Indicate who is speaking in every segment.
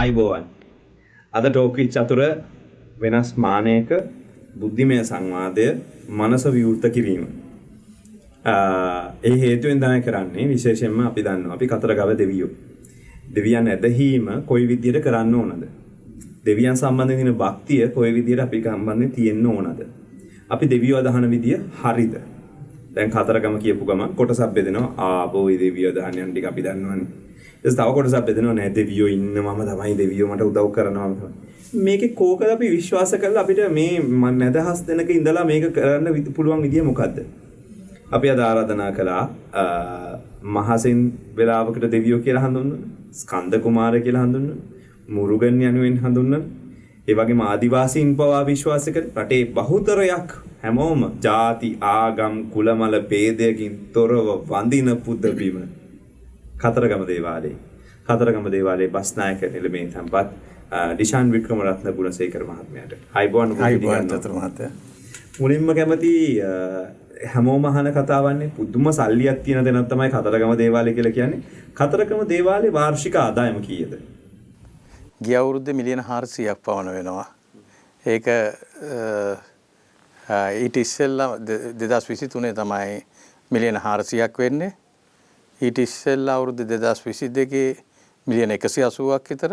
Speaker 1: ආයිබෝවන්. අද ටෝකිල් චතුර වෙනස් මානයක බුද්ධිමය සංවාදය මනස විවෘත කිරීම. ඒ හේතුවෙන් තමයි කරන්නේ විශේෂයෙන්ම අපි දන්නවා අපි කතරගම දෙවියෝ. දෙවියන් ඇදහිීම කොයි විදියට කරන්න ඕනද? දෙවියන් සම්බන්ධයෙන් තියෙන භක්තිය කොයි විදියට අපි සම්බන්ධයෙන් තියෙන්න ඕනද? අපි දෙවියෝ අදහන විදිය හරිද? දැන් කතරගම කියපු ගමන් කොටසක් බෙදෙනවා. ආපෝ ඒ දෙවියෝ අදහන ටික අපි දන්නවනේ. ඊට තව කොටසක් බෙදෙනවා නෑ දෙවියෝ ඉන්නවම තමයි දෙවියෝ මට උදව් කරනවා තමයි. මේකේ කෝකද අපි විශ්වාස කරලා අපිට මේ නැදහස් දෙනක ඉඳලා මේක කරන්න පුළුවන් විදිය මොකද්ද? අපි අද ආරාධනා කළා මහසෙන් වෙලාවකට දෙවියෝ කියලා හඳුන්වන, ස්කන්ධ කුමාර කියලා හඳුන්වන, මුරුගන් යනුවෙන් හඳුන්වන, ඒ වගේම ආදිවාසීන් පවා විශ්වාස කර රටේ බහුතරයක් හැමෝම ಜಾති ආගම් කුලමල ભેදයකින් තොරව වඳින පුද බිම කතරගම දේවාලයේ. කතරගම දේවාලයේ බස්නායක නිලමේ සම්පත් ඩිෂාන් වික්‍රමරත්න ගුණසේකර මහත්මයාට ආයිබෝන් මහත්තයා. මුලින්ම කැමති හැමෝම අහන කතාවන්නේ පුදුම සල්ලියක් තියෙන දෙනක් තමයි කතරගම දේවාලය කියලා කියන්නේ. කතරගම දේවාලයේ වාර්ෂික ආදායම කීයද?
Speaker 2: ගිය අවුරුද්දේ මිලියන 400ක් පවන වෙනවා. ඒක ඊට ඉස්සෙල්ලා 2023 තමයි මිලියන 400ක් වෙන්නේ. ඊට ඉස්සෙල්ලා අවුරුදු 2022 මිලියන 180ක් විතර.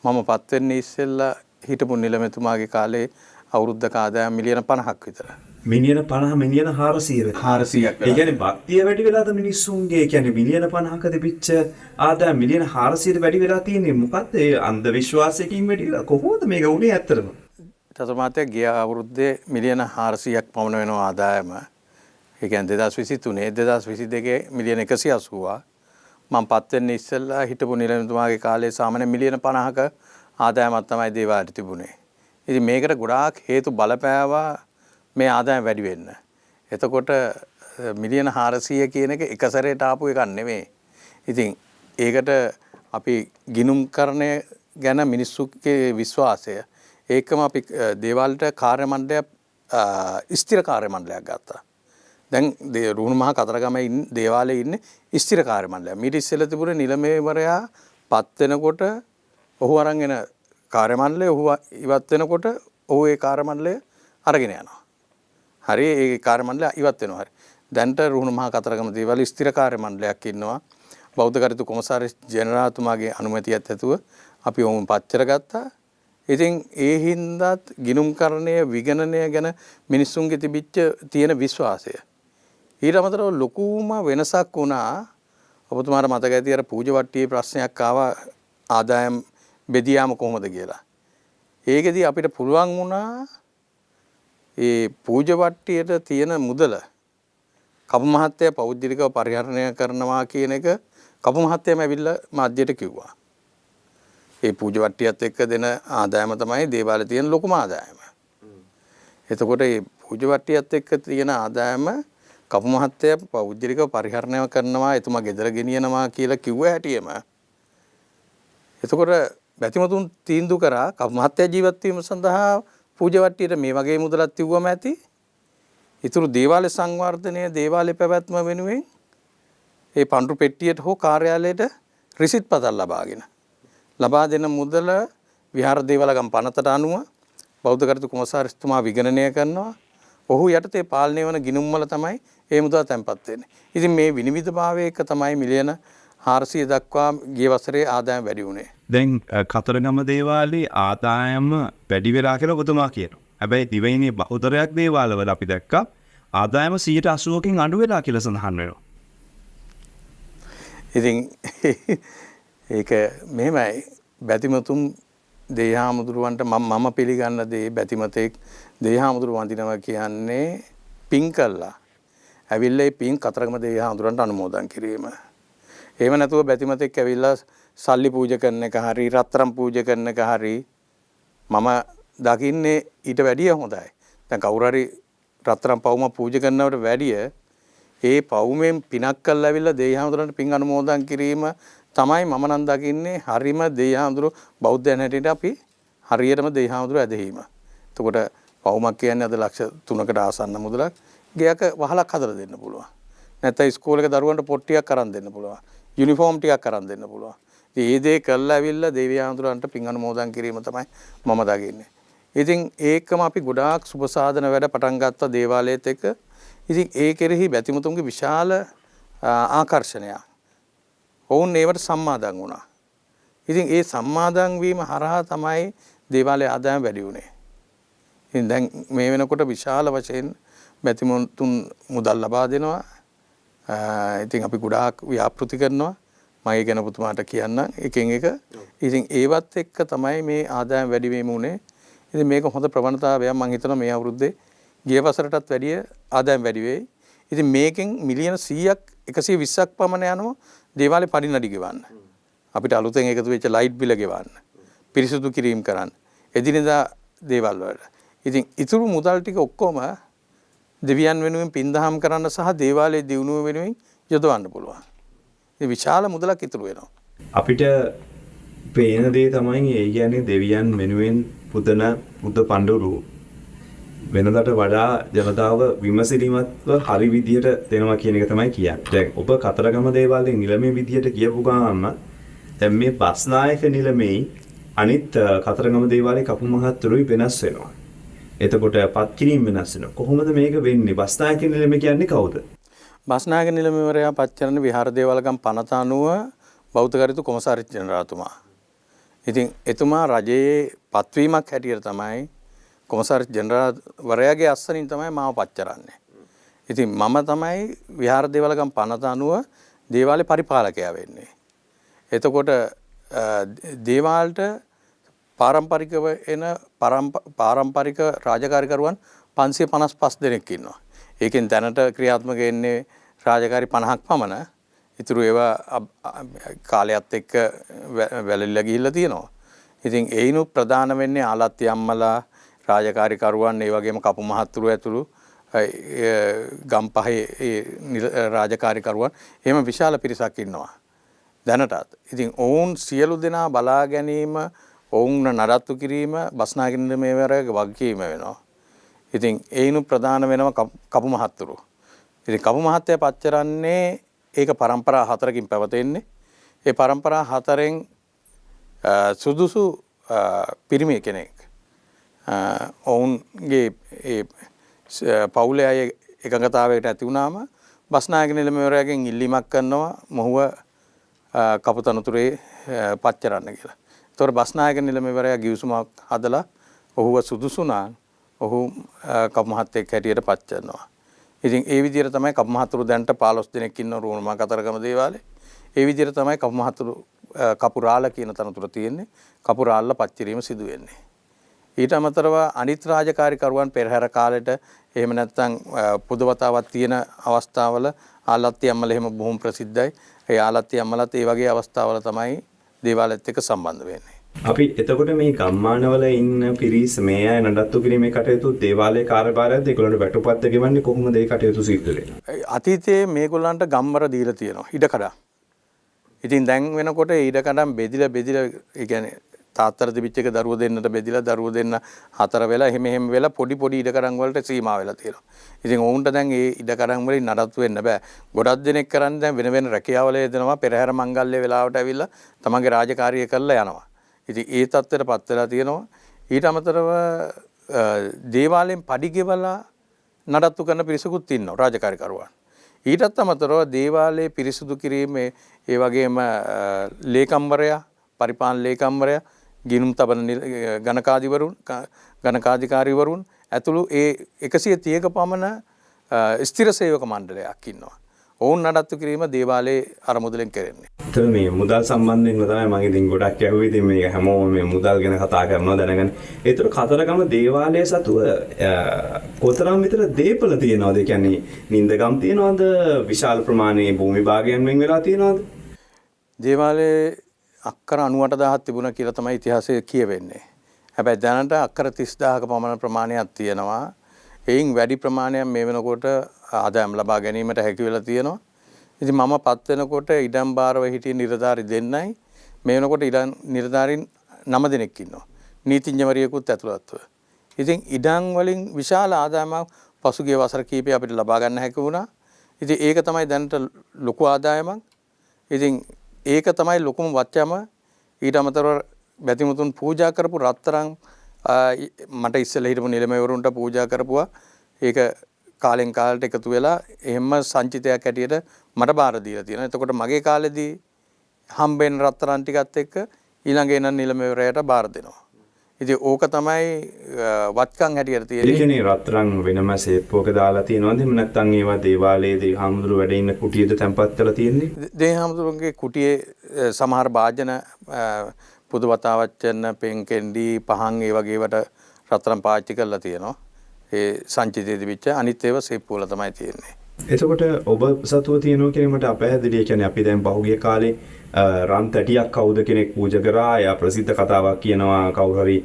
Speaker 2: මම පත් වෙන්නේ ඉස්සෙල්ලා හිටපු නිලමෙතුමාගේ කාලේ අවුරුද්දක ආදායම මිලියන 50ක් විතර.
Speaker 1: මිලියන 50 මිලියන 400ක්. ඒ කියන්නේ භක්තිය වැඩි වෙලාද මිනිස්සුන්ගේ? ඒ කියන්නේ මිලියන 50ක දෙපිච්ච ආදායම මිලියන 400ට වැඩි වෙලා තියෙන්නේ මොකද්ද? ඒ අන්ධ විශ්වාසයකින් වැඩි වෙලා කොහොමද මේක උනේ ඇත්තටම?
Speaker 2: තසමාතේ ගිය අවුරුද්දේ මිලියන 400ක් පමණ වෙන ආදායම. ඒ කියන්නේ 2023 2022 මිලියන 180. මම පත් වෙන්නේ ඉස්සෙල්ලා හිටපු නිලමේතුමාගේ කාලේ සාමාන්‍ය මිලියන 50ක ආදායමක් තමයි දේවාලයට තිබුණේ. ඉතින් මේකට ගොඩාක් හේතු බලපෑවා මේ ආදායම වැඩි වෙන්න. එතකොට මිලියන 400 කියන එක එක සැරේට ආපු එකක් නෙමෙයි. ඉතින් ඒකට අපි ගිණුම්කරණය ගැන මිනිස්සුගේ විශ්වාසය ඒකම අපි දේවාලයට කාර්ය මණ්ඩලයක් ස්ථිර කාර්ය මණ්ඩලයක් ගත්තා. දැන් රුහුණු මහ කතරගම දේවාලයේ ඉන්නේ ස්ථිර කාර්ය මණ්ඩලයක්. මීට ඉස්සෙල්ලා තිබුණේ නිලමේවරයා පත් වෙනකොට ඔහු අරන් එන කාර්ය මණ්ඩලය ඔහු ඉවත් වෙනකොට ඔහු ඒ කාර්ය මණ්ඩලය අරගෙන යනවා. හරි ඒ කාර්ය මණ්ඩලය ඉවත් වෙනවා. හරි. දැන්ට රුහුණු මහ කතරගම දේවාලයේ ස්ථිර කාර්ය මණ්ඩලයක් ඉන්නවා. බෞද්ධ කටයුතු කොමසාරිස් ජෙනරාල්තුමාගේ අනුමැතියත් ඇතුව අපි ඔවුන් පත් කරගත්තා. ඉතින් ඒ හින්දාත් ගිණුම්කරණය විගණනය ගැන මිනිස්සුන්ගේ තිබිච්ච තියෙන විශ්වාසය ඊට අමතරව ලොකුම වෙනසක් වුණා. ඔබතුමාට මතක ඇති අර පූජවට්ටියේ ප්‍රශ්නයක් ආවා ආදායම් බෙදියාම කොහොමද කියලා. ඒකෙදි අපිට පුළුවන් වුණා ඒ පූජවට්ටියට තියෙන මුදල කපු මහත්තයා පෞද්ගලිකව පරිහරණය කරනවා කියන එක කපු මහත්තයාම ඇවිල්ලා මාධ්‍යයට කිව්වා. ඒ පූජවට්ටියත් එක්ක දෙන ආදායම තමයි දේවාලේ තියෙන ලොකුම ආදායම. එතකොට මේ පූජවට්ටියත් එක්ක තියෙන ආදායම කපු මහත්තයා පෞද්ගලිකව පරිහරණය කරනවා එතුමා ගෙදර ගෙනියනවා කියලා කිව්ව හැටියෙම. එතකොට බැතිමතුන් තීන්දුව කරා කපු මහත්තයා ජීවත් වීම සඳහා පූජවට්ටියට මේ වගේ මුදලක් තියුවම ඇති. ඊතුරු දේවාලේ සංවර්ධනය දේවාලේ පැවැත්ම වෙනුවෙන් ඒ පඳුරු පෙට්ටියට හෝ කාර්යාලයට රිසිට් පතල් ලබා දෙන මුදල විහාර දේවාලගම් පනතට අනුව බෞද්ධ කටයුතු කොමසාරිස්තුමා විගණනය කරනවා. ඔහු යටතේ පාලනය වන ගිණුම් වල තමයි ඒ මුදල තැන්පත් වෙන්නේ. ඉතින් මේ විනිවිදභාවය එක තමයි මිලියන 400 දක්වා ගිය වසරේ ආදායම වැඩි වුණේ.
Speaker 1: දැන් කතරගම දේවාලේ ආදායම වැඩි වෙලා කියලා ඔබතුමා කියනවා. හැබැයි දිවයිනේ බහුතරයක් දේවාලවල අපි දැක්කා ආදායම 80%කින් අඩු වෙලා කියලා සඳහන් වෙනවා.
Speaker 2: ඉතින් ඒක මෙහෙමයි බැතිමතුන් දේහාමුදුරුවන්ට මම පිළිගන්න දේ බැතිමතෙක් දේහාමුදුරු වඳිනවා කියන්නේ පින් කළා. ඇවිල්ලා පින් කතරගම දේහාමුදුරන්ට අනුමෝදන් කිරීම. එහෙම නැතුව බැතිමතෙක් ඇවිල්ලා සල්ලි පූජා කරන එක හරි රත්තරන් පූජා කරන එක හරි මම දකින්නේ ඊට වැඩිය හොඳයි. දැන් කවුරු හරි රත්තරන් පවුම පූජා කරනවට වැඩිය ඒ පවුමෙන් පිනක් කරලා ඇවිල්ලා දේහාමුදුරන්ට පින් අනුමෝදන් කිරීම තමයි මම නම් දකින්නේ හරිම දේහාඳුරු බෞද්ධයන් හැටියට අපි හරියටම දේහාඳුරු ඇදහිීම. එතකොට පවුමක් කියන්නේ අද ලක්ෂ 3කට ආසන්න මුදලක් ගෙයක වහලක් හදලා දෙන්න පුළුවන්. නැත්නම් ඉස්කෝලේක දරුවන්ට පොට්ටියක් අරන් දෙන්න පුළුවන්. යුනිෆෝම් ටිකක් අරන් දෙන්න පුළුවන්. ඒ දේ කළා ඇවිල්ලා දේවී ආමතුරන්ට පින් අනුමෝදන් කිරීම තමයි මම දකින්නේ. ඉතින් ඒකම අපි ගොඩාක් සුබ සාධන වැඩ පටන් ගත්තා දේවාලයේත් එක්ක. ඉතින් ඒ කෙරෙහි බැතිමතුන්ගේ විශාල ආකර්ෂණයක්. ඔවුන් ඒවට සම්මාදන් වුණා. ඉතින් ඒ සම්මාදන් වීම හරහා තමයි දේවාලයේ ආදායම වැඩි වුණේ. ඉතින් දැන් මේ වෙනකොට විශාල වශයෙන් බැතිමතුන් මුදල් ලබා දෙනවා. ඉතින් අපි ගොඩාක් ව්‍යාපෘති කරනවා. මම ඒ ගැන පුතුමාට කියන්නම් එකින් එක. ඉතින් ඒවත් එක්ක තමයි මේ ආදායම වැඩි වීම උනේ. ඉතින් මේක හොඳ ප්‍රවණතාවයක් මම හිතනවා මේ අවුරුද්දේ ගිය වසරටත් වැඩිය ආදායම වැඩි වෙයි. ඉතින් මේකෙන් මිලියන 100ක් 120ක් පමණ යනවා දේවාලේ පරිණඩි ගෙවන්න. අපිට අලුතෙන් එකතු වෙච්ච ලයිට් බිල ගෙවන්න. පිරිසුදු කිරීම කරන්න. එදිනෙදා දේවල් වල. ඉතින් ඊතුරු මුදල් ටික ඔක්කොම දෙවියන් වෙනුවෙන් පින්දහම් කරන්න සහ දේවාලයේ දියුණුව වෙනුවෙන් යොදවන්න පුළුවන්. ඒ විශාල මුදලක් ඉතුරු වෙනවා.
Speaker 1: අපිට පේන දේ තමයි ඒ කියන්නේ දෙවියන් වෙනුවෙන් පුදන පුද පඬුරු වෙනදාට වඩා ජනතාව විමසිලිමත්ව හරි විදියට දෙනවා කියන එක තමයි කියන්නේ. දැන් ඔබ කතරගම දේවාලයේ නිලමේ විදියට කියපු ගාම දැන් මේ බස්නායක නිලමේ අනිත් කතරගම දේවාලයේ කපු මහත්තුරුයි වෙනස් වෙනවා. එතකොට පත් කිරීම වෙනස් වෙනවා. කොහොමද මේක වෙන්නේ? බස්නායක නිලමේ කියන්නේ කවුද?
Speaker 2: බස්නායක නිලමේවරයා පත් කරන විහාර දේවාලගම් පනත අනුව බෞද්ධ කරිතු කොමසාරිස් ජනරාලතුමා. ඉතින් එතුමා රජයේ පත්වීමක් හැටියට තමයි කොමසාරිස් ජනරාල්වරයාගේ අස්සනින් තමයි මාව පත් කරන්නේ. ඉතින් මම තමයි විහාර දේවාලගම් පනත අනුව දේවාලේ පරිපාලකයා වෙන්නේ. එතකොට දේවාලට පාරම්පරිකව එන පාරම්පරික රාජකාරිකරුවන් 555 දෙනෙක් ඉන්නවා. ඒකෙන් දැනට ක්‍රියාත්මක වෙන්නේ රාජකාරි 50ක් පමණ. ඉතුරු ඒවා කාලයත් එක්ක වැළලීලා ගිහිල්ලා තියෙනවා. ඉතින් ඒිනුත් ප්‍රධාන වෙන්නේ ආලත්ති අම්මලා රාජකාරිකරුවන් ඒ වගේම කපු මහත්තුරු ඇතුළු ගම්පහේ රාජකාරිකරුවන් එහෙම විශාල පිරිසක් ඉන්නවා දැනටත්. ඉතින් ඔවුන් සියලු දෙනා බලා ගැනීම ඔවුන් නඩත්තු කිරීම බස්නායක නිලමේවරයාගේ වගකීම වෙනවා. ඉතින් ඒිනුත් ප්‍රධාන වෙනවා කපු මහත්තුරු. ඉතින් කපු මහත්තයා පත් කරන්නේ ඒක පරම්පරා 4කින් පැවතෙන්නේ. ඒ පරම්පරා 4න් සුදුසු පිරිමි කෙනෙක් ඔවුන්ගේ ඒ පවුලේ අය එකඟතාවයට ඇති වුණාම බස්නායක නිලමේවරයාගෙන් ඉල්ලීමක් කරනවා මොහුව කපු තනතුරේ පත් කරන්න කියලා. ඒතකොට බස්නායක නිලමේවරයා ගිවිසුමක් හදලා ඔහුව සුදුසු නම් ඔහු කපු මහත්තයෙක් හැටියට පත් කරනවා. ඉතින් ඒ විදිහට තමයි කපු මහතුරු දැන්ට 15 දෙනෙක් ඉන්න රුවන්මා කතරගම දේවාලේ. ඒ විදිහට තමයි කපු මහතුරු කපුරාල කියන තනතුර තියෙන්නේ. කපුරාල්ල පත් කිරීම සිදු වෙන්නේ. ඊට අමතරව අනිත් රාජකාරිකරුවන් පෙරහැර කාලෙට එහෙම නැත්නම් පුදවතාවක් තියෙන අවස්ථාවල ආලත්ති අම්මලා එහෙම බොහොම ප්‍රසිද්ධයි. ඒ ආලත්ති අම්මලාත් ඒ වගේ අවස්ථාවල තමයි දේවාලෙත් එක්ක සම්බන්ධ වෙන්නේ.
Speaker 1: අපි එතකොට මේ ගම්මානවල ඉන්න පිරිස මේ අය නඩත්තු කිරීමේ කටයුතු දේවාලයේ කාර්යභාරයත් ඒගොල්ලන්ට වැටුපත් ගෙවන්නේ කොහොමද ඒ කටයුතු සිද්ධ වෙන්නේ?
Speaker 2: අතීතයේ මේගොල්ලන්ට ගම්වර දීලා තියෙනවා ඉඩකඩම්. ඉතින් දැන් වෙනකොට ඉඩකඩම් බෙදිලා ඒ කියන්නේ තාත්තර තිබිච්ච එක දරුවෝ දෙන්නට බෙදිලා දරුවෝ දෙන්න 4 වෙලා එහෙම වෙලා පොඩි ඉඩකඩම් වලට සීමා වෙලා තියෙනවා. ඉතින් ඔවුන්ට දැන් ඒ ඉඩකඩම් වලින් නඩත්තු වෙන්න බෑ. ගොඩක් දෙනෙක් කරන්නේ දැන් වෙන රැකියාවල යෙදෙනවා පෙරහැර මංගල්‍ය වෙලාවට ඇවිල්ලා තමන්ගේ රාජකාරිය කරලා යනවා. ඉතින් ඒ තත්ත්වයට පත් වෙලා තියෙනවා. ඊට අමතරව දේවාලයෙන් පඩි ගෙවලා නඩත්තු කරන පිරිසකුත් ඉන්නවා රාජකාරිකරුවන්. ඊටත් අමතරව දේවාලයේ පිරිසුදු කිරීමේ ඒ වගේම ලේකම්වරයා පරිපාලන ලේකම්වරයා ගිනුම් තබන ගණකාධිකාරීවරුන් ඇතුළු ඒ 130ක පමණ ස්ථිර සේවක මණ්ඩලයක් ඉන්නවා. ඔවුන් නඩත්තු කිරීම දේවාලයේ අරමුදලෙන් කරන්නේ.
Speaker 1: ඒතර මේ මුදල් සම්බන්ධයෙන්ම තමයි මම ඉතින් ගොඩක් ඇහුවේ. ඉතින් මේක හැමෝම මේ මුදල් ගැන කතා කරනවා දැනගන්න. ඒතර කතරගම දේවාලයේ සතුව කොතරම් විතර දේපල තියෙනවද? ඒ කියන්නේ නින්දගම් තියෙනවද? විශාල ප්‍රමාණයේ භූමි භාගයන් වෙන් වෙලා තියෙනවද?
Speaker 2: දේවාලයේ අක්කර 98000ක් තිබුණා කියලා තමයි ඉතිහාසයේ කියවෙන්නේ. හැබැයි දැනට අක්කර 30000ක පමණ ප්‍රමාණයක් තියෙනවා. එයින් වැඩි ප්‍රමාණයක් මේ වෙනකොට ආදායම් ලබා ගැනීමට හැකි වෙලා තියෙනවා. ඉතින් මම පත් වෙනකොට ඉඩම් බාරව හිටිය නිලධාරි දෙන්නයි මේ වෙනකොට ඉඩම් නිලධාරීන් 9 දෙනෙක් ඉන්නවා. නීතිඥවරියකුත් ඇතුළත්ව. ඉතින් ඉඩම් වලින් විශාල ආදායමක් පසුගිය වසර කිහිපය අපිට ලබා ගන්න හැකි වුණා. ඉතින් ඒක තමයි දැනට ලොකු ආදායමක්. ඉතින් ඒක තමයි ලොකුම වච්චම. ඊට අමතරව බැතිමුතුන් පූජා කරපු රත්තරන් මට ඉස්සෙල්ලා හිටපු නිලමේවරුන්ට පූජා කරපුවා. ඒක කාලෙන් කාලට එකතු වෙලා එහෙම සංචිතයක් හැටියට මට බාර දීලා තියෙනවා. එතකොට මගේ කාලෙදී හම්බෙන් රත්තරන් ටිකත් එක්ක ඊළඟ එන නිලමේවරයට බාර දෙනවා. ඉතින් ඕක තමයි වත්කම් හැටියට තියෙන්නේ.
Speaker 1: ඒ කියන්නේ රත්තරන් වෙනම සේප්පුවක දාලා තියෙනවද? එහෙම නැත්නම් ඒවා දේවාලයේදී හාමුදුරු වැඩ ඉන්න කුටියේද තැන්පත් කරලා තියෙන්නේ?
Speaker 2: හාමුදුරුවන්ගේ කුටියේ සමහර භාජන පුදුවතාවච්චන්න පෙන්කෙන්ඩි පහන් ඒ වගේවට රත්තරන් පාච්චි කරලා තියෙනවා. ඒ සංචිතයේ තිබිච්ච අනිත් ඒවා සේප්පුවල තමයි තියෙන්නේ.
Speaker 1: එතකොට ඔබ සතුව තියෙනවා කියන මට අපහැදිලි. ඒ කියන්නේ අපි දැන් පහුගිය කාලේ රන් තැටියක් කවුද කෙනෙක් පූජා කරා. එයා ප්‍රසිද්ධ කතාවක් කියනවා කවුරු හරි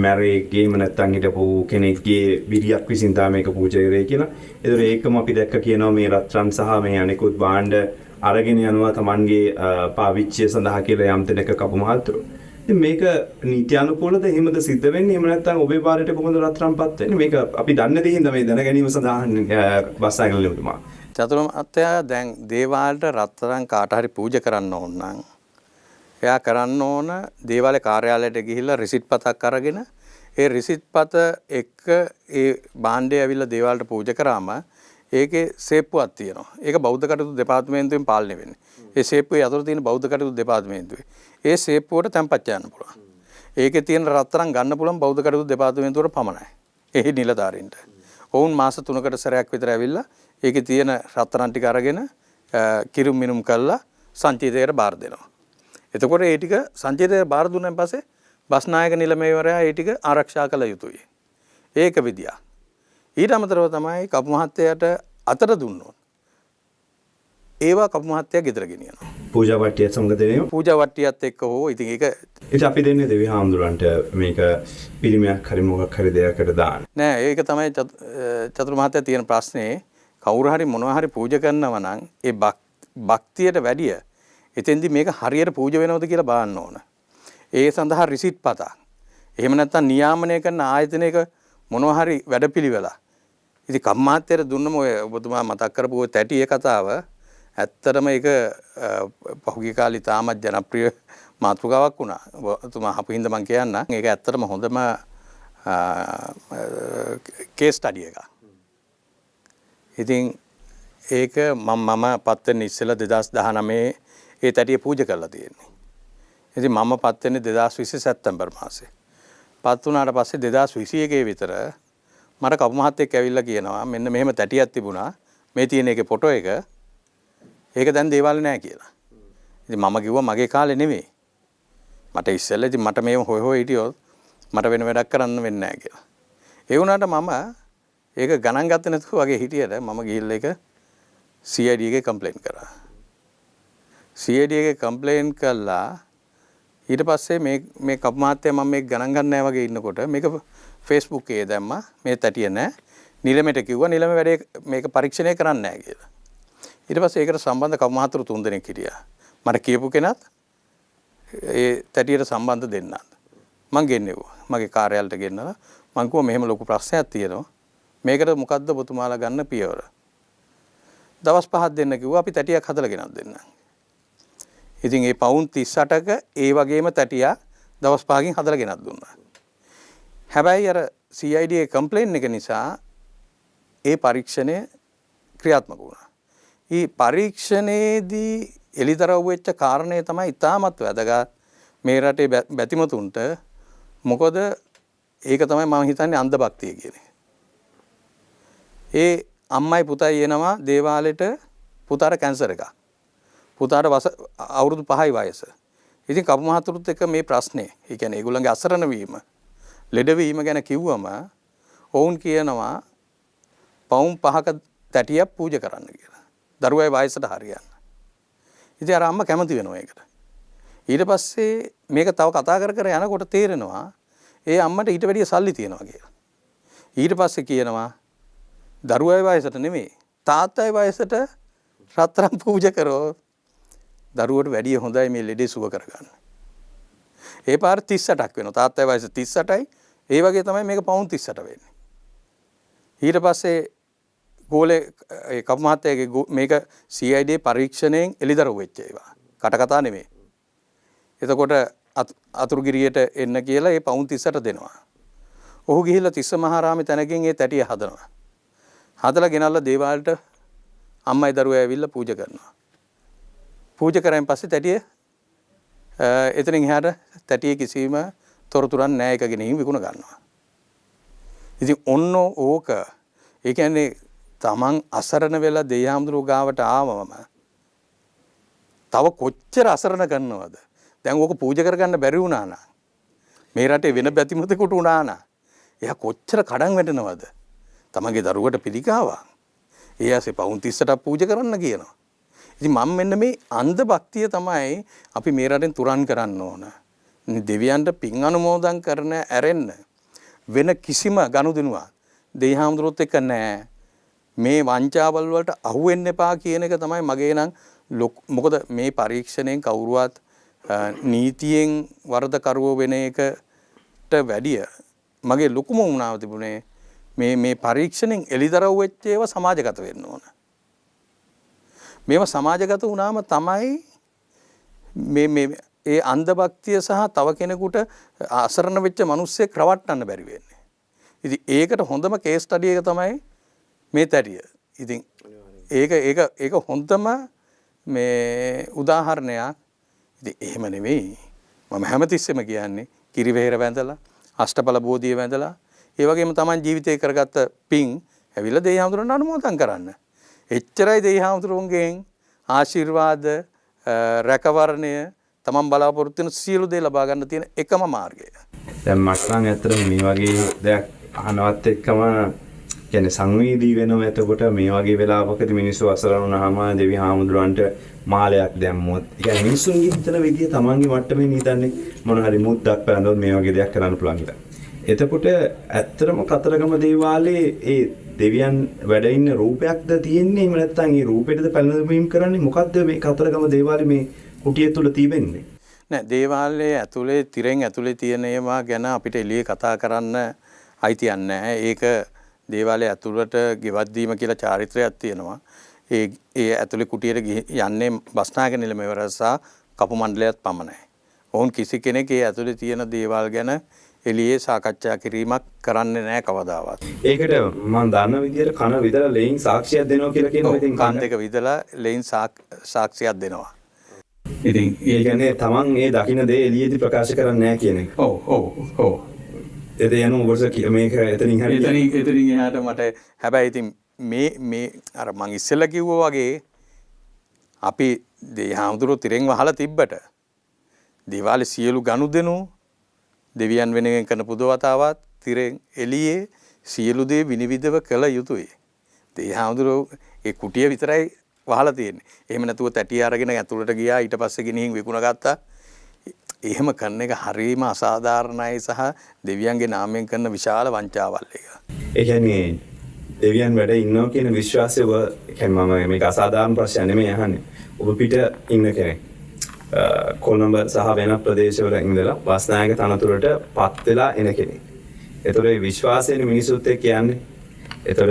Speaker 1: මැරේගේම නැත්තම් හිටපු කෙනෙක්ගේ විරියක් විසින් තමයි මේක පූජා කරේ කියලා. ඒතර ඒකම අපි දැක්ක කියනවා මේ රත්රන් සහ මේ අනිකුත් භාණ්ඩ අරගෙන යනවා Tamanගේ පාවිච්චිය සඳහා කියලා යම් තැනක කපු මහත්තුරු. ඉතින් මේක නීත්‍යානුකූලද එහෙමද සිද්ධ වෙන්නේ? එහෙම නැත්නම් ඔබේ පාරට කොහොමද රත්රන්පත් වෙන්නේ? මේක අපි දන්නේ දෙහින්ද මේ දැන ගැනීම සඳහා බස්සාගලුතුමා.
Speaker 2: චතුරාර්ය දැන් දේවාලට රත්තරන් කාට හරි පූජා කරන්න ඕන නම් එයා කරන්න ඕන දේවාලේ කාර්යාලයට ගිහිල්ලා රිසිට් පතක් අරගෙන ඒ රිසිට් පත එක්ක ඒ භාණ්ඩය ඇවිල්ලා දේවාලට පූජා කරාම ඒකේ සේප්පුවක් තියෙනවා. ඒක බෞද්ධ කටයුතු දෙපාර්තමේන්තුවෙන් පාලනය වෙන්නේ. ඒ සේප්පුවේ අතර තියෙන බෞද්ධ කටයුතු දෙපාර්තමේන්තුවේ. ඒ සේප්පුවට තැන්පත් යන්න පුළුවන්. ඒකේ තියෙන රත්තරන් ගන්න පුළුවන් බෞද්ධ කටයුතු දෙපාර්තමේන්තුවට පමණයි. එහි නිලධාරීන්ට. ඔවුන් මාස 3කට සැරයක් විතර ඇවිල්ලා ඒකේ තියෙන රත්තරන් ටික අරගෙන කිරුම් මිනුම් කරලා සංචිතයට බාර දෙනවා. එතකොට ඒ ටික සංචිතයට බාර දුන්නාන් පස්සේ බස්නායක නිලමේවරයා ඒ ටික ආරක්ෂා කළ යුතුයි. ඒක විදියක්. ඊට අමතරව තමයි කපු මහත්තයාට අතට දුන්නොත් ඒවා කපු මහත්තයා ගෙදර ගෙනියනවා.
Speaker 1: පූජා වට්ටියත් සමග දෙනවා.
Speaker 2: පූජා වට්ටියත් එක්ක හෝ ඉතින් ඒක
Speaker 1: අපි දෙන්නේ දෙවි හාමුදුරන්ට මේක පිළිමයක් හරි මොකක් හරි දෙයකට දාන්න.
Speaker 2: නෑ ඒක තමයි චතුර මහත්තයා තියෙන ප්‍රශ්නේ. කවුරු හරි මොනවා හරි පූජා කරනවා නම් ඒ භක්තියට වැඩිය එතෙන්දි මේක හරියට පූජා වෙනවද කියලා බලන්න ඕන. ඒ සඳහා රිසිට් පතක්. එහෙම නැත්නම් නියාමනය කරන ආයතනයක මොනවා හරි වැඩපිළිවෙලා. ඉතින් කම්මාත්‍යයට දුන්නම ඔය ඔබතුමා මතක් කරපු ඔය තැටියේ කතාව ඇත්තටම ඒක පහුගිය කාලේ තාමත් ජනප්‍රිය මාතෘකාවක් වුණා. ඔබතුමා අහපු හින්දා මම කියන්නම්. ඒක ඇත්තටම හොඳම කේස් ස්ටඩි එකක්. ඉතින් ඒක මම පත් වෙන්න ඉස්සෙල්ලා 2019 ඒ තැටිය පූජා කරලා තියෙන්නේ. ඉතින් මම පත් වෙන්නේ 2020 සැප්තැම්බර් මාසේ. පත් වුණාට පස්සේ 2021 විතර මට කපු මහත්තයෙක් ඇවිල්ලා කියනවා මෙන්න මෙහෙම තැටියක් තිබුණා. මේ තියෙන එකේ ෆොටෝ එක. ඒක දැන් දේවාලේ නැහැ කියලා. ඉතින් මම කිව්වා මගේ කාලේ නෙමෙයි. මට ඉස්සෙල්ලා ඉතින් මට මේව හොය හොය හිටියොත් මට වෙන වැඩක් කරන්න වෙන්නේ නැහැ කියලා. ඒ වුණාට මම ඒක ගණන් ගත්තේ නැතුව වගේ හිටියට මම ගිහිල්ලා ඒක CID එකේ කම්ප්ලේන්ට් කරා. CID එකේ කම්ප්ලේන්ට් කළා ඊට පස්සේ මේ කපු මහත්තයා මම මේක ගණන් ගන්න නැහැ වගේ ඉන්නකොට මේක Facebook එකේ දැම්මා මේ තැටිය නැහැ. නිලමෙට කිව්වා නිලම වැඩේ මේක පරීක්ෂණය කරන්න නැහැ කියලා. ඊට පස්සේ ඒකට සම්බන්ධ කපු මහතුරු 3 දෙනෙක් හිටියා. මට කියපු කෙනත් ඒ තැටියට සම්බන්ධ දෙන්නත්. මං ගෙන්නෙව්වා. මගේ කාර්යාලයට ගෙන්නලා මං කිව්වා මෙහෙම ලොකු ප්‍රශ්නයක් තියෙනවා. මේකට මොකද්ද ඔබතුමාලා ගන්න පියවර? දවස් 5ක් දෙන්න කිව්වා අපි තැටියක් හදලා ගෙනත් දෙන්න. ඉතින් ඒ පවුන් 38ක ඒ වගේම තැටියක් දවස් 5කින් හදලා ගෙනත් දුන්නා. හැබැයි අර CID එකේ කම්ප්ලේන් එක නිසා ඒ පරීක්ෂණය ක්‍රියාත්මක වුණා. ඊ පරීක්ෂණයේදී එලිදරව් වෙච්ච කාරණේ තමයි ඉතාමත් වැදගත් මේ රටේ බැතිමතුන්ට. මොකද ඒක තමයි මම හිතන්නේ අන්ධ භක්තිය කියන්නේ. ඒ අම්මයි පුතයි එනවා දේවාලෙට පුතාට කැන්සර් එකක්. පුතාට අවුරුදු 5යි වයස. ඉතින් කපු මහතුරුත් එක්ක මේ ප්‍රශ්නේ, ඒ කියන්නේ ඒගොල්ලන්ගේ අසරණ වීම, ලෙඩවීම ගැන කිව්වම ඔවුන් කියනවා පවුම් 5ක තැටියක් පූජා කරන්න කියලා. දරුවයි වයසට හරියන්න. ඉතින් අර අම්මා කැමති වෙනවා ඒකට. ඊට පස්සේ මේක තව කතා කර කර යනකොට තේරෙනවා ඒ අම්මට ඊට වැඩිය සල්ලි තියනවා කියලා. ඊට පස්සේ කියනවා දරුවයි වයසට නෙමෙයි තාත්තයි වයසට රත්තරන් පූජා කරොත් දරුවට වැඩිය හොඳයි මේ ලෙඩේ සුව කරගන්න. ඒ පාර 38ක් වෙනවා. තාත්තයි වයස 38යි. ඒ වගේ තමයි මේක පවුන් 38 වෙන්නේ. ඊට පස්සේ ගෝලේ කපු මහත්තයාගේ මේක CID පරීක්ෂණයෙන් එළිදරව් වෙච්ච ඒවා. කට කතා නෙමෙයි. එතකොට අතුරුගිරියට එන්න කියලා ඒ පවුන් 30ට දෙනවා. ඔහු ගිහිල්ලා තිස්ස මහරාමේ තැනකින් ඒ තැටිය හදනවා. හදලා ගෙනල්ලා දේවාලට අම්මයි දරුවා ඇවිල්ලා පූජා කරනවා. පූජා කරායින් පස්සේ තැටිය එතනින් එහාට තැටියේ කිසිම තොරතුරක් නැහැ, එක ගෙනින් විකුණ ගන්නවා. ඉතින් ඔන්න ඕක ඒ කියන්නේ තමන් අසරණ වෙලා දෙයහම්දුරු ගාවට ආවම තව කොච්චර අසරණ කරනවද? දැන් ඕක පූජා කරගන්න බැරි වුණා නා. මේ රටේ වෙන බැතිමතෙකුට වුණා නා. එයා කොච්චර කඩන් වැටෙනවද? තමන්ගේ දරුවට පිළිකාවක්. ඒ ඇසේ පවුන් 30ට පූජා කරන්න කියනවා. ඉතින් මම මෙන්න මේ අන්ධ භක්තිය තමයි අපි මේ රටෙන් තුරන් කරන්න ඕන. දෙවියන්ට පින් අනුමෝදන් කරන ඇරෙන්න වෙන කිසිම ගනුදෙනුවක් දෙවිහාමුදුරුවොත් එක්ක නැහැ. මේ වංචාවල් වලට අහු වෙන්න එපා කියන එක තමයි මගේ නම් මොකද මේ පරීක්ෂණයෙන් කවුරුවත් නීතියෙන් වරදකරුවෝ වෙන එකට වැඩිය මගේ ලොකුම වුණාව තිබුණේ මේ පරීක්ෂණයෙන් එළිදරව් වෙච්ච ඒවා සමාජගත වෙන්න ඕන. මේවා සමාජගත වුණාම තමයි මේ ඒ අන්ධ භක්තිය සහ තව කෙනෙකුට අසරණ වෙච්ච මිනිස්සෙක් රවට්ටන්න බැරි වෙන්නේ. ඉතින් ඒකට හොඳම කේස් ස්ටඩි එක තමයි මේ තැටිය. ඉතින් ඒක හොඳම මේ උදාහරණයක්. ඉතින් එහෙම නෙවෙයි. මම හැමතිස්සෙම කියන්නේ කිරිවෙහෙර වැඳලා, අෂ්ටඵල බෝධිය වැඳලා, ඒ වගේම Taman ජීවිතේ කරගත්ත පින් ඇවිල්ලා දෙවියන්තුරන් අනුමෝදන් කරන්න. එච්චරයි දෙවියන්තුරුන්ගෙන් ආශිර්වාද රැකවරණය තමන් බලාපොරොත්තු වෙන සියලු දේ ලබා ගන්න තියෙන එකම මාර්ගය.
Speaker 1: දැන් මට නම් ඇත්තටම මේ වගේ දෙයක් අහනවත් එක්කම කියන්නේ සංවේදී වෙනවා. එතකොට මේ වගේ වෙලාවකදී මිනිස්සු අසරණ වුණාම දෙවි හාමුදුරන්ට මාලයක් දැම්මොත්, ඒ කියන්නේ මිනිස්සුන්ගේ හිතන විදිය තමන්ගේ මට්ටමේ නිදන්නේ මොන හරි මුද්දක් පැනනොත් මේ වගේ දෙයක් කරන්න පුළුවන් කියලා. එතකොට ඇත්තටම කතරගම දේවාලයේ ඒ දෙවියන් වැඩ ඉන්න රූපයක්ද තියෙන්නේ? එහෙම නැත්නම් ඒ රූපෙටද පැනවීම කරන්නේ? මොකද්ද මේ කතරගම දේවාලේ මේ කුටිය තුල තිබෙන්නේ?
Speaker 2: නෑ, දේවාලයේ ඇතුලේ තිරෙන් ඇතුලේ තියෙන ඒවා ගැන අපිට එළියේ කතා කරන්න අයිතියක් නැහැ. ඒක දේවාලයේ ඇතුළට ගෙවත් දීම කියලා චාරිත්‍රයක් තියෙනවා. ඒ ඇතුලේ කුටියට යන්නේ බස්නායක නිලමේවර සහ කපු මණ්ඩලයත් පමණයි. ඔවුන් කිසි කෙනෙක් ඒ ඇතුලේ තියෙන දේවල් ගැන එළියේ සාකච්ඡා කිරීමක් කරන්නේ නැහැ කවදාවත්.
Speaker 1: ඒකට මම දන්න විදිහට කන විදලා ලෙයින් සාක්ෂියක් දෙනවා කියලා කියනවා. ඉතින්
Speaker 2: කන් දෙක විදලා ලෙයින් සාක්ෂියක් දෙනවා.
Speaker 1: ඉතින් ඒ කියන්නේ තමන් ඒ දකින්න දේ එළියේදී ප්‍රකාශ කරන්නේ නැහැ කියන එක.
Speaker 2: ඔව්.
Speaker 1: එතන යන උගස මේක එතනින්
Speaker 2: එහාට මට හැබැයි ඉතින් මේ අර මං ඉස්සෙල්ලා කිව්වා වගේ අපි දෙවිහාමුදුරුවෝ තිරෙන් වහලා තිබ්බට දේවාලේ සියලු ගනුදෙනු දෙවියන් වෙනුවෙන් කරන පුදවතාවත් තිරෙන් එළියේ සියලු දේ විනිවිදව කළ යුතුයි. දෙවිහාමුදුරුවෝ ඒ කුටිය විතරයි වහලා තියෙන්නේ. එහෙම නැතුව තැටිය අරගෙන ඇතුළට ගියා, ඊට පස්සේ ගෙනින් විකුණ ගත්තා. එහෙම කරන එක හරීම අසාධාරණයි සහ දෙවියන්ගේ නාමයෙන් කරන විශාල වංචාවක් එක.
Speaker 1: ඒ කියන්නේ දෙවියන් වැඩ ඉන්නවා කියන විශ්වාසය මම මේක අසාධාරණ ප්‍රශ්නයක් නෙමෙයි අහන්නේ. ඔබ පිට ඉන්න කෙනෙක් කොළඹ සහ වෙන ප්‍රදේශවල ඉඳලා බස්නායක තනතුරට පත් වෙලා එන කෙනෙක්. ඒතොර ඒ විශ්වාසයෙන් මිනිසුත් එක්ක කියන්නේ. ඒතොර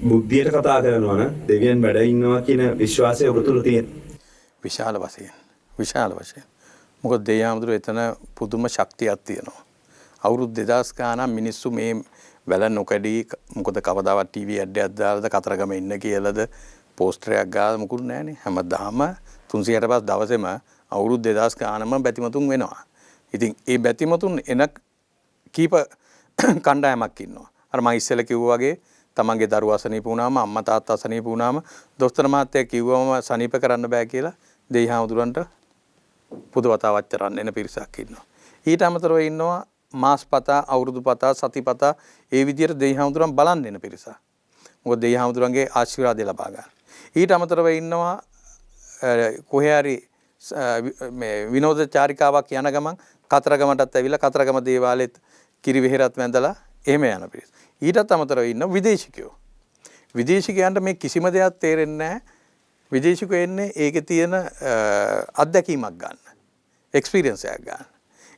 Speaker 1: බුද්ධියට කතා කරනවා නම් දෙවියන් වැඩ ඉන්නවා කියන විශ්වාසය ඔබ තුල තියෙන.
Speaker 2: විශාල වශයෙන්. මොකද දෙවියන්තුරු එතන පුදුම ශක්තියක් තියෙනවා. අවුරුදු 2000 ගානක් මිනිස්සු මේ වැල නොකඩී මොකද කවදාවත් ටීවී ඇඩ් එකක් දාලාද කතරගම ඉන්න කියලාද පෝස්ටරයක් ගාලා මොකුත් නැහනේ. හැමදාම 365 දවසෙම අවුරුදු 2000 ගානම බැතිමතුන් වෙනවා. ඉතින් ඒ බැතිමතුන් එන කීප කණ්ඩායමක් ඉන්නවා. අර මම ඉස්සෙල්ලා කිව්වා වගේ තමන්ගේ දරුවා සනීප වුණාම, අම්මා තාත්තා සනීප වුණාම දොස්තර මහත්තයා කිව්වම සනීප කරන්න බෑ කියලා දෙවිහාමුදුරන්ට පුදවතාවක් කරන්න එන පිරිසක් ඉන්නවා. ඊට අමතරව ඉන්නවා මාස්පතා, අවුරුදුපතා, සතිපතා ඒ විදිහට දෙවිහාමුදුරන් බලන්න එන පිරිසක්. මොකද දෙවිහාමුදුරන්ගේ ආශිර්වාදය ලබා ගන්න. ඊට අමතරව ඉන්නවා කොහේ හරි මේ විනෝද චාරිකාවක් යන ගමන් කතරගමටත් ඇවිල්ලා කතරගම දේවාලෙත් කිරිවෙහෙරත් වැඳලා එහෙම යන පිරිස. ඊටත් අමතරව ඉන්න විදේශිකයෝ. විදේශිකයන්ට මේ කිසිම දෙයක් තේරෙන්නේ නැහැ. විදේශිකයෝ එන්නේ ඒකේ තියෙන අත්දැකීමක් ගන්න. එක්ස්පීරියන්ස් එකක් ගන්න.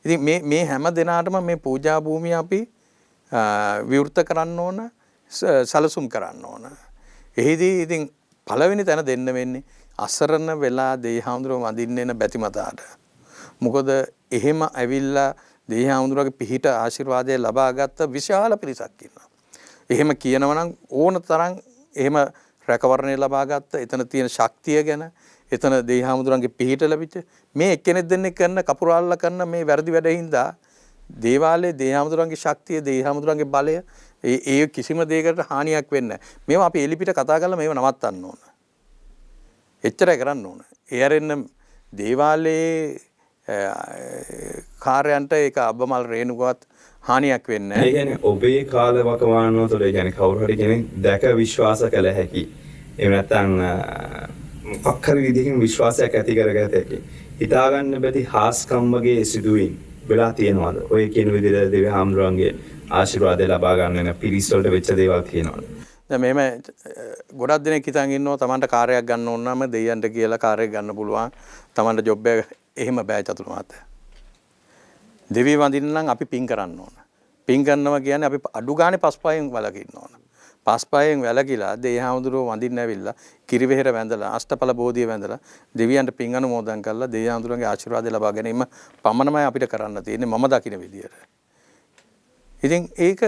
Speaker 2: ඉතින් මේ හැම දිනාටම මේ පූජා භූමිය අපි විවෘත කරන්න ඕන, සලසුම් කරන්න ඕන. එහිදී ඉතින් පළවෙනි තැන දෙන්න වෙන්නේ අසරණ වෙලා දේහාඳුරුව වඳින්න එන බැතිමතාට. මොකද එහෙම ඇවිල්ලා දේහාඳුරුවගේ පිහිට ආශිර්වාදය ලබා ගත්ත විශාල පිරිසක් ඉන්නවා. එහෙම කියනවා නම් ඕන තරම් එහෙම රැකවරණය ලබා ගත්ත එතන තියෙන ශක්තිය ගැන එතන දේහාඳුරුවන්ගේ පිහිට ලැබිච්ච මේ එක්කෙනෙක් දෙන්නෙක් කරන කපුරාල්ලා කරන මේ වැරදි වැඩින්දා දේවාලයේ දේහාඳුරුවන්ගේ ශක්තිය දේහාඳුරුවන්ගේ බලය ඒ කිසිම දෙයකට හානියක් වෙන්නේ නැහැ. මේවා අපි එලිපිට කතා කරලා මේව නවත්තන්න ඕන. එච්චරයි කරන්න ඕන. ඒ අරින්න දේවාලයේ කාර්යයන්ට ඒක අබමල් රේණුකවත් හානියක් වෙන්නේ නැහැ.
Speaker 1: ඒ කියන්නේ ඔබේ කාලවකවානුව තුළ ඒ කියන්නේ කවුරු හරි කෙනෙක් දැක විශ්වාස කළ හැකි. එහෙම නැත්නම් මොකක් හරි විදිහකින් විශ්වාසයක් ඇති කරගත හැකි. හිතාගන්න බැරි හාස්කම් වගේ සිදුවීම් වෙලා තියෙනවද? ඔය කියන විදිහට දෙවි හාමුදුරන්ගේ ආශිර්වාදය ලබා ගන්න වෙන පිරිස් වලට වෙච්ච දේවල් තියෙනවද?
Speaker 2: දැන් මෙහෙම ගොඩක් දෙනෙක් හිතන් ඉන්නවා Tamanට කාර්යයක් ගන්න ඕන නම් දෙයියන්ට කියලා කාර්යයක් ගන්න පුළුවන්. Tamanට ජොබ් එක එහෙම බෑ චතුර මහත්තයා. දෙවි වඳින්න නම් අපි පින් කරන්න ඕන. පින් කරනවා කියන්නේ අපි අඩු ගානේ පස්පයෙන් වලකින්න ඕන. පස්පයෙන් වැලකිලා දේහාඳුරෝ වඳින්න ඇවිල්ලා කිරිවෙහෙර වැඳලා අෂ්ටඵල බෝධිය වැඳලා දෙවියන්ට පින් අනුමෝදන් කරලා දේහාඳුරන්ගේ ආශිර්වාදය ලබා ගැනීම පමණමයි අපිට කරන්න තියෙන්නේ මම දකින විදියට. ඉතින් ඒක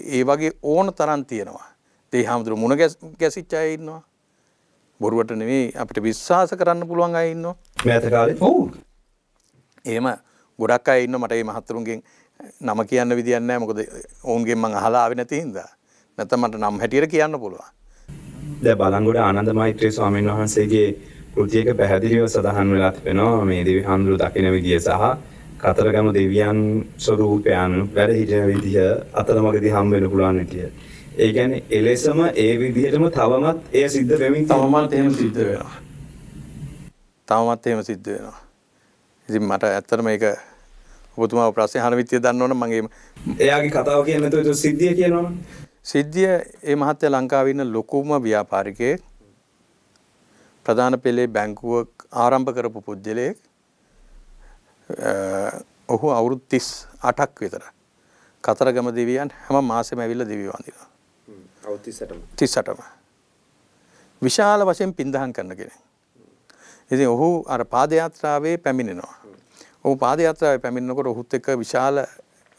Speaker 2: ඒ වගේ ඕන තරම් තියෙනවා. දේහාඳුරෝ මුණ ගැසිච්ච අය ඉන්නවා. බොරුවට නෙවෙයි අපිට විශ්වාස කරන්න පුළුවන් අය ඉන්නවා.
Speaker 1: මෑත කාලේ ඔව්.
Speaker 2: එහෙම ගොඩක් අය ඉන්නවා මට මේ මහත්තුරුන්ගෙන් නම කියන්න විදියක් නැහැ මොකද ඔවුන්ගෙන් මං අහලා ආවේ නැති හින්දා. නැත්නම් මට නම් හැටියට කියන්න පුළුවන්.
Speaker 1: දැන් බලංගොඩ ආනන්ද මෛත්‍රී ස්වාමීන් වහන්සේගේ කෘතියක පැහැදිලිව සඳහන් වෙලා තිබෙනවා මේ දෙවි හාමුදුරුවෝ දකින විදිය සහ කතරගම දෙවියන් ස්වරූපයන් වැඩ සිටින විදිය අතරමඟදී හම් වෙන්න පුළුවන් විදිය. ඒ කියන්නේ එලෙසම ඒ විදිහටම තවමත් එය සිද්ධ වෙමින්
Speaker 2: තවමත් එහෙම සිද්ධ වෙනවා. තවමත් එහෙම සිද්ධ වෙනවා. ඉතින් මට ඇත්තටම මේක ඔබතුමාව ප්‍රශ්න අහන විදිය දන්නවනම් මම
Speaker 1: එයාගේ කතාව කියන්නේ නැතුව ඒක සිද්ධිය කියනවනේ.
Speaker 2: සිද්ධිය මේ මහත්තයා ලංකාවේ ඉන්න ලොකුම ව්‍යාපාරිකයෙක් ප්‍රධාන පෙළේ බැංකුවක් ආරම්භ කරපු පුද්ගලයෙක්. ඔහු අවුරුදු 38ක් විතර කතරගම දෙවියන් හැම මාසෙම ඇවිල්ලා දිවි වඳිනවා.
Speaker 1: අවුරුදු
Speaker 2: 38ම. විශාල වශයෙන් පින්දහම් කරන කෙනෙක්. ඉතින් ඔහු අර පාදයාත්‍රාවේ පැමිණෙනවා. ඔහු පාදයාත්‍රාවේ පැමිණෙනකොට ඔහුත් එක්ක විශාල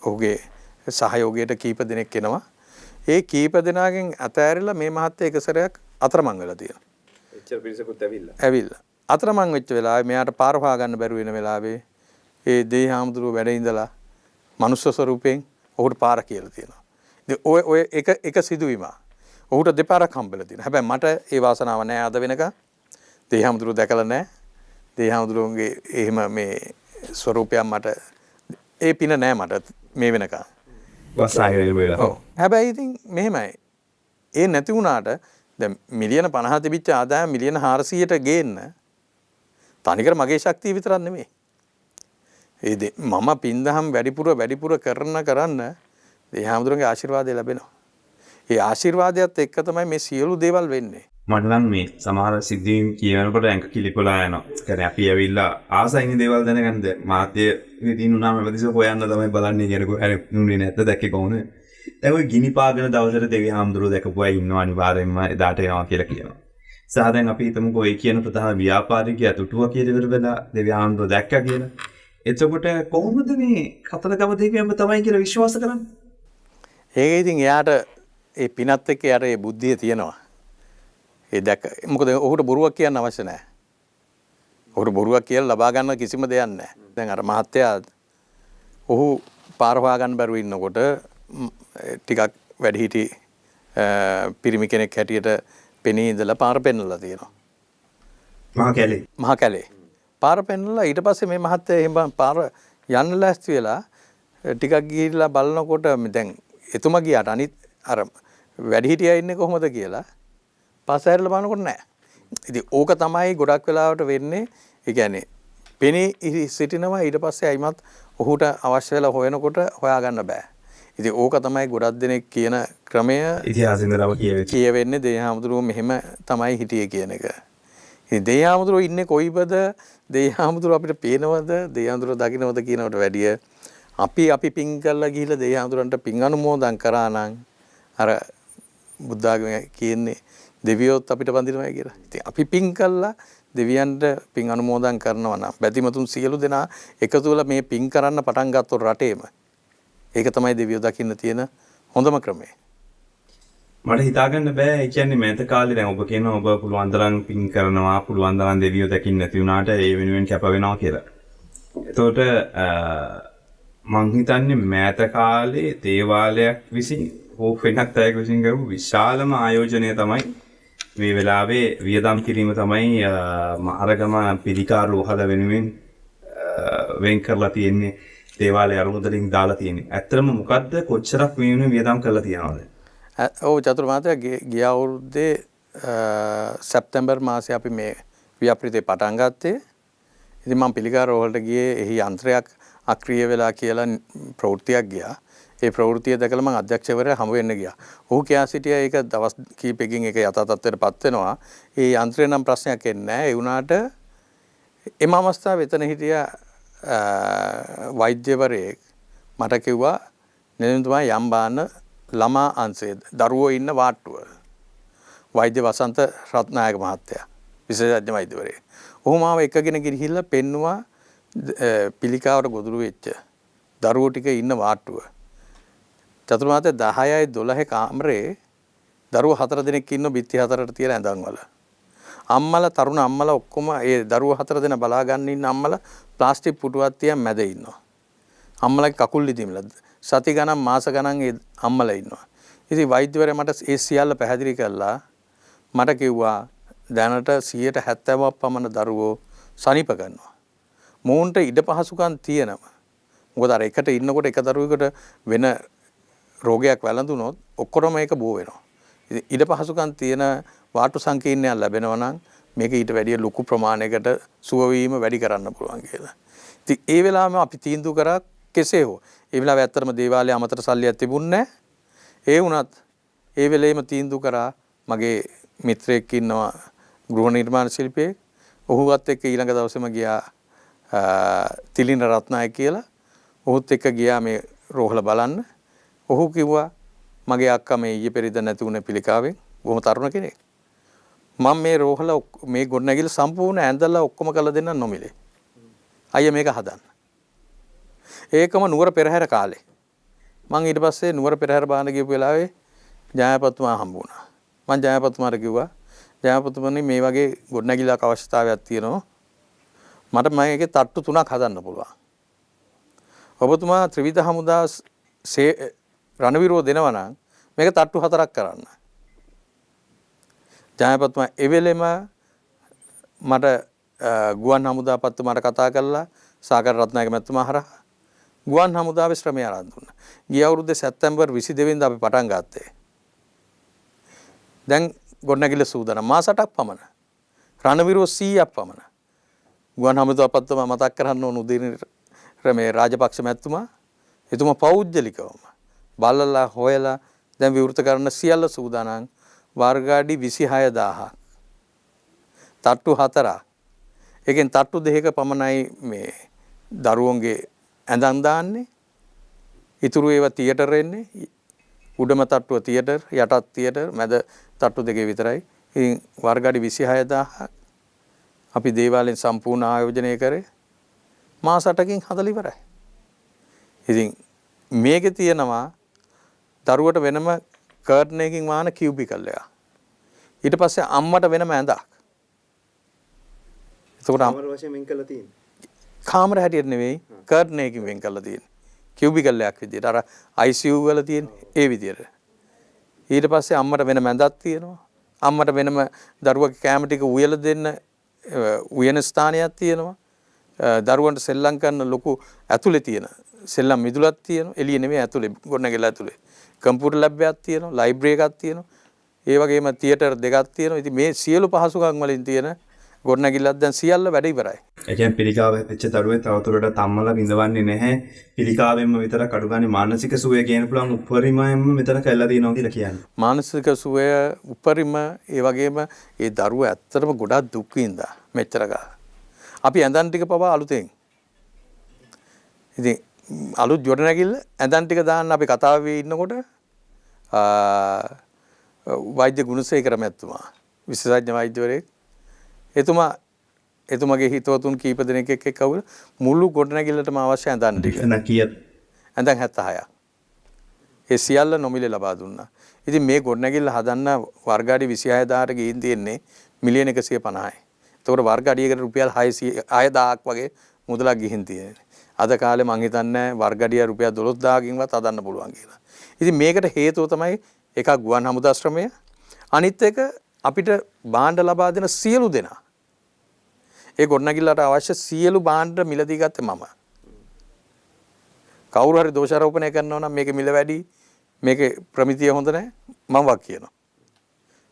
Speaker 2: ඔහුගේ සහයෝගයට කීප දෙනෙක් එනවා. ඒ කීප දෙනාගෙන් අතෑරිලා මේ මහත්තයා එක සැරයක් අතරමං වෙලා තියෙනවා.
Speaker 1: එච්චර පිරිසකුත්
Speaker 2: ඇවිල්ලා. අතරමං වෙච්ච වෙලාවේ මෙයාට පාර හොයාගන්න බැරුව වෙන වෙලාවේ ඒ දේහාමුදුරුව වැඩ ඉඳලා මනුෂ්‍ය ස්වරූපයෙන් ඔහුට පාර කියලා තියෙනවා. ඉතින් ඔය එක සිදුවීම. ඔහුට දෙපාරක් හම්බෙලා තියෙනවා. හැබැයි මට ඒ වාසනාව නැහැ අද වෙනකන්. දේහාමුදුරුව දැකලා නැහැ. දේහාමුදුරුවන්ගේ එහෙම මේ ස්වරූපයක් මට ඒ පින නැහැ මට මේ වෙනකන්.
Speaker 1: වසායන වෙලා.
Speaker 2: ඔව්. හැබැයි ඉතින් මෙහෙමයි. ඒ නැති වුණාට දැන් මිලියන 50 තිබිච්ච ආදායම මිලියන 400ට ගේන්න තනිකර මගේ ශක්තිය විතරක් නෙමෙයි. මම පින්දහම් වැඩිපුර කරන්න දේහාමුදුරන්ගේ ආශිර්වාදය ලැබෙනවා. ඒ ආශිර්වාදයත් එක්ක තමයි මේ සියලු දේවල් වෙන්නේ.
Speaker 1: මට නම් මේ සමහර සිද්ධීන් කියනකොට ඇඟ කිලිපොලා යනවා. කියන්නේ අපි ඇවිල්ලා ආසයින් දේවල් දැනගන්න මාධ්‍ය විදින් උනාම වැඩිස හොයන්න තමයි බලන්නේ කියනකොට හරි නුනේ නැද්ද දැක්කේ කොහොමද? දැන් ඔය ගිනි පාගන දවසට දෙවි හාමුදුරුවෝ දැකපු අය ඉන්නවා අනිවාර්යෙන්ම එදාට එනවා කියලා කියනවා. සාහදෙන් අපි හිතමුකෝ ඒ කියන ප්‍රධාන ව්‍යාපාරිකයා තුටුව කියලා ඉවර වෙලා දෙවි හාමුදුරුවෝ දැක්කා කියලා. එතකොට කොහොමද මේ කතරගම දෙවියන්ම තමයි කියලා විශ්වාස කරන්නේ?
Speaker 2: ඒක ඉතින් එයාට ඒ පිනත් එක්ක එයාට ඒ බුද්ධිය තියෙනවා. ඒ දැක මොකද ඔහුට බොරුවක් කියන්න අවශ්‍ය නැහැ. ඔහුට බොරුවක් කියලා ලබා ගන්න කිසිම දෙයක් නැහැ. දැන් අර මහත්තයා ඔහු පාර හොයාගන්න බැරුව ඉන්නකොට ටිකක් වැඩිහිටි පිරිමි කෙනෙක් හැටියට පෙනී ඉඳලා පාර පෙන්නලා තියෙනවා. මහා කැලේ. පාර පෙන්නලා ඊට පස්සේ මේ මහත්තයා එහෙම පාර යන්න ලෑස්ති වෙලා ටිකක් ගිහිල්ලා බලනකොට දැන් එතුමා ගියාට අනිත් අර වැඩිහිටියා ඉන්නේ කොහොමද කියලා පස්සේ හැරිලා බලනකොට නෑ. ඉතින් ඕක තමයි ගොඩක් වෙලාවට වෙන්නේ. ඒ කියන්නේ පෙනී සිටිනවා ඊට පස්සේ අයිමත් ඔහුට අවශ්‍ය වෙලා හොයනකොට හොයාගන්න බෑ. ඉතින් ඕක තමයි ගොඩක් දෙනෙක් කියන ක්‍රමය
Speaker 1: ඉතිහාසෙන්දරම
Speaker 2: කියවෙන්නේ දේහාමුදුරුවෝ මෙහෙම තමයි හිටියේ කියන එක. ඉතින් දේහාමුදුරුවෝ ඉන්නේ කොයිබද? දේහාමුදුරුවෝ අපිට පේනවද? දේහාමුදුරුවෝ දකින්නවද කියනකට වැඩිය අපි පින් කරලා ගිහිල්ලා දේහාමුදුරන්ට පින් අනුමෝදන් කරා නම් අර බුද්ධාගමේ කියන්නේ දෙවියොත් අපිට වඳිනවා කියලා. ඉතින් අපි පින් කළා දෙවියන්ට පින් අනුමෝදන් කරනවා නම් බැතිමතුන් සියලු දෙනා එකතු වෙලා මේ පින් කරන්න පටන් ගත්තොත් රටේම ඒක තමයි දෙවියෝ දකින්න තියෙන හොඳම ක්‍රමය.
Speaker 1: මට හිතාගන්න බෑ. ඒ කියන්නේ මෑත කාලේ දැන් ඔබ කියනවා ඔබ පුළුවන් තරම් පින් කරනවා, පුළුවන් තරම් දෙවියෝ දකින්න නැති වුණාට ඒ වෙනුවෙන් කැප වෙනවා කියලා. එතකොට මං හිතන්නේ මෑත කාලේ දේවාලයක් විසින් හෝ වෙනත් අයෙක් විසින් කරපු විශාලම ආයෝජනය තමයි මේ වෙලාවේ වියදම් කිරීම තමයි මහරගම පිළිකා රෝහල වෙනුවෙන් වෙන් කරලා තියෙන්නේ. දේවාලය අරුමුදලින් දාලා තියෙන්නේ. ඇත්තටම මොකද්ද කොච්චරක් මේ වෙනුවෙන් වියදම් කරලා තියනවද?
Speaker 2: ඔව් චතුර මහත්තයා ගිය අවුරුද්දේ සැප්තැම්බර් මාසේ අපි මේ ව්‍යාපෘතිය පටන් ගත්තේ. ඉතින් මම පිළිකා රෝහලට ගියේ එහි යන්ත්‍රයක් අක්‍රිය වෙලා කියලා ප්‍රවෘත්තියක් ගියා. ඒ ප්‍රවෘත්තිය දැකලා මම අධ්‍යක්ෂකවරයා හමු වෙන්න ගියා. ඔහු කියා සිටියා ඒක දවස් කීපකින් ඒක යථා තත්ත්වයටපත් වෙනවා. ඒ යන්ත්‍රේ නම් ප්‍රශ්නයක් එන්නේ නැහැ. ඒ වුණාට එම අවස්ථාවේ එතන හිටියා වෛද්‍යවරයෙක් මට කිව්වා නෙළුම්තුමා යම් බාන ළමා අංශයේ දරුවෝ ඉන්න වාට්ටුව. වෛද්‍ය වසන්ත රත්නායක මහත්තයා විශේෂඥ වෛද්‍යවරයෙක්. ඔහු මාව එකගෙන ගිහිල්ලා පෙන්නුවා පිළිකාවට ගොදුරු වෙච්ච දරුවෝ ටික ඉන්න වාට්ටුව. චතුර මහත්තයා 10යි 12 කාමරේ දරුවෝ 4 දෙනෙක් ඉන්න බිත්ති 4ට තියලා ඇඳන් වල. අම්මලා තරුණ අම්මලා ඔක්කොම ඒ දරුවෝ 4 දෙනා බලා ගන්න ඉන්න අම්මලා ප්ලාස්ටික් පුටුවක් තියන් මැද ඉන්නවා. අම්මලාගේ කකුල් ඉදිමිලා සති ගණන් මාස ගණන් ඒ අම්මලා ඉන්නවා. ඉතින් වෛද්‍යවරයා මට ඒ සියල්ල පැහැදිලි කළා. මට කිව්වා දැනට 70% පමණ දරුවෝ සනීප කරනවා. මූන්ට ඉඩ පහසුකම් තියෙනවා. මොකද අර එකට ඉන්නකොට එක දරුවෙකුට වෙන රෝගයක් වැළඳුනොත් ඔක්කොම මේක බෝ වෙනවා. ඉතින් ඉඩ පහසුකම් තියෙන වාට්ටු සංකීර්ණයක් ලැබෙනවා නම් මේක ඊට වැඩිය ලොකු ප්‍රමාණයකට සුව වීම වැඩි කරන්න පුළුවන් කියලා. ඉතින් ඒ වෙලාවෙම අපි තීන්දුව කරා කෙසේ හෝ ඒ වෙලාවේ ඇත්තටම දේවාලයේ අමතර සල්ලියක් තිබුණේ නැහැ. ඒ වුණත් ඒ වෙලේම තීන්දුව කරා මගේ මිත්‍රයෙක් ඉන්නවා ගෘහ නිර්මාණ ශිල්පියෙක්. ඔහුවත් එක්ක ඊළඟ දවසේම ගියා තිලින රත්නායක කියලා. ඔහුත් එක්ක ගියා මේ රෝහල බලන්න. ඔහු කිව්වා මගේ අක්කා මේ ඊයේ පෙරේද නැති වුණ පිළිකාවෙන් බොහොම තරුණ කෙනෙක්. මම මේ රෝහල මේ ගොඩනැගිල්ල සම්පූර්ණ ඇඳලා ඔක්කොම කරලා දෙන්න නොමිලේ. අයියා මේක හදන්න. ඒකම නුවර පෙරහැර කාලේ. මං ඊට පස්සේ නුවර පෙරහැර බාන ගියපු වෙලාවේ ජයපත්තුමා හම්බ වුණා. මං ජයපත්තුමාට කිව්වා ජයපත්තුමනි මේ වගේ ගොඩනැගිල්ලක අවශ්‍යතාවයක් තියෙනවා. මට මම ඒකේ තට්ටු 3ක් හදන්න පුළුවන්. ඔබතුමා ත්‍රිවිධ හමුදා රණවිරෝ දෙනවා නම් මේක තට්ටු 4ක් කරන්න. ජයපත්තුමා එවෙලෙම මට ගුවන් හමුදාපත්තු මට කතා කළා සාගර රත්නායක මැතිතුමා හරහා ගුවන් හමුදාවේ ශ්‍රමය ආරම්භ වුණා. ගිය අවුරුද්දේ සැප්තැම්බර් 22 වෙනිදා අපි පටන් ගත්තේ. දැන් ගොඩනැගිල්ල සූදානම් මාස 8ක් පමණ. රණවිරෝ 100ක් පමණ. ගුවන් හමුදාපත්තුම මතක් කරන්න ඕන උදේනිර මේ රාජපක්ෂ මැතිතුමා එතුමා පෞද්ගලිකවම බලලා හොයලා දැන් විවෘත කරන සියල්ල සූදානම්. වර්ගාඩි 26000ක්. තට්ටු 4ක්. ඒකෙන් තට්ටු 2ක පමණයි මේ දරුවන්ගේ ඇඳන් දාන්නේ. ඉතුරු ඒවා තියටර් එන්නේ. උඩම තට්ටුව තියටර්, යටත් තියටර්, මැද තට්ටු 2 විතරයි. ඉතින් වර්ගාඩි 26000ක් අපි දේවාලයෙන් සම්පූර්ණ ආයෝජනය කරේ. මාස 8කින් හදලා ඉවරයි. ඉතින් මේකේ තියෙනවා දරුවට වෙනම කර්ටන් එකකින් වාන කියුබිකල් එක. ඊට පස්සේ අම්මට වෙනම ඇඳක්. එතකොට
Speaker 1: කාමර වශයෙන් වෙන් කරලා තියෙන්නේ.
Speaker 2: කාමර හැටියට නෙවෙයි කර්ටන් එකකින් වෙන් කරලා තියෙන්නේ. කියුබිකල් එකක් විදියට අර ICU වල තියෙන ඒ විදියට. ඊට පස්සේ අම්මට වෙනම ඇඳක් තියෙනවා. අම්මට වෙනම දරුවගේ කැම ටික උයලා දෙන්න උයන ස්ථානයක් තියෙනවා. දරුවන්ට සෙල්ලම් කරන ලොකු ඇතුලේ තියෙන සෙල්ලම් මිදුලක් තියෙනවා. එළිය නෙමෙයි ඇතුලේ ගොඩනැගිල්ල ඇතුලේ. කම්පියුටර් ලැබ් එකක් තියෙනවා, ලයිබ්‍රරි එකක් තියෙනවා. ඒ වගේම තියටර් දෙකක් තියෙනවා. ඉතින් මේ සියලු පහසුකම් වලින් තියෙන ගොඩනැගිල්ලක් දැන් සියල්ල වැඩ ඉවරයි.
Speaker 1: ඒ කියන්නේ පිළිකාව වෙච්ච දරුවෙක් තවදුරටත් අම්මලා විඳවන්නේ නැහැ. පිළිකාවෙන්ම විතරක් අඩු ගන්න මානසික සුවය කියන පුළුවන් උපරිමයෙන්ම මෙතන කළා තියෙනවා කියලා කියන්නේ.
Speaker 2: මානසික සුවය උපරිම ඒ වගේම ඒ දරුව ඇත්තටම ගොඩක් දුක් විඳා මෙච්චර කාලෙ. අපි ඇඳන් ටික පවා අලුතෙන්. ඉතින් අලුත් ගොඩනැගිල්ල ඇඳන් ටික දාන්න අපි කතාවේ ඉන්නකොට වෛද්‍ය ගුණසේකර මැතිතුමා විශේෂඥ වෛද්‍යවරයෙක්. එතුමාගේ හිතවතුන් කීප දෙනෙක් එක්ක කවුරු මුළු ගොඩනැගිල්ලටම අවශ්‍ය ඇඳන් ටික.
Speaker 1: එහෙනම් කීයද?
Speaker 2: ඇඳන් 76ක්. ඒ සියල්ල නොමිලේ ලබා දුන්නා. ඉතින් මේ ගොඩනැගිල්ල හදන්න වර්ගාඩි 26000ට ගිහින් තියෙන්නේ මිලියන 150යි. ඒතකොට වර්ගාඩියකට රුපියල් 6000ක් වගේ මුදලක් ගිහින් තියෙනවා. අද කාලේ මං හිතන්නේ වර්ගාඩිය රුපියල් 12000කින්වත් හදන්න පුළුවන් කියලා. ඉතින් මේකට හේතුව තමයි එකක් ගුවන් හමුදාශ්‍රමය, අනිත් එක අපිට භාණ්ඩ ලබා දෙන සියලු දෙනා. ඒ ගොඩනැගිල්ලට අවශ්‍ය සියලු භාණ්ඩ මිලදී ගත්තේ මම. කවුරු හරි දෝෂාරෝපණය කරනවා නම් මේකේ මිල වැඩි, මේකේ ප්‍රමිතිය හොඳ නැහැ, මම වක් කියනවා.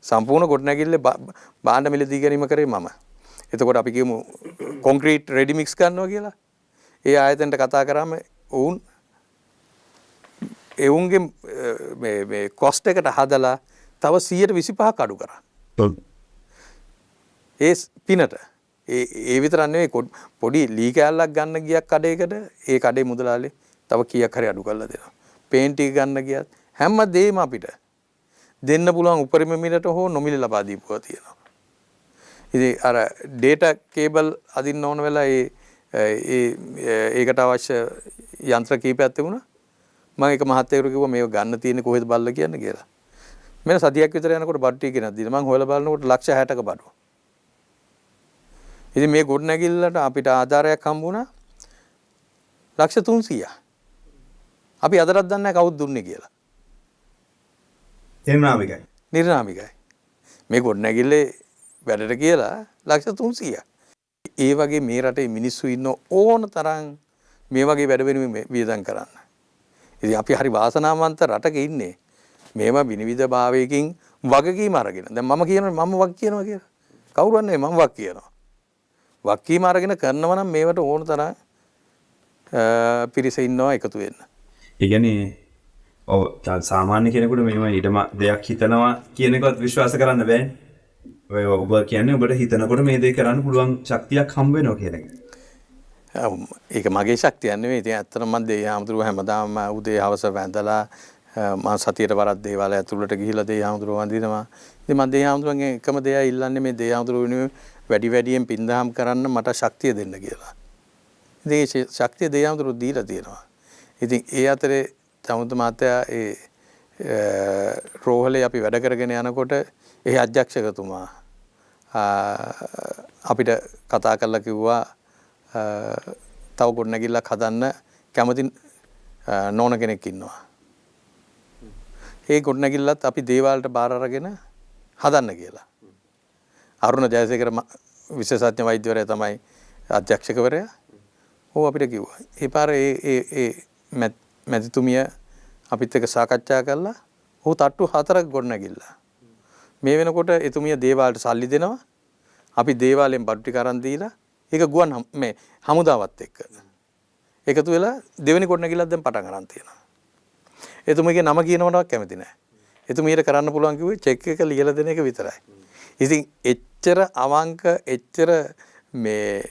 Speaker 2: සම්පූර්ණ ගොඩනැගිල්ලේ භාණ්ඩ මිලදී ගැනීම කරේ මම. එතකොට අපි කියමු කොන්ක්‍රීට් රෙඩි මික්ස් කරනවා කියලා. ඒ ආයතනට කතා කරාම එවුන්ගේ මේ කොස්ට් එකට හදලා තව 125ක් අඩු කරා. ඒ පිනට ඒ විතරක් නෙවෙයි පොඩි ලී කෑල්ලක් ගන්න ගියක් කඩේකට ඒ කඩේ මුදලාලි තව කීයක් හරි අඩු කරලා දෙනවා. පේන්ට් එක ගන්න ගියත් හැම දෙයක්ම අපිට දෙන්න පුළුවන් උපරිම මිලට හෝ නොමිලේ ලබා දීපුවා තියෙනවා. ඉතින් අර ඩේටා කේබල් අදින්න ඕන වෙලා ඒකට අවශ්‍ය යන්ත්‍ර කීපයක් තිබුණා. මම එක මහත්තයෙකුට කිව්වා මේක ගන්න තියෙන්නේ කොහෙද බලලා කියන්න කියලා. මම සතියක් විතර යනකොට බඩු ටික ගෙනත් දීලා මම හොයලා බලනකොට ලක්ෂ 60ක බඩු. ඉතින් මේ ගොඩනැගිල්ලට අපිට ආධාරයක් හම්බුණා ලක්ෂ 300ක්. අපි අදටත් දන්නේ නැහැ කවුද දුන්නේ කියලා.
Speaker 1: නිර්නාමිකයි.
Speaker 2: නිර්නාමිකයි. මේ ගොඩනැගිල්ලේ වැඩට කියලා ලක්ෂ 300ක්. ඒ වගේ මේ රටේ මිනිස්සු ඉන්න ඕන තරම් මේ වගේ වැඩ වෙනුවෙන් වියදම් කරන්න. ඉතින් අපි හරි වාසනාවන්ත රටක ඉන්නේ. මේවා විනිවිද භාවයකින් වගකීම අරගෙන. දැන් මම කියනවා මම වක් කියනවා කියලා. කවුරුත් නෙවෙයි මම වක් කියනවා. වක්කීම අරගෙන කරනවා නම් මේවට ඕන තරම් පිරිස ඉන්නවා එකතු වෙන්න.
Speaker 1: ඒ කියන්නේ ඔව් සාමාන්‍ය කෙනෙකුට මේව ඊටම දෙයක් හිතනවා කියන එකවත් විශ්වාස කරන්න බෑනේ. ඔබ කියන්නේ ඔබට හිතනකොට මේ දේ කරන්න පුළුවන් ශක්තියක් හම්බ වෙනවා කියන එක.
Speaker 2: ඒක මගේ ශක්තියක් නෙවෙයි. ඉතින් ඇත්තටම මම දෙය ආමතුරු හැමදාම උදේ හවස වැඳලා මම සතියට වරක් දේවාලය ඇතුළට ගිහිලා දෙය ආමතුරු වඳිනවා. ඉතින් මම දෙය ආමතුරුන්ගෙන් එකම දෙයයි ඉල්ලන්නේ මේ දෙය ආමතුරු වෙනුවෙන් වැඩියෙන් පින්දහම් කරන්න මට ශක්තිය දෙන්න කියලා. ඉතින් ඒ ශක්තිය දෙය ආමතුරු දීලා තියෙනවා. ඉතින් ඒ අතරේ තමුතු මාත්‍යා රෝහලේ අපි වැඩ කරගෙන යනකොට ඒ අධ්‍යක්ෂකතුමා අපිට කතා කරලා කිව්වා තව ගොඩනැගිල්ලක් හදන්න කැමති නෝන කෙනෙක් ඉන්නවා. ඒ ගොඩනැගිල්ලත් අපි දේවාලට බාර අරගෙන හදන්න කියලා. අරුණ ජයසේකර විශේෂඥ වෛද්‍යවරයා තමයි අධ්‍යක්ෂකවරයා. ඔව් අපිට කිව්වා. ඒ පාර ඒ මැතිතුමිය අපිත් එක්ක සාකච්ඡා කළා. ඔහු තට්ටු 4ක් ගොඩනැගිල්ලා. මේ වෙනකොට එතුමිය දේවාලට සල්ලි දෙනවා. අපි දේවාලෙන් බඩු ටික අරන් දීලා ඒක ගුවන් මේ හමුදාවත් එක්ක එකතු වෙලා දෙවෙනි ගොඩනැගිල්ලක් දැන් පටන් ගන්න තියෙනවා. එතුමියගේ නම කියනවටවත් කැමති නැහැ. එතුමියට කරන්න පුළුවන් කිව්වේ චෙක් එක ලියලා දෙන එක විතරයි. ඉතින් එච්චර අවංක එච්චර මේ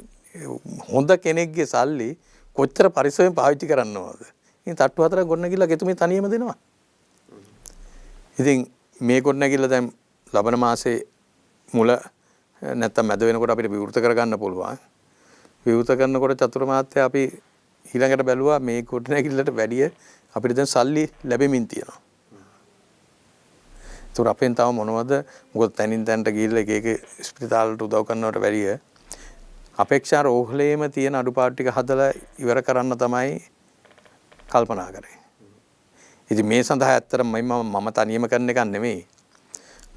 Speaker 2: හොඳ කෙනෙක්ගේ සල්ලි කොච්චර පරිස්සමෙන් පාවිච්චි කරන්නවද? ඉතින් තට්ටු 4ක් ගොඩනැගිල්ලක් එතුමිය තනියම දෙනවා. ඉතින් මේ ගොඩනැගිල්ල දැන් ලබන මාසේ මුල නැත්තම් මැද වෙනකොට අපිට විවෘත කරගන්න පුළුවන්. විවෘත කරනකොට චතුර මාත්‍යා අපි ඊළඟට බැලුවා මේ ගොඩනැගිල්ලට වැඩිය අපිට දැන් සල්ලි ලැබෙමින් තියෙනවා. ඒතර අපෙන් තව මොනවද? මොකද තනින් තනට ගිහිල්ලා එක එක ස්පිරිතාලට උදව් කරනවට වැඩිය අපේක්ෂා රෝහලේම තියෙන අඩුපාඩු ටික හදලා ඉවර කරන්න තමයි කල්පනා කරේ. ඉතින් මේ සඳහා ඇත්තටම මම තනියම කරන එකක් නෙමෙයි.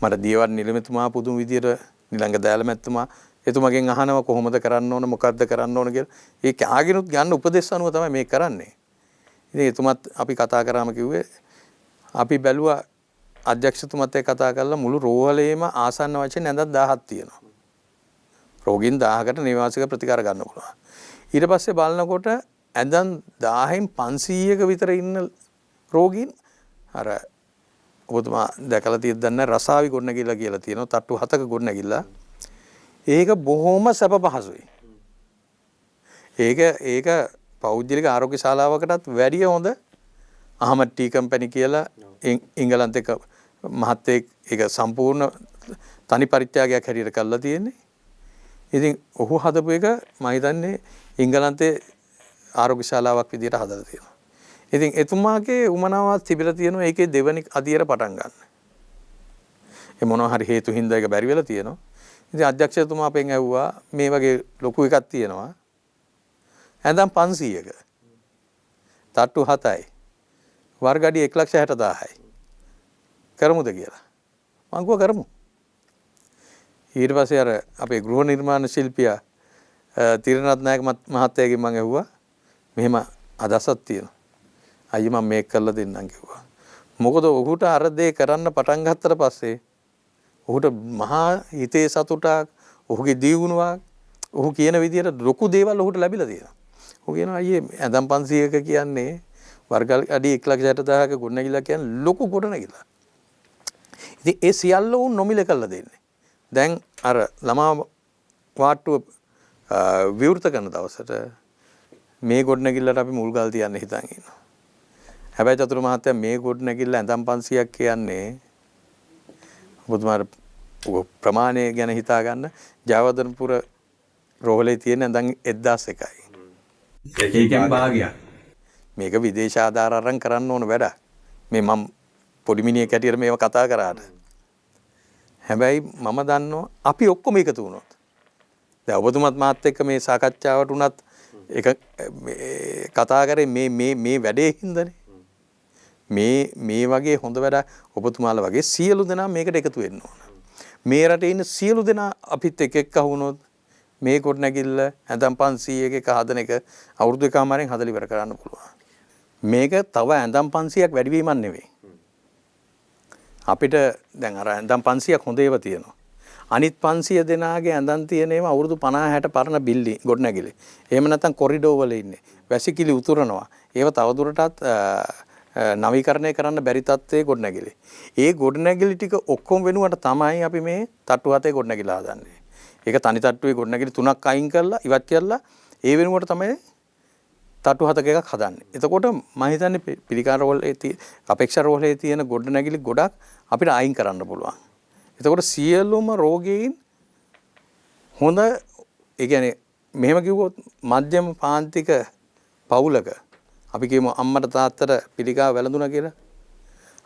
Speaker 2: මට දියවඩ නිලමෙතුමා පුදුම විදියට නිලංග දයාලමැතිතුමා එතුමගෙන් අහනවා කොහොමද කරන්න ඕන මොකද්ද කරන්න ඕන කියලා. ඒ කාගෙනුත් ගන්න උපදෙස් අනුව තමයි මේක කරන්නේ. ඉතින් එතුමත් අපි කතා කරාම කිව්වේ අපි බැලුවා අධ්‍යක්ෂතුමත් එක්ක කතා කරලා මුළු රෝහලේම ආසන්න වශයෙන් ඇඳක් 1000ක් තියෙනවා. රෝගීන් 1000කට නිවාසික ප්‍රතිකාර ගන්න පුළුවන්. ඊට පස්සේ බලනකොට ඇඳන් 1000න් 500ක විතර ඉන්න රෝගීන් අර ඔබතුමා දැකලා තියෙද්ද නැහැ රසාවි ගොඩනැගිල්ල කියලා තියෙනවා තට්ටු 7ක ගොඩනැගිල්ල. ඒක බොහොම සැප පහසුයි. ඒක පෞද්ගලික ආරෝග්‍ය ශාලාවකටත් වැඩිය හොඳ. අහමඩ් ටී කම්පැනි කියලා එංගලන්තේ මහත්තයෙක් ඒක සම්පූර්ණ තනි පරිත්‍යාගයක් හැටියට කරලා තියෙන්නේ. ඉතින් ඔහු හදපු එක මම හිතන්නේ ඉංගලන්තේ ආරෝග්‍ය ශාලාවක් විදියට හදලා තියෙනවා. ඉතින් එතුමාගේ උමනාවක් තිබිලා තියෙනවා ඒකේ දෙවනි අදියර පටන් ගන්න. ඒ මොනවා හරි හේතු හින්දා ඒක බැරි වෙලා තියෙනවා. ඉතින් අධ්‍යක්ෂකතුමා අපෙන් ඇහුවා මේ වගේ ලොකු එකක් තියෙනවා. ඇඳන් 500ක. තට්ටු 7යි. වර්ගඩි 1,60,000යි. කරමුද කියලා. මං කිව්වා කරමු. ඊට පස්සේ අර අපේ ගෘහ නිර්මාණ ශිල්පියා තිරණත් නායක මහත්තයාගෙන් මම ඇහුවා මෙහෙම අදහසක් තියෙනවා. අයියේ මම මේක කරලා දෙන්නම් කිව්වා. මොකද ඔහුට අර දේ කරන්න පටන් ගත්තට පස්සේ ඔහුට මහා හිතේ සතුටක්, ඔහුගේ දීගුණාවක්, ඔහු කියන විදිහට ලොකු දේවල් ඔහුට ලැබිලා තියෙනවා. ඔහු කියනවා අයියේ ඇඳන් 500ක කියන්නේ වර්ග අඩි 1,60,000ක ගොඩනැගිල්ල කියන්නේ ලොකු ගොඩනැගිල්ල. ඉතින් ඒ සියල්ල උන් නොමිලේ කරලා දෙන්නේ. දැන් අර ළමා වාට්ටුව විවෘත කරන දවසට මේ ගොඩනැගිල්ලට අපි මුල්ගල් තියන්න හිතන් ඉන්නවා. හැබැයි චතුර මහත්තයා මේ ගොඩනැගිල්ල ඇඳන් 500ක් කියන්නේ ඔබතුමාට ප්‍රමාණය ගැන හිතා ගන්න ජයවර්ධනපුර රෝහලේ තියෙන ඇඳන් 1001යි. ඒකෙන් භාගයක්. මේක විදේශ ආධාර අරන් කරන්න ඕන වැඩක්. මේ මම පොඩි මිනිහෙක් හැටියට මේව කතා කරාට. හැබැයි මම දන්නවා අපි ඔක්කොම එකතු වුණොත්. දැන් ඔබතුමත් මාත් එක්ක මේ සාකච්ඡාවට උනත් ඒක කතා කරේ මේ වැඩේ හින්දානේ. මේ වගේ හොඳ වැඩ ඔබතුමාලා වගේ සියලු දෙනා මේකට එකතු වෙන්න ඕන. මේ රටේ ඉන්න සියලු දෙනා අපිත් එක්ක වුණොත් මේ ගොඩනැගිල්ල ඇඳන් 500ක එක හදන එක අවුරුදු එකමාරෙන් හදලා ඉවර කරන්න පුළුවන්. මේක තව ඇඳන් 500ක් වැඩි වීමක් නෙවෙයි. අපිට දැන් අර ඇඳන් 500ක් හොඳ ඒවා තියෙනවා. අනිත් 500 දෙනාගේ ඇඳන් තියෙන ඒවා අවුරුදු 50 60 පරණ බිල්ඩින් ගොඩනැගිලි. එහෙම නැත්නම් කොරිඩෝ වල ඉන්නේ. වැසිකිලි උතුරනවා. ඒව තවදුරටත් නවීකරණය කරන්න බැරි තත්ත්වයේ ගොඩනැගිලි. ඒ ගොඩනැගිලි ටික ඔක්කොම වෙනුවට තමයි අපි මේ තට්ටු 7 ගොඩනැගිලා හදන්නේ. ඒක තනි තට්ටුවේ ගොඩනැගිලි 3ක් අයින් කරලා ඉවත් කරලා ඒ වෙනුවට තමයි තට්ටු 7ක එකක් හදන්නේ. එතකොට මම හිතන්නේ පිළිකාර රෝහලේ අපේක්ෂා රෝහලේ තියෙන ගොඩනැගිලි ගොඩක් අපිට අයින් කරන්න පුළුවන්. එතකොට සියලුම රෝගීන් හොඳ ඒ කියන්නේ මෙහෙම කිව්වොත් මධ්‍යම පාන්තික පවුලක අපි කියමු අම්මට තාත්තට පිළිකාව වැළඳුණා කියලා.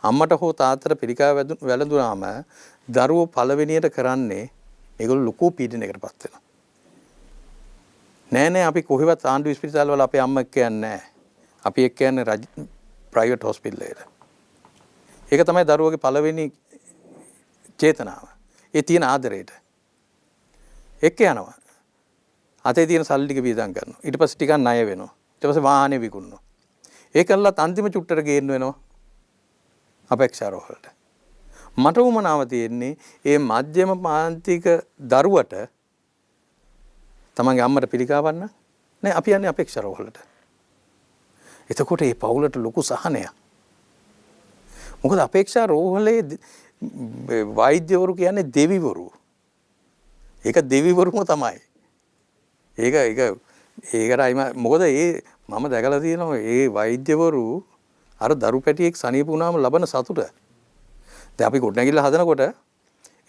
Speaker 2: අම්මට හෝ තාත්තට පිළිකාව වැළඳුනාම දරුවෝ පළවෙනියට කරන්නේ ඒගොල්ලෝ ලොකු පීඩනයකටපත් වෙනවා. නෑ අපි කොහෙවත් ආණ්ඩු ස්පිරිතාල වල අපේ අම්මා එක්ක යන්නේ නෑ. අපි එක්ක යන්නේ ප්‍රයිවට් හොස්පිටල් එකට. ඒක තමයි දරුවගේ පළවෙනි චේතනාව. ඒ තියෙන ආදරේට. එක්ක යනවා. අතේ තියෙන සල්ලි ටික වියදම් කරනවා. ඊට පස්සේ ටිකක් ණය වෙනවා. ඊට පස්සේ වාහනේ විකුණනවා. ඒකල්ලත් අන්තිම චුට්ටට ගේන්න වෙනවා. අපේක්ෂා රෝහලට. මට උමනාව තියෙන්නේ මේ මධ්‍යම පාන්තික දරුවට තමන්ගේ අම්මට පිළිකාවන්න නෑ අපි යන්නේ අපේක්ෂා රෝහලට. එතකොට මේ පවුලට ලොකු සහනයක්. මොකද අපේක්ෂා රෝහලේ වෛද්‍යවරු කියන්නේ දෙවිවරු. ඒක දෙවිවරුම තමයි. ඒකටයි මොකද මම දැකලා තියෙනවා ඒ වෛද්‍යවරු අර දරු පැටියෙක් සනීප වුණාම ලබන සතුට. දැන් අපි ගොඩනැගිල්ල හදනකොට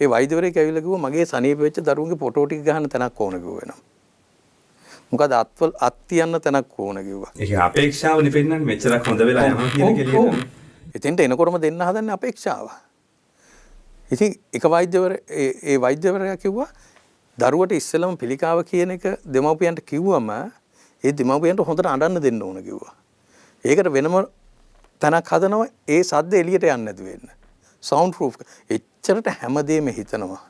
Speaker 2: ඒ වෛද්‍යවරයෙක් ඇවිල්ලා කිව්වා මගේ සනීප වෙච්ච දරුවන්ගේ ෆොටෝ ටික ගහන්න තැනක් ඕන කිව්වා වෙනවා. මොකද අත් තියන්න තැනක් ඕන කිව්වා.
Speaker 1: ඒක අපේක්ෂාව නෙපෙන්නන්නේ මෙච්චරක් හොඳ වෙලා යනවා කියන කෙලියද?
Speaker 2: එතෙන්ට එනකොටම දෙන්න හදන්නේ අපේක්ෂාව. ඉතින් එක ඒ වෛද්‍යවරයා කිව්වා දරුවට ඉස්සෙල්ලම පිළිකාව කියන එක දෙමව්පියන්ට කිව්වම ඒ දෙමව්පියන්ට හොඳට අඬන්න දෙන්න ඕන කිව්වා. ඒකට වෙනම තැනක් හදනවා ඒ සද්ද එළියට යන්නේ නැති වෙන්න. Sound proof. එච්චරට හැමදේම හිතනවා.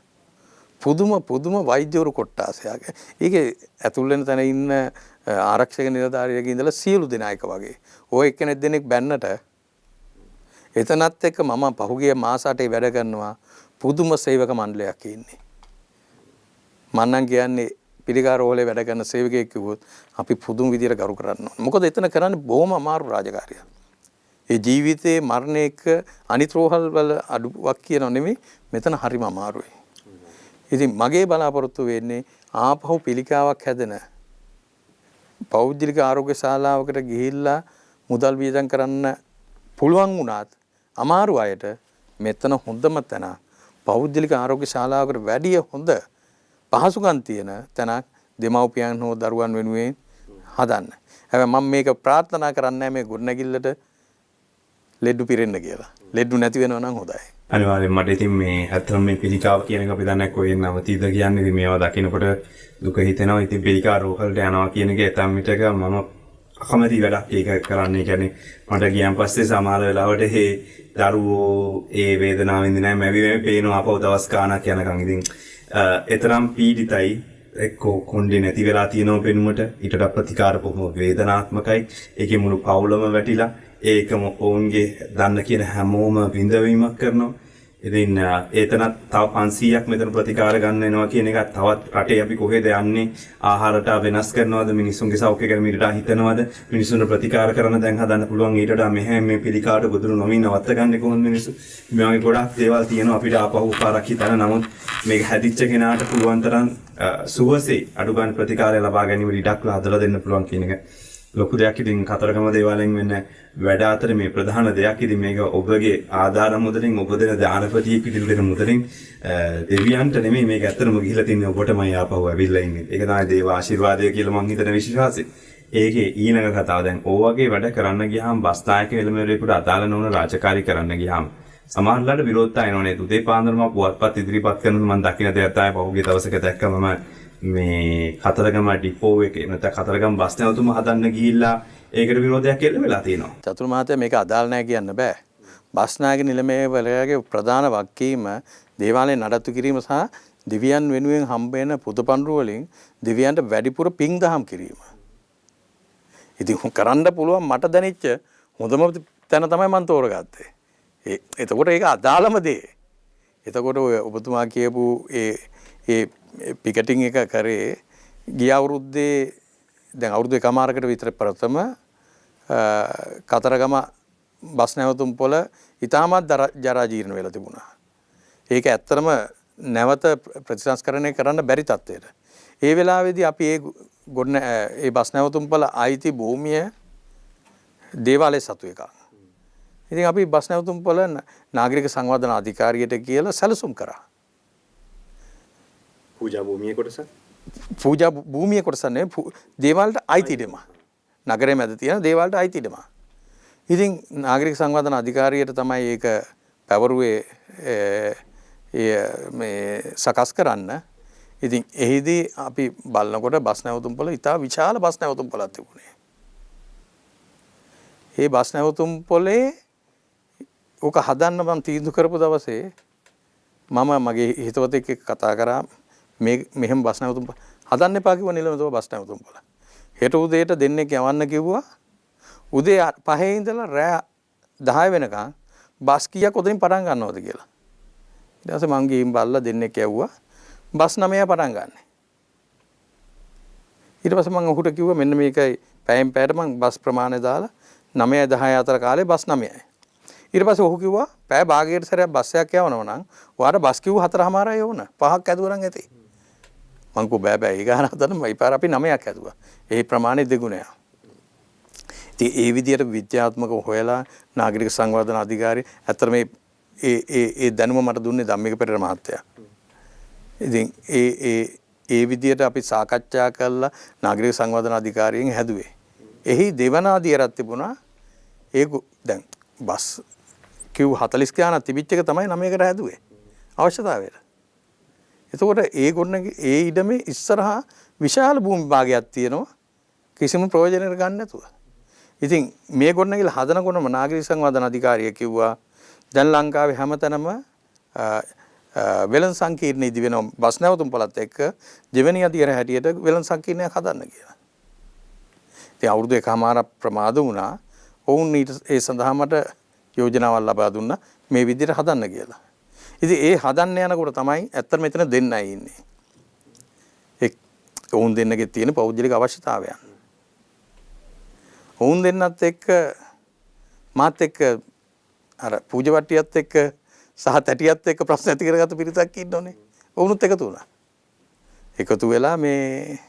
Speaker 2: පුදුම වෛද්‍යවරු කොට්ටාසයක්. ඒකේ ඇතුල් වෙන තැන ඉන්න ආරක්ෂක නිලධාරියෙක් ඉඳලා සියලු දෙනා එක වගේ. ඔය එක්කෙනෙක් දෙනෙක් බැන්නට එතනත් එක්ක මම පහුගිය මාස 8 වැඩ කරනවා පුදුම සේවක මණ්ඩලයක් ඉන්නේ. මන්නම් කියන්නේ පිළිකාර රෝහලේ වැඩ කරන සේවකයෙක් කිව්වොත් අපි පුදුම විදියට ගරු කරන්න ඕන. මොකද එතන කරන්නේ බොහොම අමාරු රාජකාරියක්. ඒ ජීවිතේ මරණ එක අනිත් රෝහල් වල අඩුවක් කියනව නෙමෙයි මෙතන හරිම අමාරුයි. ඉතින් මගේ බලාපොරොත්තු වෙන්නේ ආපහු පිළිකාවක් හැදෙන පෞද්ගලික ආරෝග්‍ය ශාලාවකට ගිහිල්ලා මුදල් වියදම් කරන්න පුළුවන් වුණත් අමාරු අයට මෙතන හොඳම තැන පෞද්ගලික ආරෝග්‍ය ශාලාවකට වැඩිය හොඳ පහසුකම් තියෙන තැනක් දෙමව්පියන් හෝ දරුවන් වෙනුවෙන් හදන්න. හැබැයි මම මේක ප්‍රාර්ථනා කරන්නේ මේ ගොඩනැගිල්ලට ලෙඩු පිරෙන්න කියලා. ලෙඩු නැති වෙනවා නම් හොඳයි.
Speaker 1: අනිවාර්යෙන් මට ඉතින් මේ ඇත්තම මේ පිළිකාව කියන එක අපි දන්නේ කොහෙන් නවතීද කියන්නේ. ඉතින් මේවා දකිනකොට දුක හිතෙනවා. ඉතින් පිළිකා රෝහලට යනවා කියන එක ඇතම් විටක මම අකමැති වැඩක් ඒක කරන්නේ. කියන්නේ මට ගියන් පස්සේ සමහර වෙලාවට ඒ දරුවෝ ඒ වේදනාව විඳින මැවි පේනවා අපව දවස් ගාණක් යනකම්. ඉතින් එතරම් පීඩිතයි. එක්කෝ කොණ්ඩේ නැති වෙලා තියෙනව පෙනුමට ඊට ප්‍රතිකාර බොහොම වේදනාත්මකයි. ඒකේ මුළු පවුලම වැටිලා ඒකම ඔවුන්ගේ දන්න කියන හැමෝම විඳවීමක් කරනවා. ඉතින් ඒතනත් තව 500ක් මෙතන ප්‍රතිකාර ගන්න වෙනවා කියන එක තවත් රටේ අපි කොහෙද යන්නේ ආහාරට වෙනස් කරනවද මිනිස්සුන්ගේ සෞඛ්‍ය ගැන මිලට හිතනවද මිනිස්සුන්ට ප්‍රතිකාර කරන දැන් හදන්න පුළුවන් ඊට වඩා මෙහෙම මේ පිළිකාට ගොදුරු නොවි නවත්ත ගන්න කොහොමද මිනිස්සු මේ වගේ ගොඩක් දේවල් තියෙනවා අපිට ආපහු පාරක් හිතන නමුත් මේක හැදිච්ච කෙනාට පුළුවන් තරම් සුවසේ අඩු ගන්න ප්‍රතිකාරය ලබා ගැනීම ඉඩක්ලා හදලා දෙන්න පුළුවන් කියන එක ලොකු දෙයක්. ඉතින් කතරගම දේවාලයෙන් වෙන්න වැඩ අතර මේ ප්‍රධාන දෙයක්. ඉතින් මේක ඔබගේ ආධාර මුදලින් ඔබ දෙන දානපතියෙක් පිටින් දෙන මුදලින් දෙවියන්ට නෙමෙයි මේක ඇත්තටම ගිහිලා තින්නේ ඔබටමයි ආපහු ඇවිල්ලා ඉන්නේ. ඒක තමයි දේව ආශිර්වාදය කියලා මං හිතන විශ්වාසය. ඒකේ ඊළඟ කතාව දැන් ඕවගේ වැඩ කරන්න ගියාම බස්නායක එළමෙරේකට අදාළ නොවන රාජකාරී කරන්න ගියාම සමහරවිට විරෝධතා එනවනේ. උදේ පාන්දරම පුවත්පත් ඉදිරිපත් කරන මම දකින්න දෙයක් තමයි පහුගිය දවසක දැක්කම මේ කතරගම ඩිපෝ එකේ නැත්නම් කතරගම බස් නැවතුම හදන්න ගිහිල්ලා ඒකට විරෝධයක් එල්ල වෙලා තියෙනවා.
Speaker 2: චතුර මහත්තයා මේක අදාළ නැහැ කියන්න බෑ. බස් නායක නිලමේවලගේ ප්‍රධාන වගකීම දේවාලය නඩත්තු කිරීම සහ දෙවියන් වෙනුවෙන් හම්බ වෙන පුදපඬුරු වලින් දෙවියන්ට වැඩිපුර පින් දහම් කිරීම. ඉතින් කරන්න පුළුවන් මට දැනෙච්ච හොඳම තැන තමයි මම තෝරගත්තේ. එතකොට ඒක අදාළම දේ. එතකොට ඔබතුමා කියපු ඒ පිකටිං එක කරේ ගිය අවුරුද්දේ දැන් අවුරුදු එකමාරකට විතර ප්‍රථම කතරගම බස් නැවතුම් පොළ ඉතාමත් ජරා ජීර්ණ වෙලා තිබුණා. ඒක ඇත්තටම නැවත ප්‍රතිසංස්කරණය කරන්න බැරි තත්ත්වයට. ඒ වෙලාවේදී අපි ඒ බස් නැවතුම් පොළ අයිති භූමිය දේවාලය සතු එකක්. ඉතින් අපි බස් නැවතුම් පොළ නාගරික සංවර්ධන අධිකාරියට කියලා සැලසුම් කරා.
Speaker 1: පූජා භූමියේ කොටස
Speaker 2: පූජා භූමිය කොටස නෙවෙයි දේවාලට අයිති ඉඩම. නගරයේ මැද තියෙන දේවාලට අයිති ඉඩම. ඉතින් නාගරික සංවර්ධන අධිකාරියට තමයි ඒක පැවරුවේ මේ සකස් කරන්න. ඉතින් එහිදී අපි බලනකොට බස් නැවතුම් පොළ ඉතා විශාල බස් නැවතුම් පොළක් තිබුණේ. ඒ බස් නැවතුම් පොළේ ඕක හදන්න මම තීන්දුව කරපු දවසේ මම මගේ හිතවතෙක් එක්ක කතා කරා මෙහෙම බස් නැවතුම් හදන්න එපා කිව්වා නිලමේතුම බස් නැවතුම් පොළ. හෙට උදේට දෙන්නෙක් යවන්න කිව්වා. උදේ 5 ඉඳලා රෑ 10 වෙනකන් බස් කීයක් උදේින් පටන් ගන්නවද කියලා. ඊට පස්සේ මං ගිහින් බලලා දෙන්නෙක් යවුවා. බස් 9 පටන් ගන්න. ඊට පස්සේ මං ඔහුට කිව්වා මෙන්න මේකයි පැයෙන් පැයට මං බස් ප්‍රමාණය දාලා 9:10 අතර කාලේ බස් 9යි. ඊට පස්සේ ඔහු කිව්වා පැය භාගයකට සැරයක් බස් එකක් යවනවා නම් ඔයාට බස් කිව්ව 4:00මාරයි යවන්න. 5ක් ඇදුවරන් ඇති. මං කෝ බෑ ඒ ගාන හදන්න මේ පාර අපි 9ක් ඇදුවා. ඒ ප්‍රමාණය දෙගුණයක්. ඉතින් ඒ විදිහට විද්‍යාත්මකව හොයලා නාගරික සංවර්ධන අධිකාරිය ඇත්තට මේ ඒ දැනුම මට දුන්නේ ධම්මික පෙරේර මහත්තයා. ඉතින් ඒ විදිහට අපි සාකච්ඡා කළා නාගරික සංවර්ධන අධිකාරියෙන් හැදුවේ. එහි දෙවනාදියරක් තිබුණා. ඒක දැන් බස් කිව් 40 ගානක් තිබිච්ච එක තමයි 9කට හැදුවේ. අවශ්‍යතාවයට. එතකොට ඒ ගොඩනැගිලි ඒ ඉඩමේ ඉස්සරහා විශාල භූමි භාගයක් තියෙනවා කිසිම ප්‍රයෝජනයක් ගන්න නැතුව. ඉතින් මේ ගොඩනැගිලි හදනකොටම නාගරික සංවර්ධන අධිකාරිය කිව්වා දැන් ලංකාවේ හැමතැනම වෙළඳ සංකීර්ණ ඉදි වෙනවා බස් නැවතුම් පළත් එක්ක දෙවෙනි අධිකාර හැටියට වෙළඳ සංකීර්ණයක් හදන්න කියලා. ඉතින් අවුරුදු එකමාරක් ප්‍රමාද වුණා. ඔවුන් ඒ සඳහා මට යෝජනාවක් ලබා දුන්නා මේ විදිහට හදන්න කියලා. ඉතින් ඒ හදන්න යනකොට තමයි ඇත්තට මෙතන දෙන්නයි ඉන්නේ. ඔවුන් දෙන්නගේ තියෙන පෞද්ගලික අවශ්‍යතාවයන්. ඔවුන් දෙන්නත් එක්ක මාත් එක්ක අර පූජවට්ටියත් එක්ක සහ තැටියත් එක්ක ප්‍රශ්න ඇති කරගත්ත පිරිසක් ඉන්නෝනේ. ඔවුනුත් එකතු වුණා. එකතු වෙලා මේ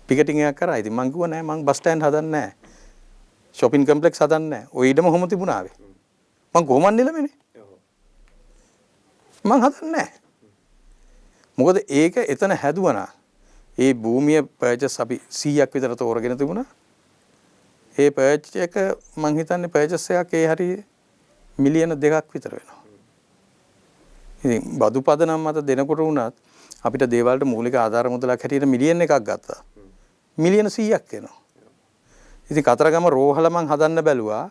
Speaker 2: පිකටිං එකක් කරා. ඉතින් මං කිව්වා නෑ මං බස් ස්ටෑන්ඩ් හදන්නේ නෑ. shopping complex හදන්නේ නෑ. ඔය ඉඩම කොහොම තිබුණාවේ. මං කොහොමද නිලමනේ. මං හදන්නේ නැහැ. මොකද ඒක එතන හැදුවනා. ඒ භූමිය පර්චස් අපි 100ක් විතර තෝරගෙන තිබුණා. ඒ පර්චස් එක මං හිතන්නේ පර්චස් එකක් ඒ හරිය මිලියන 2ක් විතර වෙනවා. ඉතින් බදු පදනම් මත දෙනකොට වුණත් අපිට දේවල්ට මූලික ආධාර මුදලක් හැටියට මිලියන් එකක් ගත්තා. මිලියන 100ක් එනවා. ඉතින් කතරගම රෝහල මං හදන්න බැලුවා.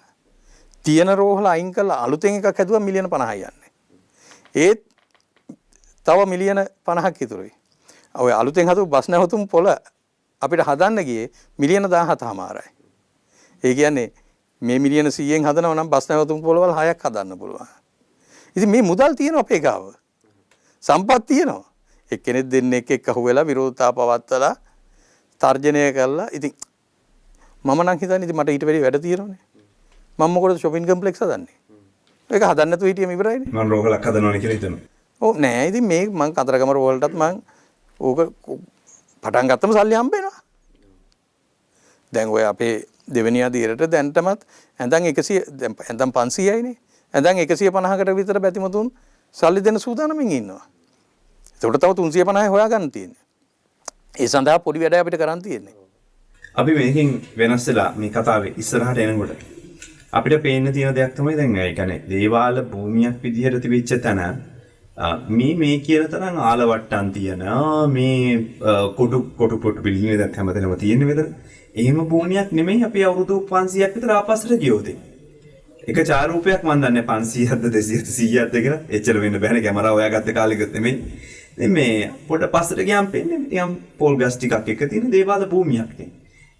Speaker 2: තියෙන රෝහල අයින් කරලා අලුතෙන් එකක් හැදුවා මිලියන 50යි යන්නේ. ඒත් තව මිලියන 50ක් ඉතුරුයි. ඔය අලුතෙන් හදපු බස් නැවතුම් පොළ අපිට හදන්න ගියේ මිලියන 17මාරයි. ඒ කියන්නේ මේ මිලියන 100න් හදනවා නම් බස් නැවතුම් පොළවල් 6ක් හදන්න පුළුවන්. ඉතින් මේ මුදල් තියෙනවා අපේ ගාව. සම්පත් තියෙනවා. එක්කෙනෙක් දෙන්නෙක් එක්ක අහුවෙලා විරෝධතා පවත්තලා තර්ජනය කළා. ඉතින් මම නම් හිතන්නේ ඉතින් මට ඊට වැඩි වැඩ තියෙනවනේ. මම මොකටද shopping complex හදන්නේ? ඒක හදන්න නැතුව හිටියම ඉවරයිනේ.
Speaker 1: මම රෝගලක් හදනවනේ කියලා හිතනවා.
Speaker 2: ඔව් නෑ ඉතින් මේ මං කතරගම රෝවලටත් මං ඕක පටන් ගත්තම සල්ලි හම්බ වෙනවා. දැන් ඔය අපේ දෙවෙනි අදියරට දැන්ටමත් ඇඳන් 100 දැන් ඇඳන් 500යිනේ. ඇඳන් 150කට විතර බැතිමතුන් සල්ලි දෙන්න සූදානමින් ඉන්නවා. ඒකට තව 350 හොයාගන්න තියෙන්නේ. ඒ සඳහා පොඩි වැඩ අපිට කරන් තියෙන්නේ.
Speaker 1: අපි මේකෙන් වෙනස් වෙලා මේ කතාවේ ඉස්සරහට එනකොට අපිට පේන්න තියෙන දෙයක් තමයි දැන් ඒ කියන්නේ දේවාල භූමියක් විදිහට තිබිච්ච තැන මේ කියන තරම් ආලවට්ටම් තියෙන මේ කොටු බිල්ඩින් එකක් හැමතැනම තියෙන වෙලද එහෙම භූමියක් නෙමෙයි අපි අවුරුදු 500ක් විතර ආපස්සට ගියෝතේ. එක චාරූපයක් මන් දන්නේ 500ක්ද 200ක්ද 100ක්ද කියලා එච්චර වෙන්න බෑනේ කැමරාව හොයාගත්ත කාලෙකත් නෙමෙයි. මේ පොඩ පස්සට ගියාම පෙන්නේ නිකන් පෝල් ගස් ටිකක් එක තියෙන දේවාල භූමියක් නේ.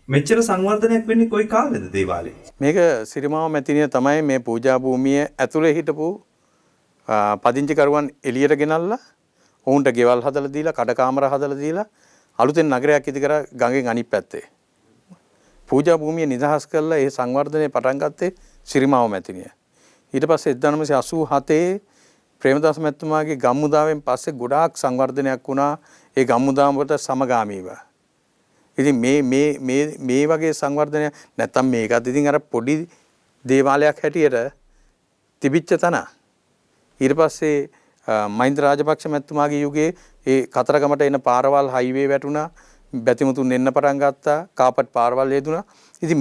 Speaker 1: මෙච්චර සංවර්ධනයක් වෙන්නේ කොයි කාලෙද දේවාලේ?
Speaker 2: මේක සිරිමාව මැතිනිය තමයි මේ පූජා භූමිය ඇතුලේ හිටපු පදිංචිකරුවන් එළියට ගෙනල්ලා ඔවුන්ට ගෙවල් හදලා දීලා කඩ කාමර හදලා දීලා අලුතෙන් නගරයක් ඉදි කරා ගඟෙන් අනිත් පැත්තේ. පූජා භූමිය නිදහස් කරලා ඒ සංවර්ධනය පටන් ගත්තේ සිරිමාව මැතිනිය. ඊට පස්සේ 1987 ප්‍රේමදාස මැතිතුමාගේ ගම්මුදාවෙන් පස්සේ ගොඩාක් සංවර්ධනයක් වුණා ඒ ගම්මුදාවට සමගාමීව. ඉතින් මේ වගේ සංවර්ධනය නැත්තම් මේකත් ඉතින් අර පොඩි දේවාලයක් හැටියට තිබිච්ච තැන. ඊට පස්සේ මහින්ද රාජපක්ෂ මැතිතුමාගේ යුගයේ ඒ කතරගමට එන පාරවල් හයිවේ වැටුණා. බැතිමුතුන් එන්න පටන් ගත්තා. කාපට් පාරවල් හේදුණා. ඉතින්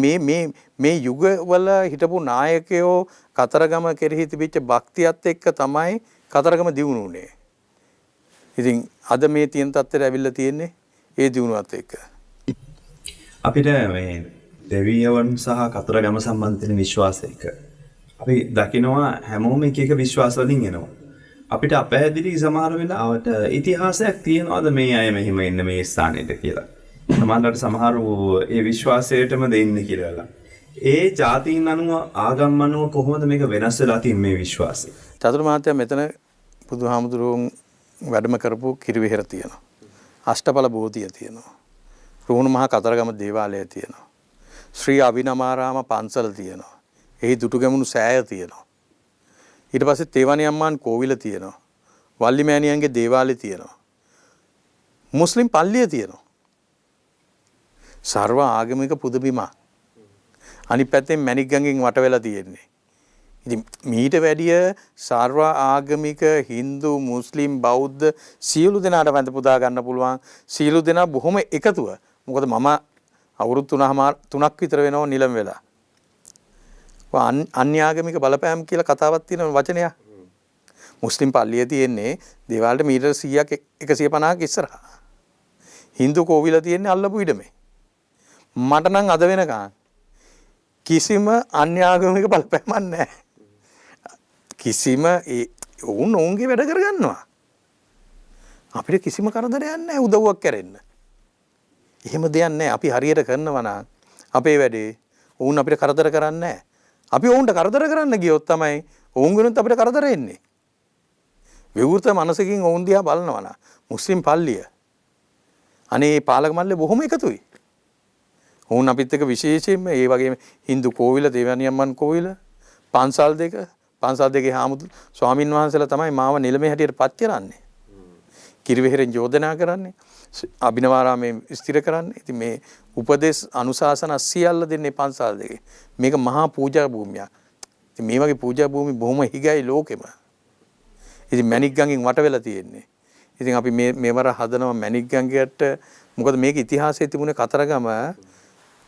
Speaker 2: මේ යුගවල හිටපු නායකයෝ කතරගම කෙරෙහි තිබිච්ච භක්තියත් එක්ක තමයි කතරගම දියුණු වුණේ. ඉතින් අද මේ තියෙන තත්ත්වයට ඇවිල්ලා තියෙන්නේ ඒ දියුණුවත් එක්ක.
Speaker 1: අපිට මේ දෙවියන් සහ කතරගම සම්බන්ධ තියෙන විශ්වාසයක අපි දකිනවා හැමෝම එක එක විශ්වාස වලින් එනවා. අපිට අපැහැදිලි සමහර වෙලාවට ඉතිහාසයක් තියනවාද මේ අය මෙහිම ඉන්න මේ ස්ථානෙට කියලා. සමහරවිට සමහරු ඒ විශ්වාසයටම දෙන්න කියලා. ඒ ජාතීන් අනුව ආගම් අනුව කොහොමද මේක වෙනස් වෙලා තියෙන්නේ මේ විශ්වාසය?
Speaker 2: චතුර මහත්තයා මෙතන බුදුහාමුදුරුවෝ වැඩම කරපු කිරිවෙහෙර තියෙනවා. අෂ්ටඵල බෝධිය තියෙනවා. රුහුණු මහා කතරගම දේවාලය තියෙනවා. ශ්‍රී අවිනමාරාම පන්සල තියෙනවා. එහි දුටුගැමුණු සෑය තියෙනවා. ඊට පස්සේ තේවනි අම්මාන් කෝවිල තියෙනවා. වල්ලිමෑණියන්ගේ දේවාලය තියෙනවා. මුස්ලිම් පල්ලිය තියෙනවා. සර්ව ආගමික පුදබිම. අනිත් පැත්තෙන් මැණික් ගඟෙන් වට වෙලා තියෙන්නේ. ඉතින් මීට වැඩිය සර්ව ආගමික හින්දු මුස්ලිම් බෞද්ධ සියලු දෙනාට වැඳ පුදා ගන්න පුළුවන්. සියලු දෙනා බොහොම එකතුව. මොකද මම අවුරුදු 3ක් විතර වෙනවා නිලම් වෙලා. අන්‍යාගමික බලපෑම් කියලා කතාවක් තියෙන වචනයක්. මුස්ලිම් පල්ලිය තියෙන්නේ දේවාලට මීටර 100ක් 150ක් ඉස්සරහා. හින්දු කෝවිල තියෙන්නේ අල්ලපු ඉඩමේ. මට නම් අද වෙනකන් කිසිම අන්‍යාගමික බලපෑමක් නැහැ. කිසිම ඔවුන්ගේ වැඩ කරගන්නවා. අපිට කිසිම කරදරයක් නැහැ උදව්වක් කරන්න. එහෙම දෙයක් නැහැ. අපි හරියට කරනවා නම් අපේ වැඩේ ඔවුන් අපිට කරදර කරන්නේ නැහැ. අපි ඔවුන්ට කරදර කරන්න ගියොත් තමයි ඔවුන් වෙනුත් අපිට කරදර එන්නේ. විවෘත මනසකින් ඔවුන් දිහා බලනවා නම් මුස්ලිම් පල්ලිය අනේ පාලක මල්ලේ බොහොම එකතුයි. ඔවුන් අපිත් එක්ක විශේෂයෙන්ම ඒ වගේම හින්දු කෝවිල දේවයන්යන් කෝවිල පන්සල් දෙකේ හාමුදුරු ස්වාමින් වහන්සේලා තමයි මාව නිලමේ හැටියට පත් කරන්නේ. කිරිවෙහෙරෙන් යෝජනා කරන්නේ. අභිනවාරාමේ ස්ථිර කරන්නේ. ඉතින් මේ උපදේශ අනුශාසන සියල්ල දෙන්නේ පන්සල් දෙකේ. මේක මහා පූජා භූමියක්. ඉතින් මේ වගේ පූජා භූමි බොහොම හිගයි ලෝකෙම. ඉතින් මැණික් ගඟෙන් වට වෙලා තියෙන්නේ. ඉතින් අපි මේවර හදනවා මැණික් ගඟට. මොකද මේක ඉතිහාසයේ තිබුණේ කතරගම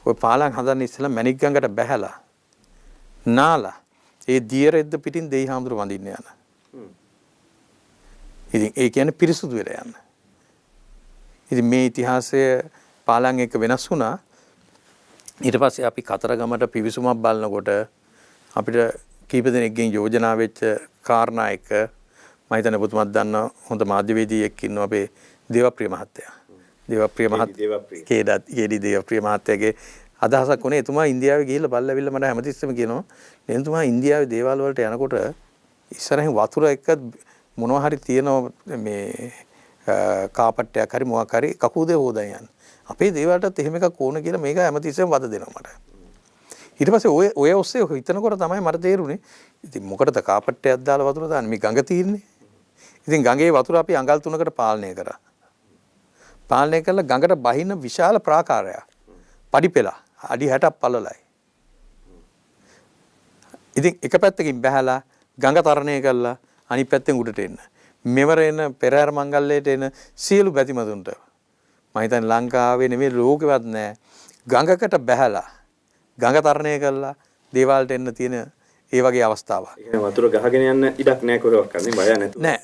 Speaker 2: ඔය පාලම් හදන්න ඉස්සෙල්ලා මැණික් ගඟට බැහැලා නාලා ඒ දියරෙද්ද පිටින් දෙයි හාමුදුරු වඳින්න යන. ඉතින් ඒ කියන්නේ පිරිසුදු වෙලා යන්න. ඉතින් මේ ඉතිහාසය පාලම් එක වෙනස් වුණා. ඊට පස්සේ අපි කතරගමට පිවිසුමක් බලනකොට අපිට කීප දෙනෙක්ගෙන් යෝජනා වෙච්ච කාරණා එක මම හිතන්නේ පුතුමත් දන්න හොඳ මාධ්‍යවේදියෙක් ඉන්නවා අපේ දේවප්‍රිය මහත්තයා. දේවප්‍රිය දේවප්‍රිය මහත්තයාගේ අදහසක් වුණේ එතුමා ඉන්දියාවේ ගිහිල්ලා බල්ලවිල්ල මට හැමතිස්සෙම කියනවා එතුමා ඉන්දියාවේ දේවාල වලට යනකොට ඉස්සරහින් වතුර එක්ක මොනවා හරි තියෙන මේ කාපට්ටයක් හරි මොකක් හරි කකුදේ හොදන් යන. අපේ දේවාලටත් එහෙම එකක් ඕන කියලා මේක හැමතිස්සෙම වද දෙනවා මට. ඊට පස්සේ ඔය ඔස්සේ හිතනකොට තමයි මට තේරුනේ ඉතින් මොකටද කාපට්ටයක් දාලා වතුර දාන්නේ මේ ගඟ තියෙන්නේ. ඉතින් ගඟේ වතුර අපි අඟල් 3කට පාලනය කරා. පාලනය කළා ගඟට බහින විශාල ප්‍රාකාරයක්. පඩිපෙළ අඩි 60ක් පළලයි. ඉතින් එක පැත්තකින් බහැලා ගඟ තරණය කළා අනිත් පැත්තෙන් උඩට එන්න. මෙවර එන පෙරහැර මංගල්‍යයට එන සියලු බැතිමතුන්ට මම හිතන්නේ ලංකාවේ නෙමෙයි ලෝකෙවත් නැහැ. ගඟකට බහැලා ගඟ තරණය කළා දේවාලට එන්න තියෙන ඒ වගේ අවස්ථාවක්.
Speaker 1: ඒ කියන්නේ වතුර ගහගෙන යන්න ඉඩක් නැහැ කොහෙවත් කරන්නේ බය නැතුව.
Speaker 2: නෑ.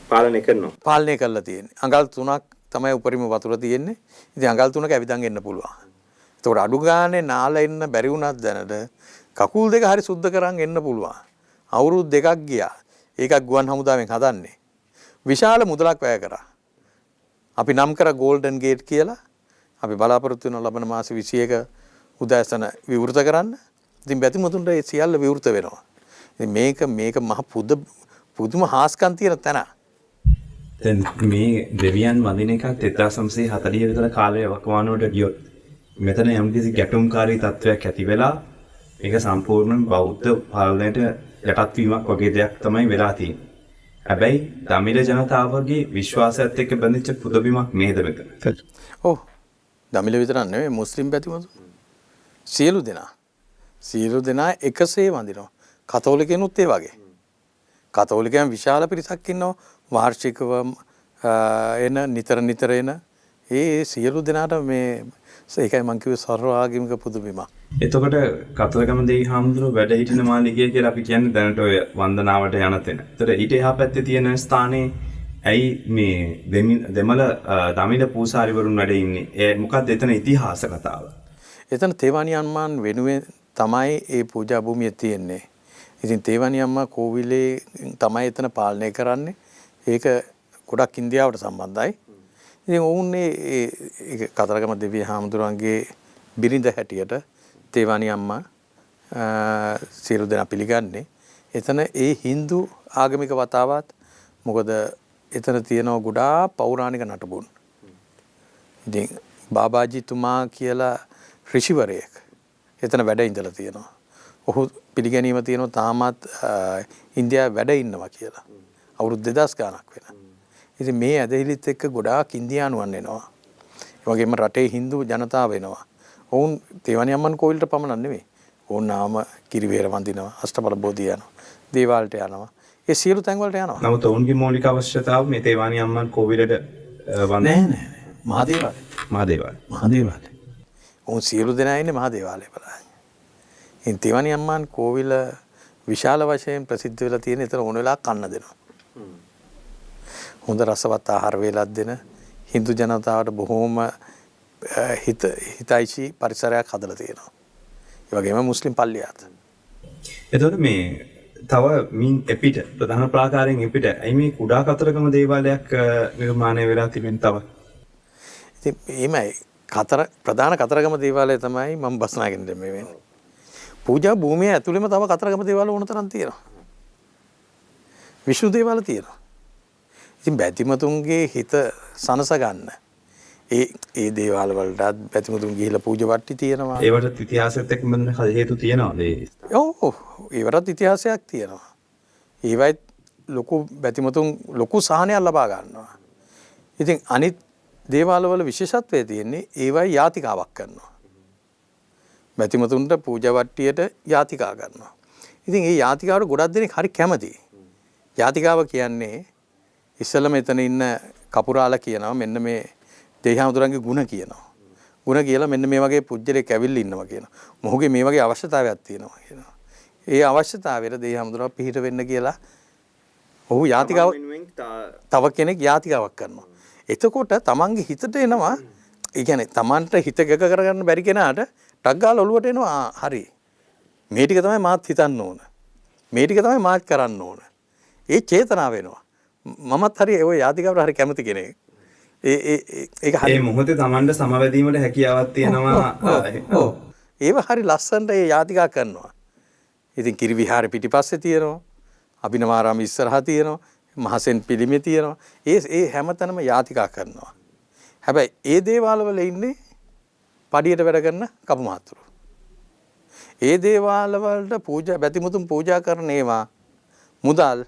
Speaker 1: පාලනය කරනවා.
Speaker 2: පාලනය කරලා තියෙන්නේ. අඟල් 3ක් තමයි උපරිම වතුර තියෙන්නේ. ඉතින් අඟල් 3ක ඇවිදන් එන්න පුළුවන්. ඒතකොට අඩු ගානේ නාලා එන්න බැරි වුණත් දැනට කකුල් දෙක හරි සුද්ධ කරන් එන්න පුළුවන්. අවුරුදු 2ක් ගියා. ඒකක් ගුවන් හමුදාවෙන් හදන්නේ. විශාල මුදලක් වැය කරා. අපි නම් කර ගෝල්ඩන් ගේට් කියලා. අපි බලාපොරොත්තු වෙන ලබන මාස 21 උදෑසන විවෘත කරන්න. ඉතින් බැතිමතුන්ට ඒ සියල්ල විවෘත වෙනවා. ඉතින් මේක මහ පුදුම හාස්කම් තියෙන තැන.
Speaker 1: දැන් මේ දෙවියන් වඳින එකත් 1940 විතර කාලේ වකවානුවට ගියොත් මෙතන යම්කිසි ගැටුම්කාරී තත්වයක් ඇති වෙලා ඒක සම්පූර්ණ බෞද්ධ පාලනයට යටත් වීමක් වගේ දෙයක් තමයි වෙලා තියෙන්නේ. හැබැයි දමිළ ජනතාවගේ විශ්වාසයත් එක්ක බැඳිච්ච පුදබිමක් නේද මෙතන?
Speaker 2: ඔව්. දමිළ විතරක් නෙවෙයි මුස්ලිම් බැතිමතු සියලු දෙනා එකසේ වඳිනවා. කතෝලිකයනුත් ඒ වගේ. කතෝලිකයන් විශාල පිරිසක් ඉන්නවා. වාර්ෂිකව එන නිතර එන ඒ සියලු දෙනාට මේ ඒකයි මං කිව්වේ සර්වාගමික පුදුබිමක්.
Speaker 1: එතකොට කතරගම දෙවි හාමුදුරුවෝ වැඩ හිටින මාලිගය කියලා අපි කියන්නේ දැනට ඔය වන්දනාවට යන තැන. ඒතර ඊට එහා පැත්තේ තියෙන ස්ථානයේ ඇයි මේ දෙමළ දමිළ පූසාරිවරුන් වැඩ ඉන්නේ? ඒ මොකක්ද එතන ඉතිහාස කතාව?
Speaker 2: එතන තේවානි අම්මාන් වෙනුවෙන් තමයි ඒ පූජා භූමිය තියෙන්නේ. ඉතින් තේවානි අම්මා කෝවිලේ තමයි එතන පාලනය කරන්නේ. ඒක ගොඩක් ඉන්දියාවට සම්බන්ධයි. ඉතින් ඔවුන්නේ ඒ කතරගම දෙවිය හාමුදුරන්ගේ බිරිඳ හැටියට තේවානි අම්මා සියලු දෙනා පිළිගන්නේ. එතන ඒ Hindu ආගමික වතාවත් මොකද එතන තියෙනවා ගොඩාක් පෞරාණික නටබුන්. ඉතින් බාබාජිතුමා කියලා ඍෂිවරයෙක් එතන වැඩ ඉඳලා තියෙනවා. ඔහු පිළිගැනීම තියෙනවා තාමත් ඉන්දියාවේ වැඩ ඉන්නවා කියලා. අවුරුදු 2000 ගාණක් වෙන. ඉතින් මේ ඇදහිලිත් එක්ක ගොඩාක් ඉන්දියානුවන් එනවා. ඒ වගේම රටේ Hindu ජනතාව එනවා. ඔවුන් තේවානි අම්මන් කෝවිලට පමණක් නෙමෙයි. ඔවුන් නාම කිරිවේර වඳිනවා, අෂ්ටබල බෝධිය යනවා, දේවාලට යනවා. ඒ සියලු තැන් වලට යනවා.
Speaker 1: නමුත් ඔවුන්ගේ මූලික අවශ්‍යතාව මේ තේවානි අම්මන් කෝවිලට වඳින්නේ
Speaker 2: නෑ. මහදේවාලය. ඔවුන් සියලු දෙනා ඉන්නේ මහදේවාලය බලන්න. ඉතින් තේවානි අම්මන් කෝවිල විශාල වශයෙන් ප්‍රසිද්ධ වෙලා තියෙන. ඒතර ඕන වෙලාවක කන්න දෙනවා. හොඳ රසවත් ආහාර වේලක් දෙන Hindu ජනතාවට බොහෝම හිතයිචි පරිසරයක් හදලා තියෙනවා. ඒ වගේම මුස්ලිම් පල්ලියත්.
Speaker 1: එතකොට මේ තව මින් එපිට ප්‍රධාන ප්‍රාකාරයෙන් එපිට ඇයි මේ කුඩා කතරගම දේවාලයක් නිර්මාණය වෙලා තිබෙන්නේ තව?
Speaker 2: ඉතින් එimai ප්‍රධාන කතරගම දේවාලය තමයි මම බස්නාගෙන් දෙන්නේ වෙන්නේ. පූජා භූමිය ඇතුළෙම තව කතරගම දේවාල ඕන තරම් තියෙනවා. විෂ්ණු දේවාල තියෙනවා. ඉතින් බැතිමතුන්ගේ හිත සනස ගන්න ඒ දේවාල වලට බැතිමතුන් ගිහිලා පූජා වට්ටි තියෙනවා.
Speaker 1: ඒවට ඉතිහාසයත් එක්ක බඳින හේතු තියෙනවද?
Speaker 2: ඔව් ඒවටත් ඉතිහාසයක් තියෙනවා. ඒවයි ලොකු බැතිමතුන් ලොකු සහනයක් ලබා ගන්නවා. ඉතින් අනිත් දේවාල වල විශේෂත්වය තියෙන්නේ ඒවයි යාතිකාවක් කරනවා. බැතිමතුන්ට පූජා වට්ටියට යාතිකා කරනවා. ඉතින් ඒ යාතිකාවට ගොඩක් දෙනෙක් හරි කැමතියි. ජාතිකාව කියන්නේ ඉස්සෙල්ලා මෙතන ඉන්න කපුරාලා කියනවා මෙන්න මේ දෙවිහාමුදුරන්ගේ ಗುಣ කියනවා. ಗುಣ කියලා මෙන්න මේ වගේ පුජ්‍යලෙක් ඇවිල්ලා ඉන්නවා කියනවා. මොහුගේ මේ වගේ අවශ්‍යතාවයක් තියෙනවා කියනවා. ඒ අවශ්‍යතාවයට දෙවිහාමුදුරුවෝ පිහිට වෙන්න කියලා ඔහු යාතිකාව තව කෙනෙක් යාතිකාවක් කරනවා. එතකොට තමන්ගේ හිතට එනවා ඒ කියන්නේ තමන්ට හිත ගක කරගන්න බැරි කෙනාට ටක් ගාලා ඔලුවට එනවා හරි. මේ ටික තමයි මාත් හිතන්න ඕන. මේ ටික තමයි මාත් කරන්න ඕන. ඒ චේතනාව වෙනවා. මමත් හරි ඔය යාතිකාවට හරි කැමති කෙනෙක්. ඒක හරි.
Speaker 1: ඒ මොහොතේ තමන්ට සමවැදීමට හැකියාවක් තියෙනවා.
Speaker 2: ඔව්. ඒව හරි ලස්සනට ඒ යාතිකා කරනවා. ඉතින් කිරි විහාරේ පිටිපස්සේ තියෙනවා. අභිනවාරාම ඉස්සරහා තියෙනවා. මහසෙන් පිළිමේ තියෙනවා. ඒ හැමතැනම යාතිකා කරනවා. හැබැයි ඒ දේවාල වල ඉන්නේ පඩියට වැඩ කරන කපු මහතුරු. ඒ දේවාල වලට පූජා බැතිමුතුන් පූජා කරන ඒවා මුදල්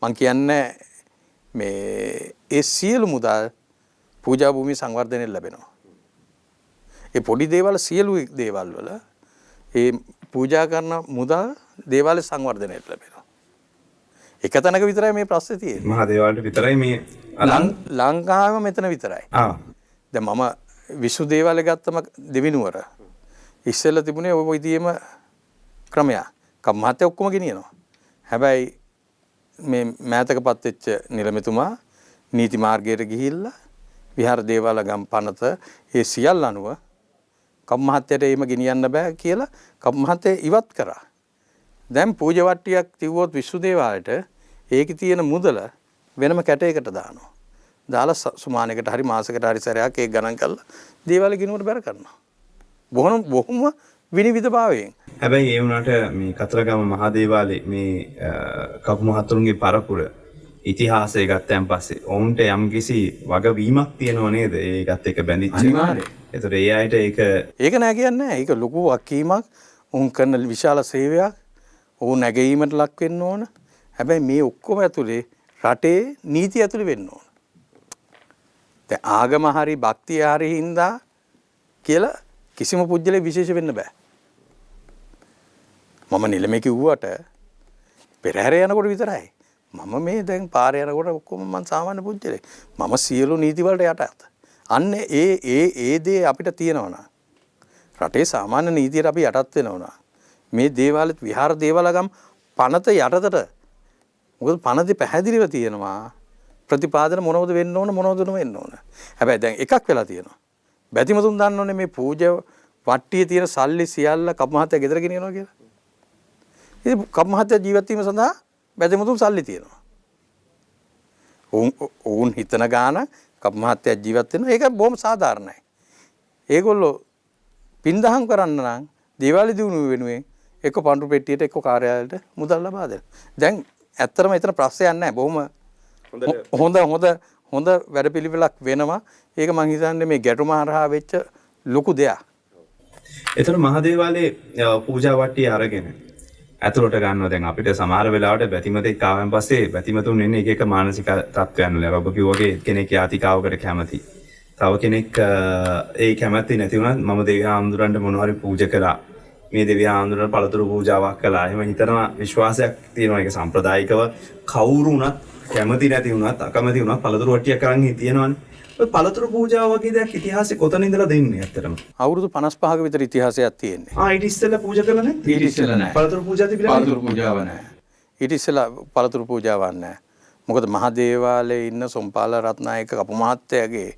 Speaker 2: මං කියන්නේ මේ ඒ සියලු මුදල් පූජා භූමිය සංවර්ධනයෙන් ලැබෙනවා. ඒ පොඩි දේවල් සියලු දේවල් වල ඒ පූජා කරන මුදල් දේවාලේ සංවර්ධනයෙන් ලැබෙනවා. එක තැනක විතරයි මේ ප්‍රශ්නේ තියෙන්නේ.
Speaker 1: මහා දේවාලට විතරයි මේ
Speaker 2: ලංකාවෙම මෙතන විතරයි. දැන් මම විසු දේවාලය ගත්තම දෙවිනුවර ඉස්සෙල්ලා තිබුණේ ওই විදියේම ක්‍රමයක්. කම්මහත්ය ඔක්කොම ගෙනියනවා. හැබැයි මේ මෑතකපත් වෙච්ච නිලමෙතුමා නීති මාර්ගයට ගිහිල්ලා විහාර දේවාල ගම් පනත ඒ සියල්ල අනුව කම්මහත්යට එහෙම ගෙනියන්න බෑ කියලා කම්මහත්ය ඉවත් කරා. දැන් පූජවට්ටියක් තිව්වොත් විසු දේවාලයට ඒකේ තියෙන මුදල වෙනම කැටයකට දානවා. දාලා සුමානයකට හරි මාසයකට හරි සැරයක් ඒක ගණන් කරලා දේවාලේ ගිනුවට බැර කරනවා. බොහොම විනිවිදභාවයෙන්.
Speaker 1: හැබැයි ඒ වුණාට මේ කතරගම මහා දේවාලේ මේ කපු මහතුරුන්ගේ පරපුර ඉතිහාසය ගත්තයන් පස්සේ ඔවුන්ට යම්කිසි වගවීමක් තියෙනව නේද? ඒකත් එක්ක බැඳිච්ච.
Speaker 2: අනිවාර්යයෙන්.
Speaker 1: ඒතර ඒ අයට
Speaker 2: ඒක නෑ කියන්නේ. ඒක ලොකු වගකීමක්. උන් කරන විශාල සේවයක්. ඔවුන් නැගීමට ලක් වෙන්න ඕන. හැබැයි මේ ඔක්කොම ඇතුලේ රටේ නීති ඇතුලේ වෙන්න ඕන. දැන් ආගම හරි භක්තිය හරි හින්දා කියලා කිසිම පුජ්‍යලෙ විශේෂ වෙන්න බෑ. මම නිලමේ කිව්වට පෙරහැර යනකොට විතරයි. මම මේ දැන් පාරේ යනකොට ඔක්කොම මම සාමාන්‍ය පුජ්‍යලෙක්. මම සියලු නීති වලට යටත්. අන්න ඒ දේ අපිට තියෙනවා නා. රටේ සාමාන්‍ය නීතියට අපි යටත් වෙනවා නා. මේ දේවාලෙත් විහාර දේවාලගම් පනත යටතට මොකද පනතේ පැහැදිලිව තියෙනවා ප්‍රතිපාදන මොනවද වෙන්න ඕන මොනවද වෙන්න ඕන. හැබැයි දැන් එකක් වෙලා තියෙනවා. බැතිමතුන් දන්න ඕනේ මේ පූජා වට්ටියේ තියෙන සල්ලි සියල්ල කප්මහත්ය ගෙදර ගෙනියනවා කියලා. ඉතින් කප්මහත්ය ජීවත් වීම සඳහා බැතිමතුන් සල්ලි තියෙනවා. ඔවුන් හිතන ගාන කප්මහත්ය ජීවත් වෙනවා. ඒක බොහොම සාධාරණයි. ඒගොල්ලෝ පින්දහම් කරන්න නම් දේවාලි දිනුව වෙනුවෙන් එක්ක පඳුරු පෙට්ටියට එක්ක කාර්යාලයට මුදල් ලබා දෙන්න. දැන් ඇත්තටම එතන ප්‍රශ්නයක් නැහැ. බොහොම හොඳ වැඩපිළිවෙලක් වෙනවා. ඒක මම හිතන්නේ මේ ගැටුම හරහා වෙච්ච ලොකු දෙයක්.
Speaker 1: ඒතර මහදේවාලේ පූජා වට්ටිය අරගෙන ඇතුළට ගන්නවා. දැන් අපිට සමහර වෙලාවට බැතිමතෙක් ආවන් පස්සේ බැතිමතුන් එන්නේ එක එක මානසික තත්ත්වයන් වල. ඔබ කිව්වාගේ කෙනෙක් යාතිකාවකට කැමති. තව කෙනෙක් ඒ කැමැති නැති වුණත් මම දෙවියන්ඳුරන්ට මොනවා හරි පූජා කළා. මේ දෙවියන්ඳුරන්ට පළතුරු පූජාවක් කළා. එහෙම හිතනවා විශ්වාසයක් තියෙනවා. ඒක සම්ප්‍රදායිකව කවුරු වුණත් කැමති නැති වුණත් අකමැති වුණත් පළතුරු වට්ටියක් අරන් තියෙනවනේ. ඔය පළතුරු පූජාව වගේ දෙයක් ඉතිහාසෙ කොතන ඉඳලා දෙන්නේ ඇත්තටම?
Speaker 2: අවුරුදු 55ක විතර ඉතිහාසයක් තියෙන්නේ.
Speaker 1: ඊට ඉස්සෙල්ලා පූජා කළා නැද්ද?
Speaker 2: ඊට ඉස්සෙල්ලා නැහැ.
Speaker 1: පළතුරු පූජා තිබිලා
Speaker 2: පළතුරු පූජාව නැහැ. ඊට ඉස්සෙල්ලා පළතුරු පූජාවක් නැහැ. මොකද මහා දේවාලයේ ඉන්න සොම්පාල රත්නායක කපු මහත්තයාගේ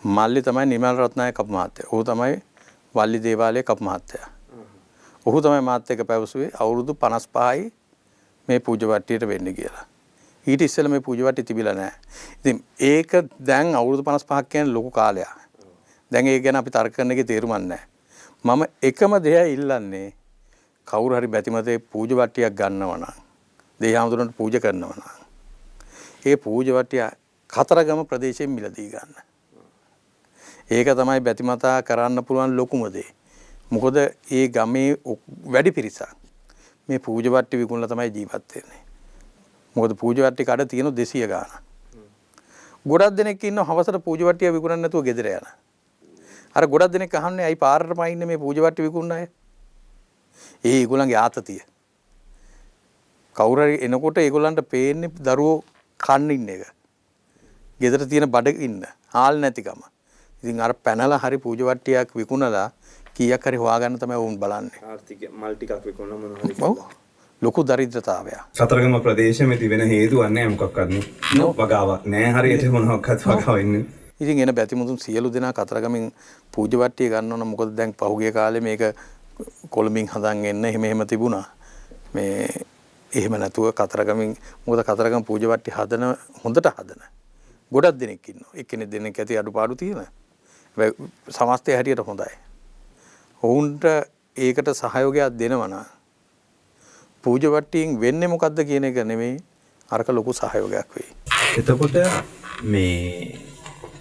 Speaker 2: මල්ලි තමයි නිමල් රත්නායක කපු මහත්තයා. ඔහු තමයි වල්ලි දේවාලයේ කපු මහත්තයා. ඔහු තමයි මාත් එක්ක පැවසුවේ අවුරුදු 55යි මේ පූජා වට්ටියට වෙන්නේ කියලා. ඊට ඉස්සෙල්ලා මේ පූජා වට්ටිය තිබිලා නැහැ. ඉතින් ඒක දැන් අවුරුදු 55ක් කියන්නේ ලොකු කාලයක්. දැන් ඒක ගැන අපි තර්ක කරන එකේ තේරුමක් නැහැ. මම එකම දෙයයි ඉල්ලන්නේ කවුරු හරි බැතිමතේ පූජා වට්ටියක් ගන්නවා නම් දෙවියන්තුන්ට පූජා කරනවා නම් ඒ පූජා වට්ටිය කතරගම ප්‍රදේශයෙන් මිලදී ගන්න. ඒක තමයි බැතිමතා කරන්න පුළුවන් ලොකුම දේ. මොකද ඒ ගමේ වැඩි පිරිසක් මේ පූජා වට්ටි විකුණලා තමයි ජීවත් වෙන්නේ. මොකද පූජා වට්ටි කඩ තියෙන 200 ගාණක්. ගොඩක් දෙනෙක් ඉන්නවා හවසට පූජා වට්ටිය විකුණන්න නැතුව ගෙදර යන. අර ගොඩක් දෙනෙක් අහන්නේ ඇයි පාරට පයින්නේ මේ පූජා වට්ටි විකුණන අය? ඒගොල්ලන්ගේ ආතතිය. කවුරු හරි එනකොට ඒගොල්ලන්ට පේන්නේ දරුවෝ කන්න ඉන්න එක. ගෙදර තියෙන බඩ ඉන්න. හාල් නැතිකම. ඉතින් අර පැනලා හරි පූජවට්ටියක් විකුණලා කීයක් හරි හොයාගන්න තමයි වුන් බලන්නේ.
Speaker 1: ආර්ථික මල් ටිකක් විකුණන මොනවා හරි.
Speaker 2: ඔව්. ලොකු දරිද්‍රතාවයක්.
Speaker 1: කතරගම ප්‍රදේශයේ තිබෙන හේතුවක් නැහැ මොකක්වත් නේ. වගාවක් නැහැ හරියට මොනවාක්වත් වගාව ඉන්නේ.
Speaker 2: ඉතින් එන බැතිමුතුන් සියලු දෙනා කතරගමින් පූජවට්ටිය ගන්න ඕන. මොකද දැන් පහුගිය කාලේ මේක කොළඹින් හදන් එන්න එහෙම තිබුණා. මේ එහෙම නැතුව කතරගමින් මොකද කතරගම පූජවට්ටිය හදන හොඳට හදන. ගොඩක් දෙනෙක් ඉන්නවා. එක්කෙනෙක් දෙන්නෙක් ඇති අඩුපාඩු තියෙන. හැබැයි සමස්තය හැටියට හොඳයි. ඔවුන්ට ඒකට සහයෝගයක් දෙනවා නම් පූජවට්ටියෙන් වෙන්නේ මොකද්ද කියන එක නෙමෙයි අරක ලොකු සහයෝගයක් වෙයි.
Speaker 1: එතකොට මේ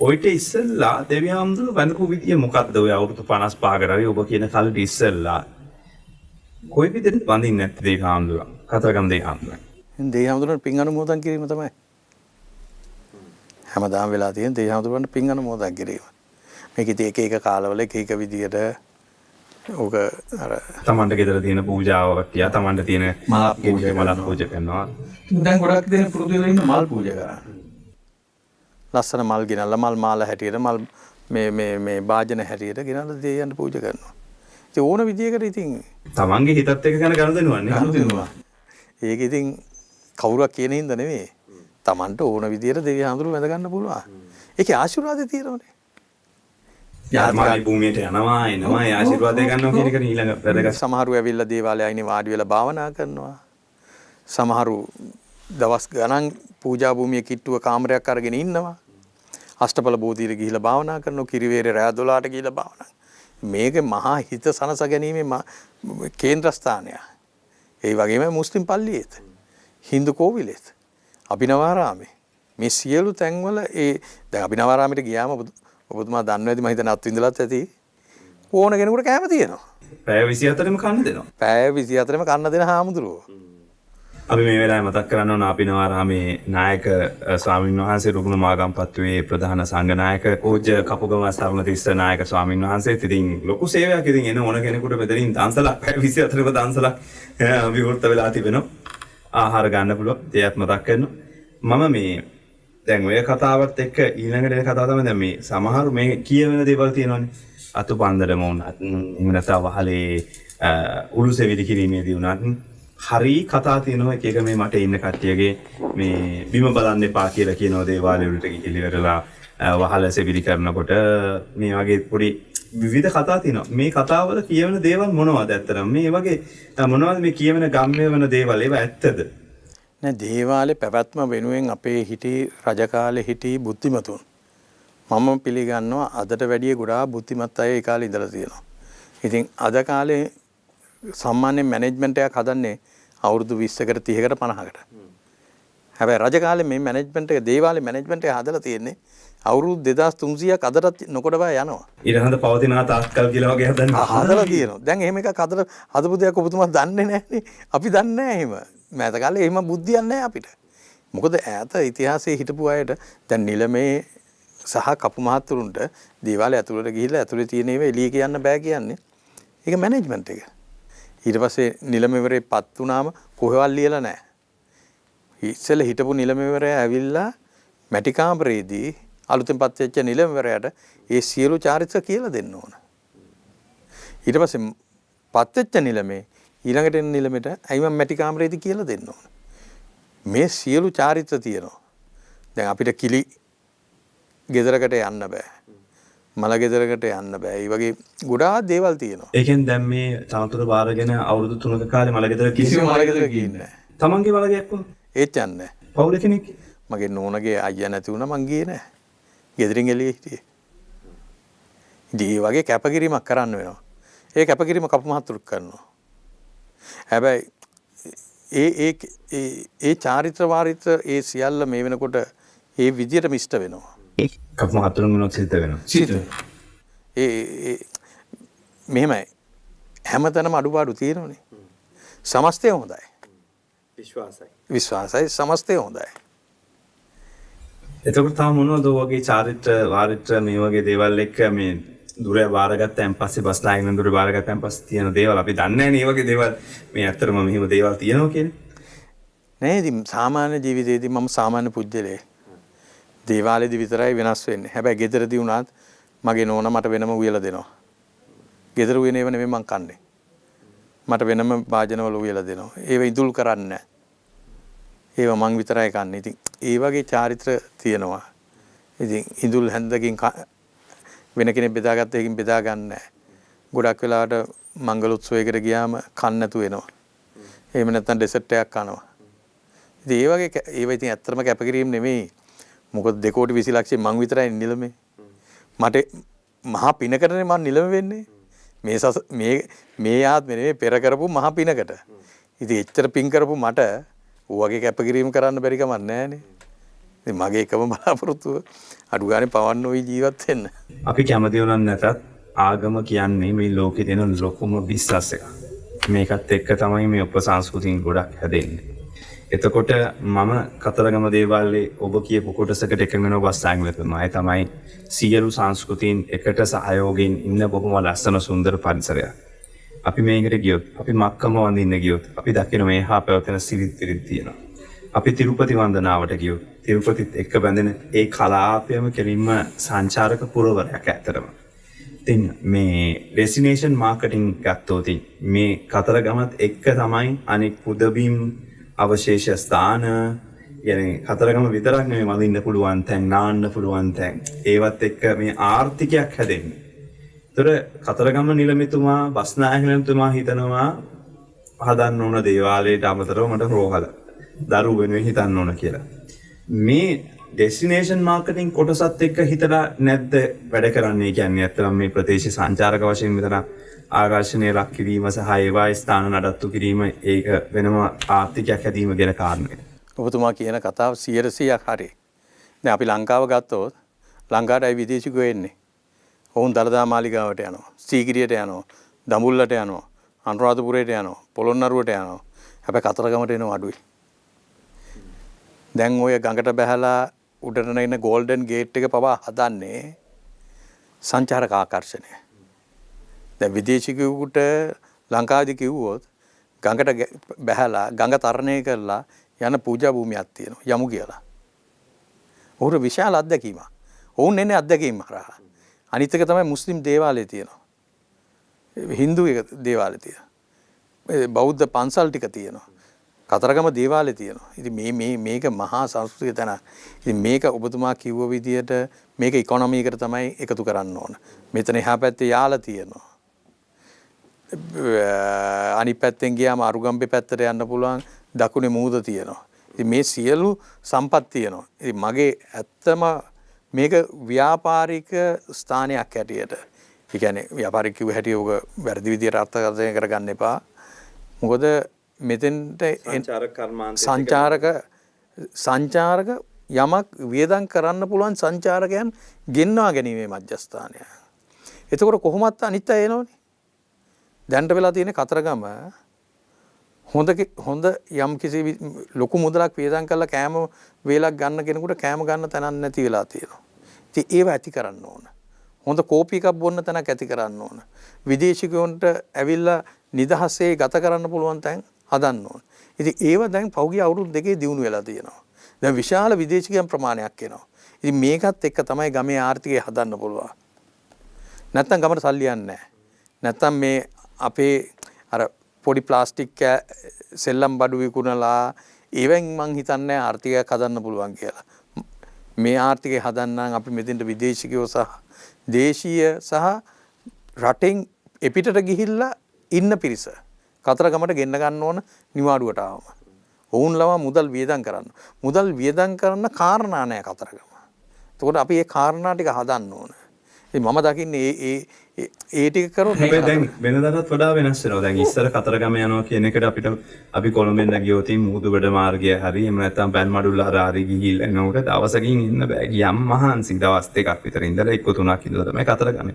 Speaker 1: ඔයිට ඉස්සෙල්ලා දෙවියන්තුළු බඳපු විදිය මොකද්ද? ඔය අවුරුදු 55කට හරි ඔබ කියන කාලෙට ඉස්සෙල්ලා කොයි විදිහට බඳින්නේ නැත්තේ දෙවියන්තුළු? කතරගම දෙවියන්තුළු.
Speaker 2: දෙවියන්තුළු පින් අනුමෝදන් කිරීම තමයි. හැමදාම වෙලා තියෙන දෙවියන්තුළුන්ට පින් අනුමෝදන් කිරීම. මේක ඉතින් එක එක කාලවල එක එක විදියට ඕක අර
Speaker 1: තමන්ට ගෙදර තියෙන පූජාවක් තියා තමන්ට තියෙන මල් පූජා කරනවා.
Speaker 2: දැන් ගොඩක් දෙනෙක් පුරුදු වෙලා ඉන්න මල් පූජා කරන්නේ. ලස්සන මල් ගෙනල්ලා මල් මාල හැටියට මල් මේ වාජන හැටියට ගෙනල්ලා දෙවියන්ට පූජා කරනවා. ඉතින් ඕන විදියකට ඉතින්
Speaker 1: තමන්ගේ හිතත් එක්ක කරන ගනුදෙනුවන්නේ.
Speaker 2: ගනුදෙනුවා. ඒක ඉතින් කවුරුක් කියන හින්දා නෙමෙයි. තමන්ට ඕන විදියට දෙවියන් හඳුරු වැඳ ගන්න පුළුවන්. ඒකේ ආශිර්වාදය තියෙනවනේ.
Speaker 1: යාත්‍රා භූමියට යනවා එනවා ඒ ආශිර්වාදය ගන්නවා කියන එක ඊළඟ වැදගත්.
Speaker 2: සමහරු ඇවිල්ලා දේවාලයයිනේ වාඩි වෙලා භාවනා කරනවා. සමහරු දවස් ගණන් පූජා භූමියේ කිට්ටුව කාමරයක් අරගෙන ඉන්නවා. අෂ්ටඵල බෝධියට ගිහිලා භාවනා කරනවා. කිරිවේරේ රෑ 12ට ගිහිලා භාවනා. මේක මහා හිත සනස ගැනීමේ කේන්ද්‍රස්ථානයක්. ඒ වගේම මුස්ලිම් පල්ලියේත් හින්දු කෝවිලෙත් අභිනවාරාමේ මේ සියලු තැන්වල ඒ දැන් අභිනවාරාමයට ගියාම ඔබතුමා දන්නවා ඇති මම හිතන අත්විඳලාත් ඇති ඕන කෙනෙකුට කැම තියෙනවා.
Speaker 1: පැය 24ෙම කන්න දෙනවා.
Speaker 2: පැය 24ෙම කන්න දෙන හාමුදුරුවෝ.
Speaker 1: අපි මේ වෙලාවේ මතක් කරන්න ඕන අභිනවාරාමේ නායක ස්වාමීන් වහන්සේ රුගුණ මාගම්පත්තුවේ ප්‍රධාන සංඝනායක පූජ්‍ය කපුගම සරණතිස්ස නායක ස්වාමීන් වහන්සේත් ඉතින් ලොකු සේවයක් ඉතින් එන ඕන කෙනෙකුට මෙතනින් දන්සලක් පැය 24ෙම දන්සලක් විවෘත වෙලා තිබෙනවා. ආහාර ගන්න පුළුවන්. ඒත් මතක් කරනවා. මම මේ දැන් ඔය කතාවත් එක්ක ඊළඟට එන කතාව තමයි දැන් මේ සමහර මේ කියවෙන දේවල් තියෙනවානේ. අතු පන්දරම වුණත් එහෙම නැත්නම් වහලේ උළුසෙවිලි කිරීමේදී වුණත් හරි කතා තියෙනවා එක එක මේ මට ඉන්න කට්ටියගේ මේ බිම බලන්න එපා කියලා කියනවා දේවාලය වලට ගිහිල්ලා වහල සෙවිලි කරනකොට මේ වගේ පොඩි විවිධ කතා තියෙනවා. මේ කතාවල කියවෙන දේවල් මොනවද ඇත්තටම? මේ වගේ මොනවද මේ කියවෙන ගම්මේ වෙන දේවල් ඒවා ඇත්තද?
Speaker 2: නෑ දේවාලේ පැවැත්ම වෙනුවෙන් අපේ හිටි රජ කාලේ හිටි බුද්ධිමතුන් මම පිළිගන්නවා අදට වැඩිය ගොඩාක් බුද්ධිමත් අය ඒ කාලේ ඉඳලා තියෙනවා. ඉතින් අද කාලේ සාමාන්‍ය මැනේජ්මන්ට් එකක් හදන්නේ අවුරුදු 20කට 30කට 50කට. හැබැයි රජ කාලේ මේ මැනේජ්මන්ට් එක දේවාලේ මැනේජ්මන්ට් එක හදලා තියෙන්නේ අවුරුදු 2300ක් අදටත් නොකොඩවා යනවා.
Speaker 1: ඊළඟට පවතිනා තාත්කල් කියලා වගේ
Speaker 2: හදලා තියෙනවා. දැන් එහෙම එකක් හදපු දෙයක් ඔබතුමා දන්නේ නැහැනේ. අපි දන්නේ නැහැ එහෙම. මෑත කාලේ එහෙම බුද්ධියක් නැහැ අපිට. මොකද ඈත ඉතිහාසයේ හිටපු අයට දැන් නිලමේ සහ කපු මහතුරුන්ට දේවාලය ඇතුළට ගිහිල්ලා ඇතුලේ තියෙන ඒවා එළිය කියන්න බෑ කියන්නේ. ඒක මැනේජ්මන්ට් එක. ඊට පස්සේ නිලමෙවරේ පත් වුණාම කොහෙවත් ලියලා නැහැ. ඉස්සෙල්ලා හිටපු නිලමෙවරයා ඇවිල්ලා මැටි කාමරේදී අලුතෙන් පත් වෙච්ච නිලමෙවරයාට ඒ සියලු චාරිත්‍ර කියලා දෙන්න ඕන. ඊට පස්සේ පත් වෙච්ච නිලමේ ඊළඟට එන නිලමෙට ඇයි මම මැටි කාමරේදී කියලා දෙන්න ඕන. මේ සියලු චාරිත්‍ර තියෙනවා. දැන් අපිට කිලි ගෙදරකට යන්න බෑ. මල ගෙදරකට යන්න බෑ. ඒ වගේ ගොඩාක් දේවල් තියෙනවා.
Speaker 1: ඒකෙන් දැන් මේ තනතුර බාරගෙන අවුරුදු 3ක කාලේ මල ගෙදර
Speaker 2: කිසිම මල ගෙදර ගිහින් නැහැ.
Speaker 1: තමන්ගේ වලගයක් කොහොමද?
Speaker 2: ඒත් යන්නේ නැහැ.
Speaker 1: පවුල කෙනෙක්.
Speaker 2: මගේ නෝනගේ අයියා නැති වුණා මං ගියේ නැහැ. ගෙදරින් එළියේ හිටියේ. ඉතින් ඒ වගේ කැපකිරීමක් කරන්න වෙනවා. ඒ කැපකිරීම කපු මහතුරුක් කරනවා. හැබැයි ඒ චාරිත්‍ර වාරිත්‍ර ඒ සියල්ල මේ වෙනකොට ඒ විදියට මිෂ්ට වෙනවා.
Speaker 1: කපු මහතුරුන් මොනවද සිද්ධ වෙනවා?
Speaker 2: මෙහෙමයි. හැමතැනම අඩුපාඩු තියෙනවනේ. සමස්තය හොඳයි. විශ්වාසයි සමස්තය හොඳයි.
Speaker 1: එතකොට තාම මොනවද ඔයගේ චාරිත්‍ර වාරිත්‍ර මේ වගේ දේවල් එක්ක මේ දුර බාරගත්තන් පස්සේ බස් ලායින් දුර බාරගත්තන් පස්සේ තියෙන දේවල් අපි දන්නේ නැහැ නේ. මේ වගේ දේවල් මේ ඇත්තටම මෙහෙම දේවල් තියෙනවා කියන්නේ.
Speaker 2: නෑ ඉතින් සාමාන්‍ය ජීවිතේදී මම සාමාන්‍ය පුජ්‍යලේ. දේවාලේදී විතරයි වෙනස් වෙන්නේ. හැබැයි ගෙදරදී වුණත් මගේ නෝනා මට වෙනම උයලා දෙනවා. ගෙදර උයන ඒවා නෙමෙයි මං කන්නේ. මට වෙනම වාජනවල උයලා දෙනවා. ඒව ඉදුල් කරන්නේ නෑ. ඒව මං විතරයි කන්නේ. ඉතින් ඒ වගේ චාරිත්‍ර තියෙනවා. ඉතින් ඉදුල් හැන්දකින් වෙන කෙනෙක් බෙදාගත්ත එකකින් බෙදා ගන්න නෑ. ගොඩක් වෙලාවට මංගල උත්සවයකට ගියාම කන්න නැතු වෙනවා. එහෙම නැත්නම් ඩෙසර්ට් එකක් කනවා. ඉතින් ඒ වගේ ඒව ඉතින් ඇත්තටම කැපකිරීම නෙමෙයි. මොකද 2 කෝටි 20 ලක්ෂයෙන් මං විතරයි නිලමේ. මට මහා පිනකටනේ මං නිලම වෙන්නේ. මේ ආත්මේ නෙමෙයි පෙර කරපු මහා පිනකට. ඉතින් එච්චර පින් කරපු මට ඔයගේ කැපකිරීම කරන්න බැරි කමක් නැහැනේ. ඉතින් මගේ එකම බලාපොරොත්තුව අඩු ගානේ පවන්න ওই ජීවත් වෙන්න.
Speaker 1: අපි කැමති වුණත් නැතත් ආගම කියන්නේ මේ ලෝකේ තියෙන ලොකුම බිස්නස් එක. මේකත් එක්ක තමයි මේ උපසංස්කෘතින් ගොඩක් හැදෙන්නේ. එතකොට මම කතරගම දේවාලයේ ඔබ කියපු කොටසකට එකඟ වෙනවා වස්සාංගල කරනවා. ඒ තමයි සියලු සංස්කෘතීන් එකට සහයෝගයෙන් ඉන්න බොහොම ලස්සන සුන්දර පරිසරයක්. අපි මේකට ගියොත්, අපි මක්කම වඳින්න ගියොත්, අපි දකින මේ හා පැවතෙන සිරිත් තියෙනවා. අපි තිරුපති වන්දනාවට ගියොත්, තිරුපතිත් එක්ක බැඳෙන ඒ කලාපයම කෙලින්ම සංචාරක පුරවරයක් ඇත්තටම. ඉතින් මේ ඩෙස්ටිනේෂන් මාකටිං ගත්තොත් මේ කතරගමත් එක්ක තමයි අනෙක් පුදබිම් අවශේෂ ස්ථාන يعني කතරගම විතරක් නෙමෙයි වඳින්න පුළුවන් තැන්, නාන්න පුළුවන් තැන්. ඒවත් එක්ක මේ ආර්ථිකයක් හැදෙන්නේ. ඒතර කතරගම නිලමේතුමා, බස්නායක නිලමේතුමා හිතනවා හදන්න ඕන දේවාලයට අමතරව මට රෝහල දරුවෝ වෙනුවෙන් හිතන්න ඕන කියලා. මේ ඩෙස්ටිනේෂන් මාකටිං කොටසත් එක්ක හිතලා නැද්ද වැඩ කරන්නේ? කියන්නේ ඇත්තටම මේ ප්‍රදේශ සංචාරක වශයෙන් මෙතන ආකර්ෂණය ලක් කිරීම සහ ඒවා ස්ථාන නඩත්තු කිරීම ඒක වෙනම ආර්ථිකයක් හැදීම ගැන කාරණේ.
Speaker 2: ඔබතුමා කියන කතාව 100%ක් හරි. දැන් අපි ලංකාව ගත්තොත් ලංකාවටයි විදේශිකයෝ එන්නේ. ඔවුන් දළදා මාලිගාවට යනවා, සීගිරියට යනවා, දඹුල්ලට යනවා, අනුරාධපුරයට යනවා, පොළොන්නරුවට යනවා. හැබැයි කතරගමට එනවා අඩුයි. දැන් ඔය ගඟට බැහැලා උඩට නැගෙන ගෝල්ඩන් ගේට් එක පවා හදන්නේ සංචාරක ආකර්ෂණය. දැන් විදේශිකයෙකුට ලංකාවේදී කිව්වොත් ගඟට බැහැලා ගඟ තරණය කරලා යන පූජා භූමියක් තියෙනවා යමු කියලා. ඔහුට විශාල අත්දැකීමක්. ඔවුන් එන්නේ අත්දැකීම් හරහා. අනිත් එක තමයි මුස්ලිම් දේවාලය තියෙනවා. හින්දු දේවාලය තියෙනවා. බෞද්ධ පන්සල් ටික තියෙනවා. කතරගම දේවාලය තියෙනවා. ඉතින් මේක මහා සංස්කෘතික තැනක්. ඉතින් මේක ඔබතුමා කිව්ව විදියට මේක ඉකොනොමි එකට තමයි එකතු කරන්න ඕන. මෙතන එහා පැත්තේ යාල තියෙනවා. අනිත් පැත්තෙන් ගියාම අරුගම්බේ පැත්තට යන්න පුළුවන් දකුණේ මූද තියෙනවා. ඉතින් මේ සියලු සම්පත් තියෙනවා. ඉතින් මගේ ඇත්තම මේක ව්‍යාපාරික ස්ථානයක් හැටියට. ඒ කියන්නේ ව්‍යාපාරික කිව්ව හැටි ඔබ වැරදි විදියට අර්ථකථනය කරගන්න එපා. මොකද මෙතෙන්ට සංචාරක යමක් වියදම් කරන්න පුළුවන් සංචාරකයන් ගෙන්වා ගැනීමේ මධ්‍යස්ථානය. එතකොට කොහොමත් අනිත් අය එනෝනේ. දැන්ට වෙලා තියෙන කතරගම හොඳ යම් කිසි ලොකු මුදලක් වියදම් කරලා කෑම වේලක් ගන්න කෙනෙකුට කෑම ගන්න තැනක් නැති වෙලා තියෙනවා. ඉතින් ඒව ඇති කරන්න ඕන. හොඳ කෝපි එකක් බොන්න තැනක් ඇති කරන්න ඕන. විදේශිකයන්ට ඇවිල්ලා නිදහසේ ගත කරන්න පුළුවන් තැන් හදන්න ඕන. ඉතින් ඒව දැන් පහුගිය අවුරුදු දෙකේ දියුණු වෙලා තියෙනවා. දැන් විශාල විදේශිකයන් ප්‍රමාණයක් එනවා. ඉතින් මේකත් එක්ක තමයි ගමේ ආර්ථිකය හදන්න පුළුවන්. නැත්තම් ගමට සල්ලි යන්නේ නැහැ. නැත්තම් මේ අපේ අර පොඩි ප්ලාස්ටික් සෙල්ලම් බඩු විකුණලා ඒවෙන් මං හිතන්නේ ආර්ථිකයක් හදන්න පුළුවන් කියලා. මේ ආර්ථිකය හදන්න අපි මෙතෙන්ට විදේශිකයෝ සහ දේශීය සහ රටෙන් එපිටට ගිහිල්ලා ඉන්න පිරිස කතරගමට ගෙන්න ගන්න ඕන නිවාඩුවට ආවම. ඔවුන් ලවා මුදල් වියදම් කරන්න. මුදල් වියදම් කරන්න කාරණා නැහැ කතරගම. එතකොට අපි මේ කාරණා ටික හදන්න ඕන. ඉතින් මම දකින්නේ ඒ ටික කරොත්
Speaker 1: හැබැයි දැන් වෙනදාටත් වඩා වෙනස් වෙනවා. දැන් ඉස්සර කතරගම යනවා කියන එකට අපි කොළඹෙන් ගියොත් මුහුදුබඩ මාර්ගය හරි එහෙම නැත්නම් පැන්මඩුල්ල හරි ගිහිල්ලා එනකොට දවසකින් ඉන්න බෑ. යම් මහන්සි දවස් දෙකක් විතර ඉඳලා එක්ක තුනක් ඉඳලා තමයි කතරගම.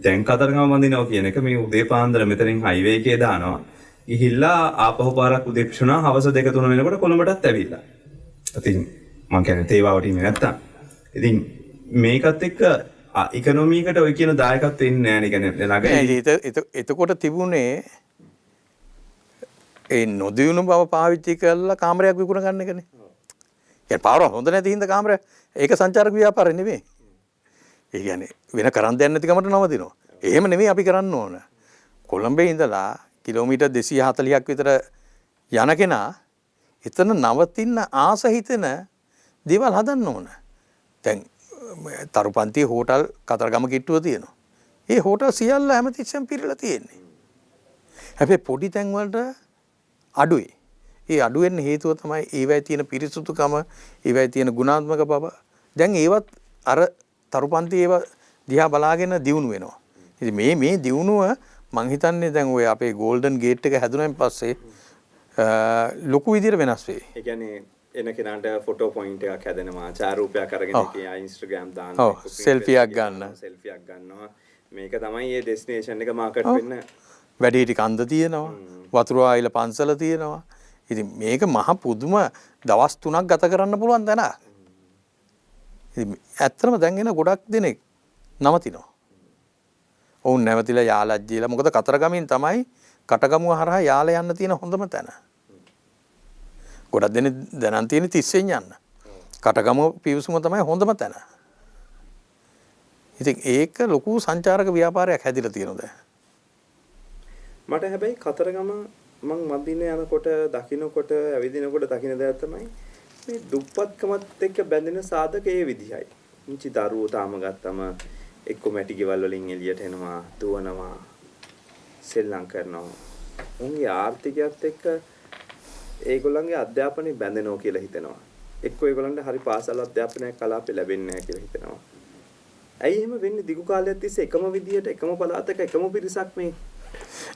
Speaker 1: දැන් කතරගම වඳිනවා කියන එක මේ උදේ පාන්දර මෙතනින් හයිවේ එකේ දානවා. ගිහිල්ලා ආපහු පාරක් උදේ පිටුනා හවස 2-3 වෙනකොට කොළඹටත් ඇවිල්ලා. ඉතින් මං කියන්නේ තේවාවට ඉන්නේ නැත්තම්. ඉතින් මේකත් එක්ක ඉකොනොමියකට ඔය කියන දායකත්වෙ ඉන්නේ නැහැ නේ. කියන්නේ ළඟ
Speaker 2: එතකොට තිබුණේ ඒ නොදියුණු බව පාවිච්චි කරලා කාමරයක් විකුණ ගන්න එකනේ. ඒ පාර හොඳ නැති හින්දා කාමරය ඒක සංචාරක ව්‍යාපාරය නෙවෙයි. ඒ කියන්නේ වෙන කරන් දෙයක් නැති කමට නවතිනවා. එහෙම නෙමෙයි අපි කරන්න ඕන. කොළඹේ ඉඳලා කිලෝමීටර් 240ක් විතර යන කෙනා එතන නවතින්න ආස හිතෙන දේවල් හදන්න ඕන. දැන් තරුපන්ති හෝටල් කතරගම කිට්ටුව තියෙනවා. ඒ හෝටල් සියල්ල හැමතිස්සෙම පිරලා තියෙන්නේ. හැබැයි පොඩි තැන් වලට අඩුයි. ඒ අඩු වෙන්න හේතුව තමයි ඒවැයි තියෙන පිරිසුදුකම, ඒවැයි තියෙන ගුණාත්මක බව. දැන් ඒවත් අර තරුපන්ති ඒව දිහා බලාගෙන දියුණු වෙනවා. ඉතින් මේ දියුණුව මං හිතන්නේ දැන් ඔය අපේ ගෝල්ඩන් ගේට් එක හැදුනයින් පස්සේ ලොකු විදියට වෙනස් වෙයි.
Speaker 1: ඒ කියන්නේ එන කෙනාට ෆොටෝ පොයින්ට් එකක් හැදෙනවා, ඡායාරූපයක් අරගෙන ඒකේ ඉන්ස්ටාග්‍රෑම් දානවා,
Speaker 2: සෙල්ෆියක් ගන්න.
Speaker 1: සෙල්ෆියක් ගන්නවා. මේක තමයි මේ ඩෙස්ටිනේෂන් එක මාකට් වෙන්න.
Speaker 2: වැඩිහිටි කන්ද තියෙනවා, වතුර ආයිල පන්සල තියෙනවා. ඉතින් මේක මහ පුදුම දවස් 3ක් ගත කරන්න පුළුවන් තැන. ඉතින් ඇත්තටම දැන් එන ගොඩක් දෙනෙක් නවතිනවා. ඔවුන් නැවතිලා යාලක් ජීලා. මොකද කතරගමින් තමයි කටගමුව හරහා යාල යන්න තියෙන හොඳම තැන. ගොඩක් දෙනෙක් දැනන් තියෙන 30න් යන්න. කටගමුව පිවිසුම තමයි හොඳම තැන. ඉතින් ඒක ලොකු සංචාරක ව්‍යාපාරයක් හැදිලා තියෙනවා දැන්.
Speaker 1: මට හැබැයි කතරගම මං මදින යනකොට දකින්නකොට ඇවිදිනකොට දකින්න දෙයක් තමයි මේ දුප්පත්කමත් එක්ක බැඳෙන සාධක ඒ විදිහයි. මුංචි දරුවෝ තාම ගත්තම එක්ක මැටි ගෙවල් වලින් එළියට එනවා, දුවනවා, සෙල්ලම් කරනවා. උන්ගේ ආර්ථිකයත් එක්ක ඒගොල්ලන්ගේ අධ්‍යාපනය බැඳෙනවා කියලා හිතෙනවා. එක්ක ඒගොල්ලන්ට හරි පාසල් අධ්‍යාපනයක් කලාපේ ලැබෙන්නේ නැහැ කියලා හිතෙනවා. ඇයි එහෙම වෙන්නේ? දිගු කාලයක් තිස්සේ එකම විදියට එකම පළාතක එකම පිරිසක් මේ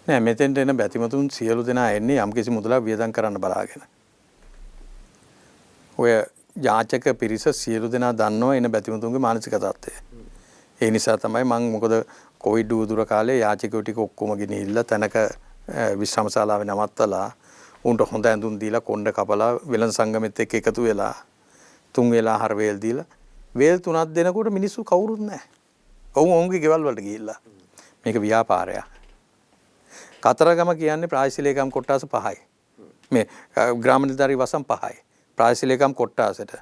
Speaker 2: නෑ මෙතෙන්ට එන බැතිමතුන් සියලු දෙනා එන්නේ යම්කිසි මුදලක් වියදම් කරන්න බලාගෙන. ඔය යාචක පිරිස සියලු දෙනා දන්නවා එන බැතිමතුන්ගේ මානසික තත්ත්වය. ඒ නිසා තමයි මම මොකද කොවිඩ් උදුර කාලේ යාචකයෝ ටික ඔක්කොම ගෙනිහිල්ලා තැනක විශ්‍රම ශාලාවේ නවත්තලා උන්ට හොඳ ඇඳුම් දීලා කොණ්ඩ කපලා වෙළඳ සංගමෙත් එක්ක එකතු වෙලා 3 වෙලා ආහාර වේල් දීලා වේල් 3ක් දෙනකොට මිනිස්සු කවුරුත් නැහැ. ඔවුන්ගේ ගෙවල් වලට ගිහිල්ලා. මේක ව්‍යාපාරයක්. කතරගම කියන්නේ ප්‍රාදේශීයකම් කොට්ටාස 5යි. මේ ග්‍රාම නිලධාරී වසම් 5යි. ප්‍රාදේශීයකම් කොට්ටාසට.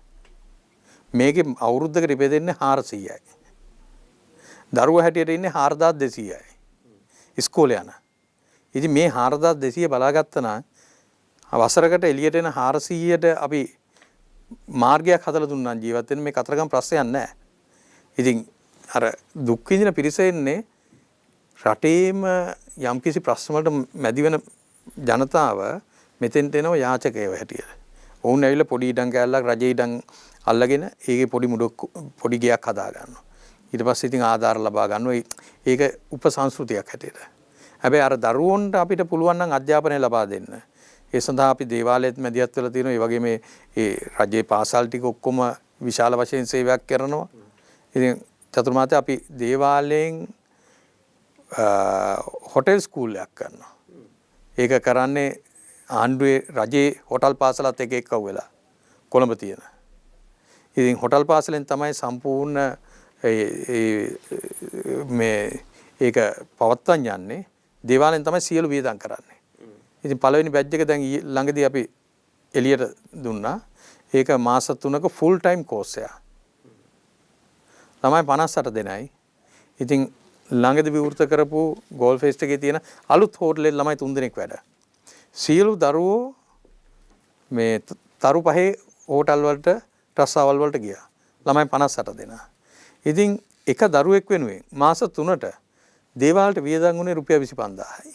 Speaker 2: මේකේ අවුරුද්දකට ඉපදෙන්නේ 400යි. දරුවා හැටියට ඉන්නේ 4200යි. ඉස්කෝලේ යන. ඉතින් මේ 4200 බලාගත්තා නම් වසරකට එළියට එන 400ට අපි මාර්ගයක් හදලා දුන්නා ජීවත් වෙන්න මේ කතරගම ප්‍රශ්නයක් නැහැ. ඉතින් අර දුක් විඳින පිරිස එන්නේ රටේම යම්කිසි ප්‍රශ්න වලට මැදි වෙන ජනතාව මෙතෙන්ට එනවා යාචකයව හැටියට. ඔවුන් ඇවිල්ලා පොඩි ඉඩම් කෑල්ලක් රජේ ඉඩම් අල්ලගෙන ඒකේ පොඩි ගයක් හදා ගන්නවා. ඊට පස්සේ ඉතින් ආධාර ලබා ගන්නවා. ඒක උපසංස්කෘතියක් හැටියට. හැබැයි අර දරුවන්ට අපිට පුළුවන් නම් අධ්‍යාපනය ලබා දෙන්න. ඒ සඳහා අපි දේවාලයේත් මැදිහත් වෙලා තියෙනවා. ඒ වගේම මේ රජයේ පාසල් ටික ඔක්කොම විශාල වශයෙන් සේවයක් කරනවා. ඉතින් චතුර්මාත්‍ය අපි දේවාලයෙන් හොටෙල් ස්කූල් එකක් කරනවා. ඒක කරන්නේ ආණ්ඩුවේ රජයේ හොටල් පාසලත් එක එක්ක වෙලා කොළඹ තියෙන. ඉතින් හොටල් පාසලෙන් තමයි සම්පූර්ණ මේ ඒක පවත්වන්න යන්නේ. දේවාලයෙන් තමයි සියලු වියදම් කරන්නේ. ඉතින් පළවෙනි බැච් එක දැන් ළඟදී අපි එළියට දුන්නා. ඒක මාස 3ක ෆුල් ටයිම් කෝස් එකක්. ළමයි 58 දෙනයි. ඉතින් ළඟදී විවෘත කරපු ගෝල් ෆෙස්ට් එකේ තියෙන අලුත් හෝටලේ ළමයි 3 දෙනෙක් වැඩ. සියලු දරුවෝ මේ තරු පහේ හෝටල් වලට රස්සාවල් වලට ගියා. ළමයි 58 දෙනා. ඉතින් එක දරුවෙක් වෙනුවෙන් මාස 3ට දේවාලට වියදම් වුණේ රුපියල් 25000යි.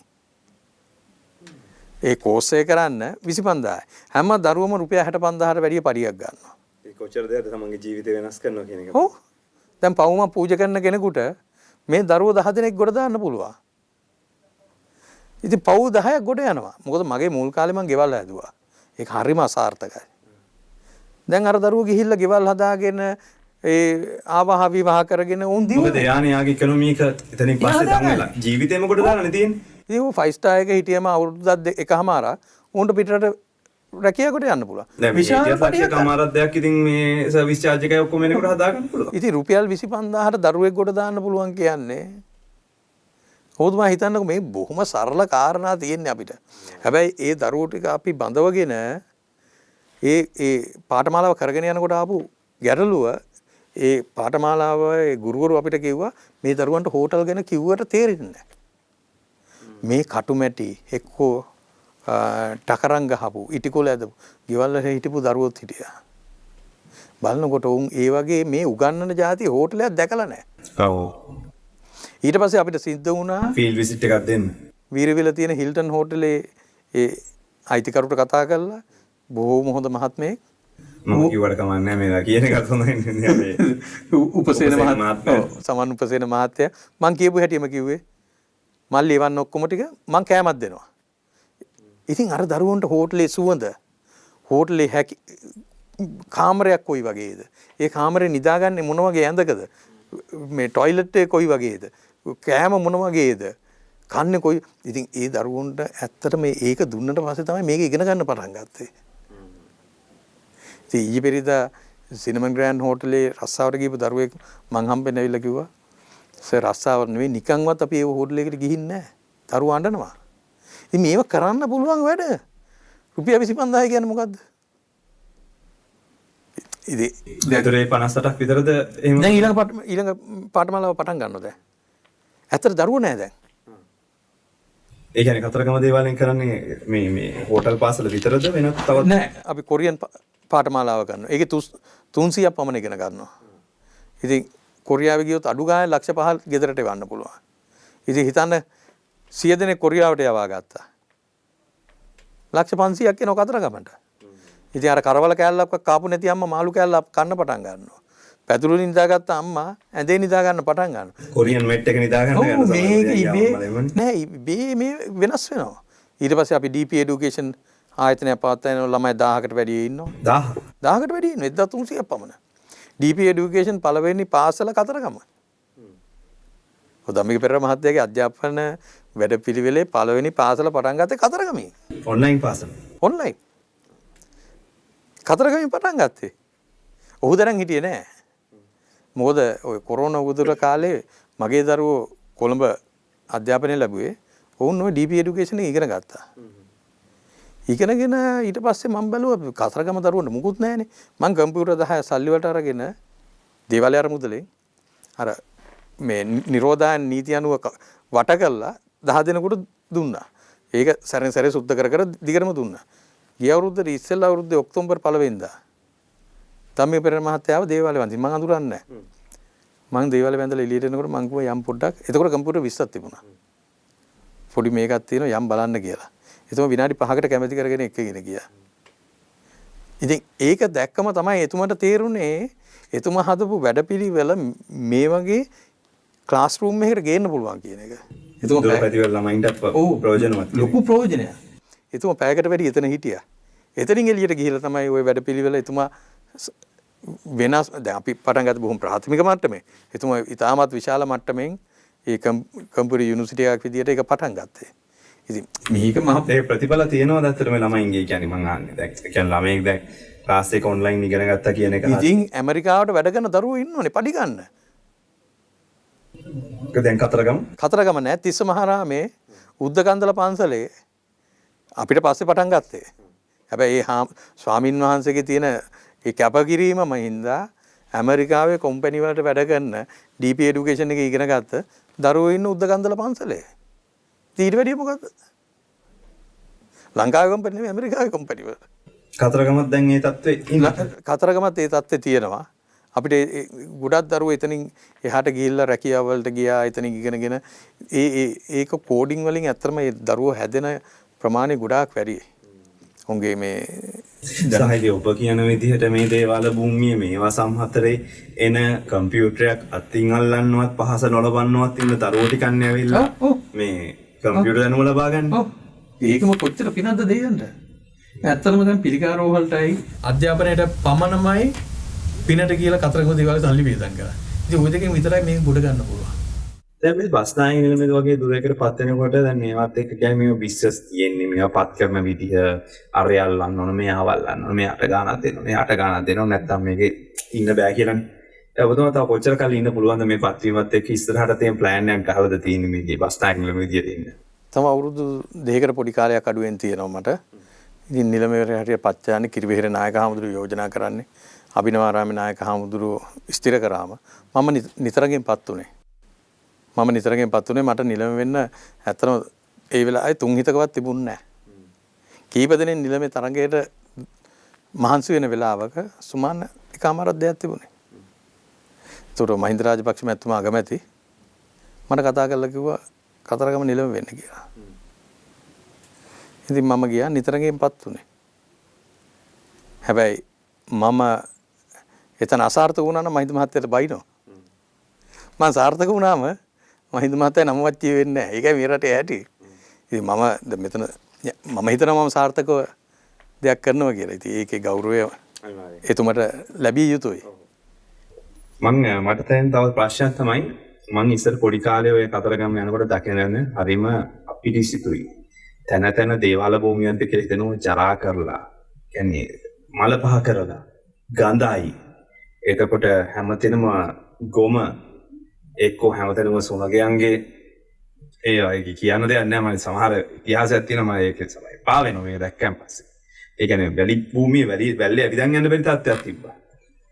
Speaker 2: ඒ කෝස් එක කරන්න 25000යි. හැම දරුවම රුපියල් 65000ට වැඩිය පඩියක් ගන්නවා.
Speaker 1: ඒ කොච්චර දෙයක්ද තමන්ගේ ජීවිතය වෙනස් කරනවා කියන එක.
Speaker 2: ඔව්. දැන් පවුම පූජා කරන කෙනෙකුට මේ දරුවෝ 10 දෙනෙක් ගොඩ දාන්න පුළුවන්. ඉතින් පව් 10ක් ගොඩ යනවා. මොකද මගේ මුල් කාලේ මං ගෙවල් හැදුවා. ඒක හරිම අසාර්ථකයි. දැන් අර දරුවෝ ගිහිල්ලා ගෙවල් හදාගෙන ආවාහ විවාහ කරගෙන උන් දිව.
Speaker 1: මොකද යානියාගේ ඉකොනොමික එතනින් පස්සේ තමයි ජීවිතේම කොට දාලානේ තියෙන්නේ.
Speaker 2: ඉතින් ਉਹ 5 ස්ටාර් එක හිටියම අවුරුද්දක් එකමාරක් උන්ට පිටරට රැකියාවකට යන්න පුළුවන්.
Speaker 1: විශාල පඩියක් අමාරක් දෙයක් ඉතින් මේ සර්විස් චාර්ජ් එකයි ඔක්කොම එනකොට හදා ගන්න පුළුවන්.
Speaker 2: ඉතින් රුපියල් 25000ට දරුවෙක් කොට දාන්න පුළුවන් කියන්නේ මොකද මම හිතන්නකො මේ බොහොම සරල කාරණා තියෙන්නේ අපිට. හැබැයි ඒ දරුවෝ ටික අපි බඳවගෙන ඒ පාඨමාලාව කරගෙන යනකොට ආපු ගැටලුව ඒ පාඨමාලාව ඒ ගුරුවරු අපිට කිව්වා මේ දරුවන්ට හෝටල් ගැන කිව්වට තේරෙන්නේ නැහැ. මේ කටුමැටි එක්කෝ ටකරන් ගහපු ඉටිකොල ඇදපු ගෙවල් වල හිටපු දරුවෝත් හිටියා. බලනකොට උන් ඒ වගේ මේ උගන්නන જાති හෝටලයක් දැකලා නැහැ.
Speaker 1: ඔව්.
Speaker 2: ඊට පස්සේ අපිට සිද්ධ වුණා
Speaker 1: ෆීල්ඩ් විසිට් එකක් දෙන්න.
Speaker 2: වීරවිල තියෙන හිල්ටන් හෝටලේ ඒ අයිතිකරුට කතා කරලා බොහෝම හොඳ මහත්මයෙක්
Speaker 1: මම කිව්වට කමක් නැහැ මේවා කියන එකත් හොඳයි නේ මේ
Speaker 2: උපසේන මහත්මයා සමන් උපසේන මහත්තයා මං කියපු හැටිම කිව්වේ මල්ලි එවන්න ඔක්කොම ටික මං කෑමක් දෙනවා. ඉතින් අර දරුවන්ට හෝටලේ සුවඳ හෝටලේ හැකි කාමරයක් කොයි වගේද? ඒ කාමරේ නිදාගන්නේ මොන වගේ ඇඳකද? මේ টয়ලට් එක කොයි වගේද? කෑම මොන වගේද? කන්නේ කොයි ඉතින් ඒ දරුවන්ට ඇත්තට මේ ඒක දුන්නට පස්සේ තමයි මේක ඉගෙන ගන්න පටන් ගත්තේ. ඉතින් ඊයේ පෙරේදා සිනමන් ග්‍රෑන්ඩ් හෝටලේ රස්සාවට ගිහපු දරුවෙක් මං හම්බෙන්න ඇවිල්ලා කිව්වා සර් රස්සාව නෙවෙයි නිකන්වත් අපි ඒ හෝටලෙකට ගිහින් නැහැ. දරුවෝ අඬනවා. ඉතින් මේව කරන්න පුළුවන් වැඩ. රුපියල් 25000 කියන්නේ මොකද්ද? ඉතින්
Speaker 1: දෙතරේ 58ක් විතරද එහෙම
Speaker 2: දැන් ඊළඟ පාඨමාලාව පටන් ගන්නවා දැන්. ඇත්තට දරුවෝ නැහැ දැන්.
Speaker 1: ඒ කියන්නේ කතරගම දේවාලයෙන් කරන්නේ මේ හෝටල් පාසල විතරද වෙනත් තවත්
Speaker 2: නෑ අපි කොරියන් පාඨමාලාව කරනවා. ඒකේ 300ක් පමණ ඉගෙන ගන්නවා. ඉතින් කොරියාවේ ගියොත් අඩු ගානේ ලක්ෂ 5ක් ගෙදරට එවන්න පුළුවන්. ඉතින් හිතන්න 100 දෙනෙක් කොරියාවට යවා ගත්තා. ලක්ෂ 500ක් එනවා කතරගමට. ඉතින් අර කරවල කෑල්ලක් කාපු නැති අම්මා මාළු කෑල්ලක් කන්න පටන් ගන්නවා. පැදුරු නිදාගත්ත අම්මා ඇඳේ නිදා ගන්න පටන් ගන්නවා.
Speaker 1: කොරියන් මෙට් එක නිදා ගන්න යනවා.
Speaker 2: මේක නෑ ඉබේ මේ වෙනස් වෙනවා. ඊට පස්සේ අපි DP education ආයතනය පවත්වන ළමයි 1000කට වැඩි ඉන්නවා. 1000කට වැඩි ඉන්නවා 1300ක් පමණ. DP education පළවෙනි පාසල කතරගම. ධම්මික පෙරේරා මහත්තයාගේ අධ්‍යාපන වැඩපිළිවෙලේ පළවෙනි පාසල පටන් ගත්තේ කතරගමේ.
Speaker 1: ඔන්ලයින් පාසල.
Speaker 2: ඔන්ලයින්. කතරගමෙන් පටන් ගත්තේ. ඔහු තරම් හිටියේ නෑ. මොකද ඔය කොරෝනා උදුර කාලේ මගේ දරුවෝ කොළඹ අධ්‍යාපනය ලැබුවේ ඔවුන් ඔය DP education එක ඉගෙන ගත්තා. ඉගෙනගෙන ඊට පස්සේ මම බැලුවා කතරගම දරුවන්ට මුකුත් නැහැනේ. මම කම්පියුටර් 10 සල්ලි වලට අරගෙන දේවාලය අරමුදලෙන් අර මේ නිරෝධායන නීති අනුව වට කළා 10 දෙනෙකුට දුන්නා. ඒක සැරෙන් සැරේ සුද්ධ කර කර දිගටම දුන්නා. ගිය අවුරුද්දේ ඉස්සෙල්ලා අවුරුද්දේ ඔක්තෝබර් 1 වෙනිදා ධම්මික පෙරේරා මහත්තයාව දේවාලය වන්දින් මම අඳුරන්නේ නැහැ. මම දේවාලය වැඳලා එළියට එනකොට මම කිව්වා යම් පොඩ්ඩක් එතකොට කම්පියුටර් 20ක් තිබුණා. පොඩි මේකක් තියෙනවා යම් බලන්න කියලා. එතුමා විනාඩි 5කට කැමැති කරගෙන එක්කගෙන ගියා. ඉතින් ඒක දැක්කම තමයි එතුමාට තේරුනේ එතුමා හදපු වැඩපිළිවෙල මේ වගේ ක්ලාස් රූම් එකකට ගේන්න පුළුවන් කියන එක.
Speaker 1: එතුමා පැතිවල ළමයින්ට ප්‍රයෝජනවත්.
Speaker 2: ලොකු ප්‍රයෝජනයක්. එතුමා පැයකට වැඩි එතන හිටියා. එතනින් එළියට ගිහිල්ලා තමයි ওই වැඩපිළිවෙල එතුමා වෙනස් දැන් අපි පටන් ගත්ත බොහොම ප්‍රාථමික මට්ටමේ. එතුමා ඉතාමත් විශාල මට්ටමින් ඒ කම්පියුටර් යුනිවර්සිටි එකක් විදියට ඒක පටන් ගත්තේ. ඉතින් මේක මම
Speaker 1: ඒ ප්‍රතිඵල තියෙනවද ඇත්තටම ළමයින්ගේ කියන්නේ මං අහන්නේ දැන් ඒ කියන්නේ ළමයෙක් දැන් ක්ලාස් එක ඔන්ලයින් ඉගෙන ගත්තා කියන එක
Speaker 2: ඉතින් ඇමරිකාවට වැඩ කරන දරුවෝ ඉන්නෝනේ පඩි ගන්න.
Speaker 1: දැන්
Speaker 2: කතරගම නෑ තිස්ස මහරාමේ උද්දකන්දල පන්සලේ අපිට පස්සේ පටන් ගත්තේ. හැබැයි ඒ ස්වාමින් වහන්සේගේ තියෙන ඒ කැපකිරීමම හින්දා ඇමරිකාවේ කම්පැනි වලට වැඩ කරන DP education එක ඉගෙන ගත්ත දරුවෝ ඉන්න උද්දකන්දල පන්සලේ. ඊට වැඩිය මොකද්ද? ලංකාවේ කම්පැනි නෙමෙයි ඇමරිකාවේ කම්පැනි වල.
Speaker 1: කතරගමත් දැන් මේ තත්ත්වේ ඉන්නේ.
Speaker 2: කතරගමත් ඒ තත්ත්වේ තියෙනවා. අපිට ගොඩක් දරුවෝ එතනින් එහාට ගිහිල්ලා රැකියාව වලට ගියා එතනින් ඉගෙනගෙන ඒක කෝඩින් වලින් ඇත්තටම ඒ දරුවෝ හැදෙන ප්‍රමාණය ගොඩාක් වැඩි. උන්ගේ මේ
Speaker 1: සහයදී ඔබ කියන විදිහට මේ දේවාල භූමියේ මේවා සම්හතරේ එන කම්පියුටරයක් අතින් අල්ලන්නවත් පහස නොලබන්නවත් ඉන්න දරුවෝ ටිකක් ඇවිල්ලා මේ කම්පියුටර් දැනුම ලබා ගන්න.
Speaker 2: ඔව්. ඒකම කොච්චර පිනක්ද දෙයන්ට. ඇත්තටම දැන් පිළිකාරෝහලටයි අධ්‍යාපනයට පමණමයි පිනට කියලා කතරගම දේවාලේ සල්ලි වේදන් කරා. ඉතින් ওই දෙකෙන් විතරයි මේක ගොඩ ගන්න පුළුවන්.
Speaker 1: දැන් මේ බස් නායක නිලමේ වගේ දුරයකට පත් වෙනකොට දැන් මේවත් එක්ක කියන්නේ මේ බිස්නස් තියෙන්නේ මේවා පත් කරන විදිහ අරයල්ලන්න ඕන මෙයාවල්ලන්න ඕන මෙයාට ගානක් දෙන්න ඕන මෙයාට ගානක් දෙන්න ඕන නැත්නම් මේකේ ඉන්න බෑ කියලානේ. ඔබතුමා තව කොච්චර කාලෙ ඉන්න පුළුවන්ද මේ පත්වීමත් එක්ක ඉස්සරහට තියෙන ප්ලෑන් එකක් ගහවද තියෙන්නේ මේ බස් ටැග්ල විදියට ඉන්න?
Speaker 2: තම අවුරුදු 2කට පොඩි කාලයක් අඩුවෙන් තියෙනවා මට. ඉතින් නිලමේවරේ හැටියට පච්චාන්නේ කිරිවෙහෙර නායක හාමුදුරුවෝ යෝජනා කරන්නේ අභිනවාරාමේ නායක හාමුදුරුවෝ ස්ථිර කරාම මම නිතරගෙන්පත් උනේ. මට නිලම වෙන්න ඇත්තම ඒ වෙලාවේ තුන් හිතකවත් තිබුණේ නැහැ. කීප දෙනෙක් නිලමේ තරඟයට මහන්සි වෙන වෙලාවක සුමාන එකමාරක් දෙයක් තිබුණේ. ඒතර මහින්ද රාජපක්ෂ මැතිතුමා අගමැති මට කතා කරලා කිව්වා කතරගම නිලම වෙන්න කියලා. ඉතින් මම ගියා නිතරගෙන්පත් උනේ. හැබැයි මම එතන අසාර්ථක වුණා නම් මහින්ද මහත්තයාට බයිනෝ. මම සාර්ථක වුණාම මහින්ද මහත්තයා නමවත් වෙන්නේ නැහැ. ඒකයි මේ රටේ ඇති. ඉතින් මම මෙතන මම හිතනවා මම සාර්ථකව දෙයක් කරනවා කියලා. ඉතින් ඒකේ ගෞරවය එතුමට ලැබිය යුතුයි.
Speaker 1: මට තව ප්‍රශ්නයක් තමයි මං ඉස්සර පොඩි කාලේ ඔය කතරගම යනකොට දකින හරිම අපිරිසිතුයි. තැන තැන දේවාල භූමියන්ට කියලා හිතනවා ජරා කරලා. කියන්නේ මල පහ කරලා ගඳයි. එතකොට හැමතැනම ගොම එක්කෝ හැමතැනම සුනගයන්ගේ ඒ අය කියන්න දෙයක් නැහැ. මම සමහර ඉතිහාසයක් තියෙනවා මම ඒකේ සමයි පා වෙනවා මේ දැක්කන් පස්සේ. ඒ කියන්නේ වැලි භූමියේ වැල්ලේ ඇවිදන් යන්න බැරි තත්ත්වයක් තිබ්බා.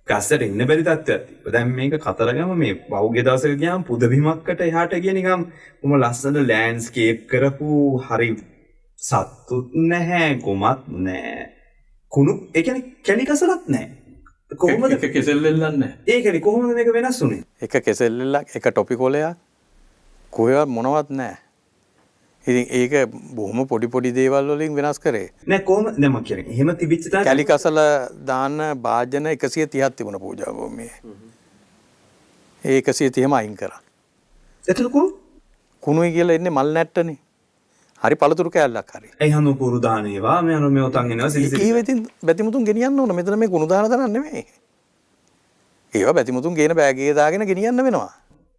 Speaker 1: ගස්සට ඉන්න බැරි තත්ත්වයක් තිබ්බා. දැන් මේක කතරගම මේ පහුගිය දවසක ගියාම පුදබිමකට එහාට ගිය නිකම් ලස්සන ලෑන්ඩ්ස්කේප් කරපු හරි සත්තුත් නැහැ ගොමත් නැහැ. කුණු ඒ කියන්නේ කැලිකසලත් නැහැ. කොහොමද
Speaker 2: එක කෙසෙල් වෙල්ලන්නේ නැහැ.
Speaker 1: ඒකනේ කොහොමද මේක වෙනස් වුනේ?
Speaker 2: එක කෙසෙල් වෙල්ලක් එක ටොපිකොලයක් කොහෙවත් මොනවත් නැහැ. ඉතින් ඒක බොහොම පොඩි දේවල් වලින් වෙනස් කරේ.
Speaker 1: නෑ කොහොමද දැන් මම කියන්නේ. එහෙම තිබිච්ච තාක්
Speaker 2: කැලිකසල දාන භාජන 130ක් තිබුණ පූජා භූමියේ. ඒ 130ම අයින් කරා.
Speaker 1: එතකොට
Speaker 2: කුණුයි කියලා ඉන්නේ මල් නැට්ටනේ. හරි පළතුරු කෑල්ලක් හරි.
Speaker 1: ඒ හනු කුරු දානේවා මේ අනු මේ උතන් එනවා සිලිසිලි.
Speaker 2: ඊ වෙතින් බැතිමුතුන් ගෙනියන්න ඕන. මෙතන මේ කුණු දාන තරම් නෙමෙයි. ඒවා බැතිමුතුන් ගේන බෑග් එකේ දාගෙන ගෙනියන්න වෙනවා.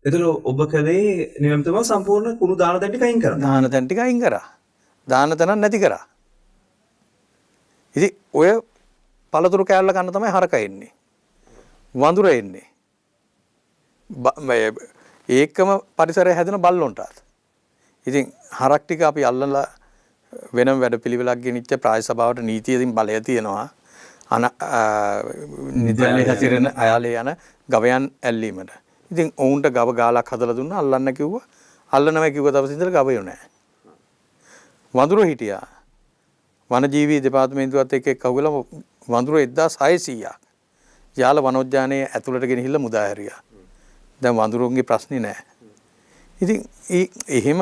Speaker 1: එතකොට ඔබ කලේ නියමිතව සම්පූර්ණ කුණු දාන තැන් ටික අයින් කරා.
Speaker 2: දාන තැන් ටික අයින් කරා. දාන තැනක් නැති කරා. ඉතින් ඔය පළතුරු කෑල්ල කන්න තමයි හරක එන්නේ. වඳුර එන්නේ. ඒකම පරිසරය හැදෙන බල්ලොන්ටත්. ඉතින් හරක් ටික අපි අල්ලලා වෙනම වැඩපිළිවෙලක් ගෙනිච්ච ප්‍රාය සභාවට නීතියකින් බලය තියෙනවා. නිදැල්ලේ හැසිරෙන අයාලේ යන ගවයන් ඇල්ලීමට. ඉතින් ඔවුන්ට ගව ගාලක් හදලා දුන්නා අල්ලන්න කිව්වා. අල්ලනවා කිව්ව දවස් ඉඳලා ගවයෝ නැහැ. වඳුරු හිටියා. වනජීවී දෙපාර්තමේන්තුවත් එක්ක කවුගල වඳුරු 1600ක්. යාල වනෝද්‍යානයේ ඇතුළට ගෙනහිල්ලා මුදා හැරියා. දැන් වඳුරුන්ගේ ප්‍රශ්නේ නැහැ. ඉතින් එහෙම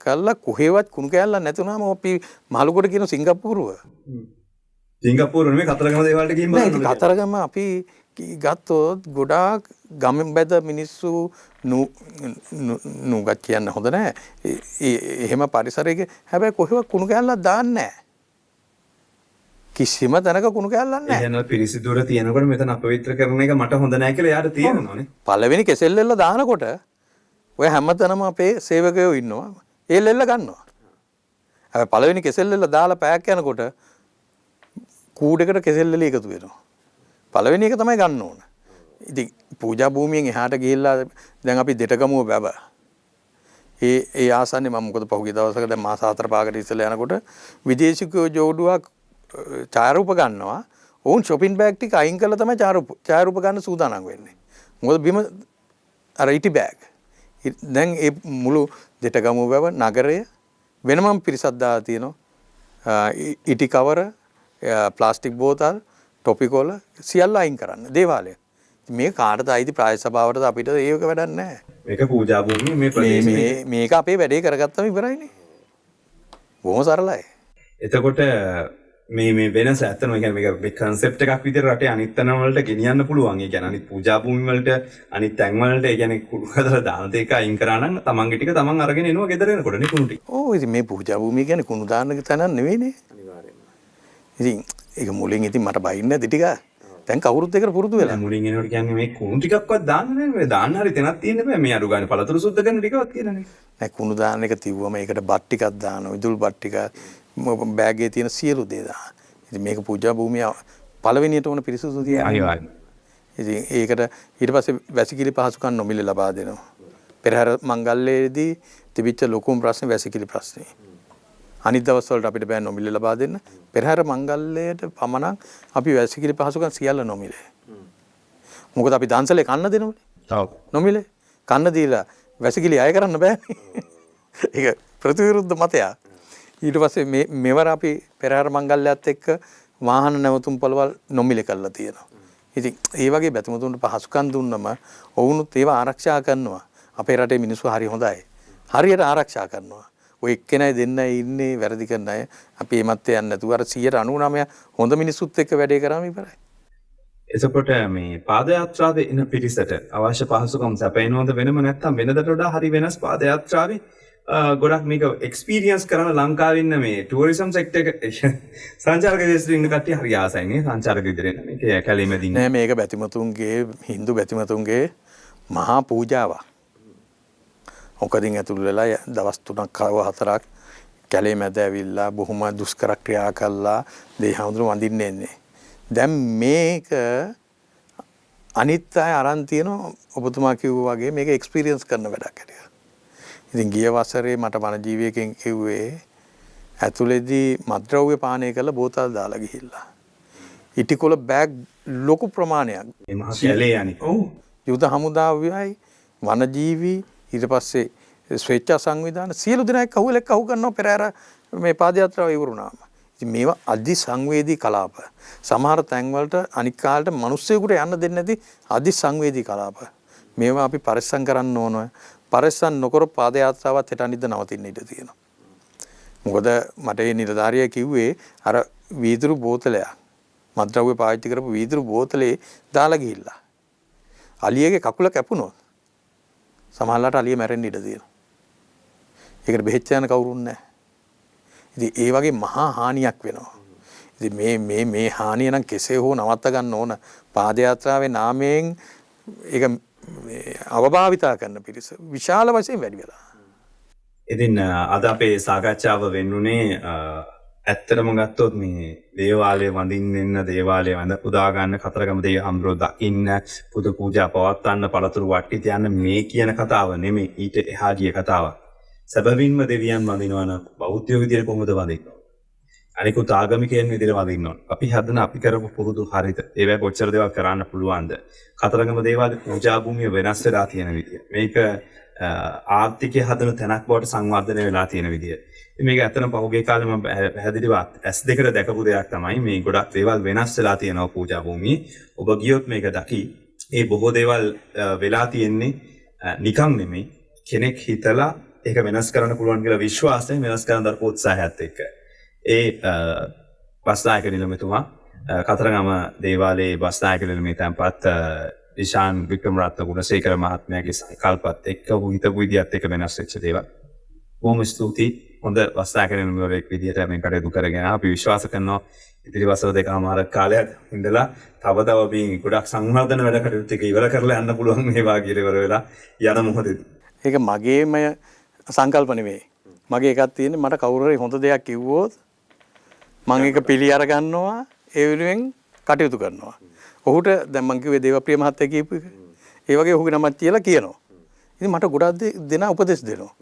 Speaker 2: කළා කොහෙවත් කුණු කෑල්ලක් නැතුණාම අපි මහලුකොට කියන සිංගප්පූරුව.
Speaker 1: සිංගප්පූරුව නෙමෙයි කතරගම දේවාලට ගිහින් බලන්න.
Speaker 2: කතරගම අපි ගත්තොත් ගොඩාක් ගමෙන් බැද මිනිස්සු නුගත් කියන්න හොඳ නැහැ. එහෙම පරිසරයක හැබැයි කොහෙවත් කුණු කෑල්ලක් දාන්නේ නැහැ. කිසිම තැනක කුණු කෑල්ලක් නැහැ.
Speaker 1: එහෙනම් පිරිසිදුර තියෙනකොට මෙතන අපවිත්‍ර කරන එක මට හොඳ නැහැ කියලා යාට තියෙනවනේ.
Speaker 2: පළවෙනි කෙසෙල් එල්ල දානකොට ඔය හැමතැනම අපේ සේවකයෝ ඉන්නවා. ඒ ලෙල්ල ගන්නවා. හැබැයි පළවෙනි කෙසෙල් එල්ල දාලා පැයක් යනකොට කූඩේකට කෙසෙල් එල්ල එකතු වෙනවා. පළවෙනි එක තමයි ගන්න ඕන. ඉතින් පූජා භූමියෙන් එහාට ගිහිල්ලා දැන් අපි දෙටගමුව බැබ. ඒ ආසන්නේ මම මොකද පහුගිය දවසක දැන් මාස 4-5කට ඉස්සෙල්ලා යනකොට විදේශිකයෝ ජෝඩුවක් ඡායාරූප ගන්නවා. ඔවුන් shopping bag ටික අයින් කරලා තමයි ඡායාරූප ගන්න සූදානම් වෙන්නේ. මොකද බිම අර ඉටි බෑග්. දැන් ඒ මුළු දෙටගමුව බැබ නගරය වෙනමම පිරිසක් දාලා තියෙනවා. ඉටි කවර, ප්ලාස්ටික් බෝතල්, ටොපිකොල සියල්ල අයින් කරන්න දේවාලය. මේ කාටද අයිති ප්‍රාය සභාවටද අපිට ඒක වැඩක් නැහැ.
Speaker 1: මේක පූජා භූමිය මේ ප්‍රදේශයේ
Speaker 2: මේක අපේ වැඩේ කරගත්තම ඉවරයිනේ. බොහොම සරලයි.
Speaker 1: එතකොට මේ වෙනස ඇත්තම කියන්නේ මේක කන්සෙප්ට් එකක් විදිහට රටේ අනිත් තැන් වලට ගෙනියන්න පුළුවන්. ඒ කියන්නේ අනිත් පූජා භූමි වලට අනිත් තැන් වලට ඒ කියන්නේ කුඩු හදලා දාන දෙක අයින් කරා නම් තමන්ගේ ටික තමන් අරගෙන එනවා ගෙදර එනකොට නේ කුණු ටික.
Speaker 2: ඔව් ඉතින් මේ පූජා භූමිය කියන්නේ කුණු දාන්න තැනක් නෙවෙයිනේ. අනිවාර්යයෙන්ම. ඉතින් ඒක මුලින් ඉතින් මට බයින්නේ නැති ටික. දැන් කවුරුත් එකට පුරුදු වෙලා.
Speaker 1: මුලින් එනකොට කියන්නේ මේ කුණු ටිකක්වත් දාන්න නෑ. මේ දාන්න හරි තැනක් තියෙන්න බෑ. මේ අඩු ගන්න පළතුරු සුද්ධ කරන ටිකවත් කියලානේ. නෑ
Speaker 2: කුණු දාන්න එක තිව්වම ඒකට බත් ටිකක් දානවා. විදුල් බත් ටික බෑග් තියෙන සියලු දේ දානවා. ඉතින් මේක පූජා භූමිය පළවෙනියට ඕන පිරිසුදු තියන්නේ.
Speaker 1: අනිවාර්යයෙන්.
Speaker 2: ඉතින් ඒකට ඊට පස්සේ වැසිකිලි පහසුකම් නොමිලේ ලබා දෙනවා. පෙරහැර මංගල්‍යයේදී තිබිච්ච ලොකුම ප්‍රශ්නේ වැසිකිලි ප්‍රශ්නේ. අනිත් දවස් වලට අපිට බෑ නොමිලේ ලබා දෙන්න. පෙරහැර මංගල්‍යයට පමණක් අපි වැසිකිලි පහසුකම් සියල්ල නොමිලේ. මොකද අපි දන්සලේ කන්න දෙනවනේ. ඔව්. නොමිලේ කන්න දීලා වැසිකිලි අය කරන්න බෑනේ. ඒක ප්‍රතිවිරුද්ධ මතයක්. ඊට පස්සේ මෙවර අපි පෙරහැර මංගල්‍යයත් එක්ක වාහන නැවතුම් පොළවල් නොමිලේ කරලා තියෙනවා. ඉතින් ඒ වගේ බැතිමතුන්ට පහසුකම් දුන්නම ඔවුනුත් ඒවා ආරක්ෂා කරනවා. අපේ රටේ මිනිස්සු හරි හොඳයි. හරියට ආරක්ෂා කරනවා. ඔය එක්කෙනයි දෙන්නයි ඉන්නේ වැරදි කරන අය. අපි එමත් යන්නේ නැතුව අර 99% හොඳ මිනිස්සුත් එක්ක වැඩේ කරාම ඉවරයි.
Speaker 1: එතකොට මේ පාදයාත්‍රාවේ ඉන පිරිසට අවශ්‍ය පහසුකම් සැපයනවද වෙනම නැත්නම් වෙනදට වඩා හරි වෙනස් පාදයාත්‍රාවේ ගොඩක් මේක එක්ස්පීරියන්ස් කරන ලංකාවේ ඉන්න මේ ටුවරිසම් සෙක්ටර් එක සංචාරක දේශේ ඉන්න කට්ටිය හරි ආසයි නේ සංචාරක විදිහට මේක කැලේමදී
Speaker 2: නෑ මේක බැතිමතුන්ගේ හින්දු බැතිමතුන්ගේ මහා පූජාවක්. ඔකදින් ඇතුළු වෙලා දවස් 3ක් 4ක් කැලේ මැද ඇවිල්ලා බොහොම දුෂ්කර ක්‍රියා කළා දේහවඳුන වඳින්න එන්නේ. දැන් මේක අනිත් අය අරන් තියෙන ඔබතුමා කිව්වා වගේ මේක එක්ස්පීරියන්ස් කරන වැඩක් හැටියට. ඉතින් ගිය වසරේ මට වනජීවියෙක්ගෙන් කිව්වේ ඇතුළේදී මත්ද්‍රව්‍ය පානය කරලා බෝතල් දාලා ගිහිල්ලා. ඉටිකොල බෑග් ලොකු ප්‍රමාණයක්.
Speaker 1: මේ මහ කැලේ යන්නේ.
Speaker 2: ඔව්. යුද හමුදාවයි වනජීවි ඊට පස්සේ ස්වේච්ඡා සංවිධාන සියලු දෙනා එක්ක අහු කරනවා පෙරහැර මේ පාදයාත්‍රාව ඉවරුනාම. ඉතින් මේවා අධි සංවේදී කලාප. සමහර තැන්වලට අනික් කාලේට මිනිස්සුෙකුට යන්න දෙන්නේ නැති අධි සංවේදී කලාප. මේවා අපි පරිස්සම් කරන්න ඕන. පරිස්සම් නොකර පාදයාත්‍රාවත් හෙට අනිද්ද නවතින්න ඉඩ තියෙනවා. මොකද මට මේ නිලධාරියා කිව්වේ අර වීදුරු බෝතලයක් මත්ද්‍රව්‍ය පාවිච්චි කරපු වීදුරු බෝතලේ දාලා ගිහිල්ලා. අලියගේ කකුල කැපුණොත් සමහරලාට අලිය මැරෙන්න ඉඩ තියෙනවා. ඒකට බෙහෙත් යන කවුරුත් නැහැ. ඉතින් ඒ වගේ මහා හානියක් වෙනවා. ඉතින් මේ හානිය නම් කෙසේ හෝ නවත්ත ගන්න ඕන. පාදයාත්‍රාවේ නාමයෙන් ඒක අවභාවිතා කරන පිරිස විශාල වශයෙන් වැඩි වෙලා.
Speaker 1: ඉතින් අද අපේ සාකච්ඡාව වෙන්නුනේ ඇත්තටම ගත්තොත් මේ දේවාලය වඳින්න එන්න දේවාලය වඳ පුදා ගන්න කතරගම දේ හම්බුර දකින්න පුදු පූජා පවත්වන්න පළතුරු වට්ටි තියන්න මේ කියන කතාව නෙමෙයි ඊට එහා ගිය කතාවක්. සැබවින්ම දෙවියන් වඳිනවා නම් බෞද්ධයෝ විදියට කොහොමද වඳින්නේ? අනිකුත් ආගමිකයන් විදියට වඳින්න ඕන. අපි හදන අපි කරපු පුරුදු හරිත. ඒවැ කොච්චර දේවල් කරන්න පුළුවන්ද? කතරගම දේවාලේ පූජා භූමිය වෙනස් වෙලා තියෙන විදිය. මේක ආර්ථිකය හදන තැනක් බවට සංවර්ධනය වෙලා තියෙන විදිය. මේක ඇත්තටම පහුගිය කාලේ මම පැහැදිලිව S2 දැකපු දෙයක් තමයි මේ ගොඩක් දේවල් වෙනස් වෙලා තියෙනවා පූජා භූමියේ. ඔබ ගියොත් මේක දකි. ඒ බොහෝ දේවල් වෙලා තියෙන්නේ නිකම් නෙමෙයි කෙනෙක් හිතලා ඒක වෙනස් කරන්න පුළුවන් කියලා විශ්වාසයෙන් වෙනස් කරන්න දරපු උත්සාහයත් එක්ක. ඒ බස්නායක නිලමේතුමා කතරගම දේවාලයේ බස්නායක නිලමේ තැන්පත් ඉෂාන් වික්‍රමරත්න ගුණසේකර මහත්මයාගේ සංකල්පත් එක්ක හිතපු විදිහත් එක්ක වෙනස් වෙච්ච දේවල්. බොහොම ස්තුතියි. හොඳ බස්නායක නිලමේවරයෙක් විදිහට මේ කටයුතු කරගෙන අපි විශ්වාස කරනවා ඉතිරි වසර දෙකමාරක් කාලයක් ඉඳලා තව මේ ගොඩක් සංවර්ධන වැඩ කටයුතු ටික ඉවර කරලා යන්න පුළුවන් මේ වාගේ ඉවර වෙලා යන මොහොතේදී.
Speaker 2: ඒක මගේම සංකල්ප නෙවෙයි. මගේ එකක් තියෙන්නේ මට කවුරු හරි හොඳ දෙයක් කිව්වොත් මම ඒක පිළි අර ගන්නවා ඒ වෙනුවෙන් කටයුතු කරනවා. ඔහුට දැන් මම කිව්වේ දේවප්‍රිය මහත්තයා කියපු එක. ඒ වගේ ඔහුගේ නමක් කියලා කියනවා. ඉතින් මට ගොඩක් දෙනා උපදෙස් දෙනවා.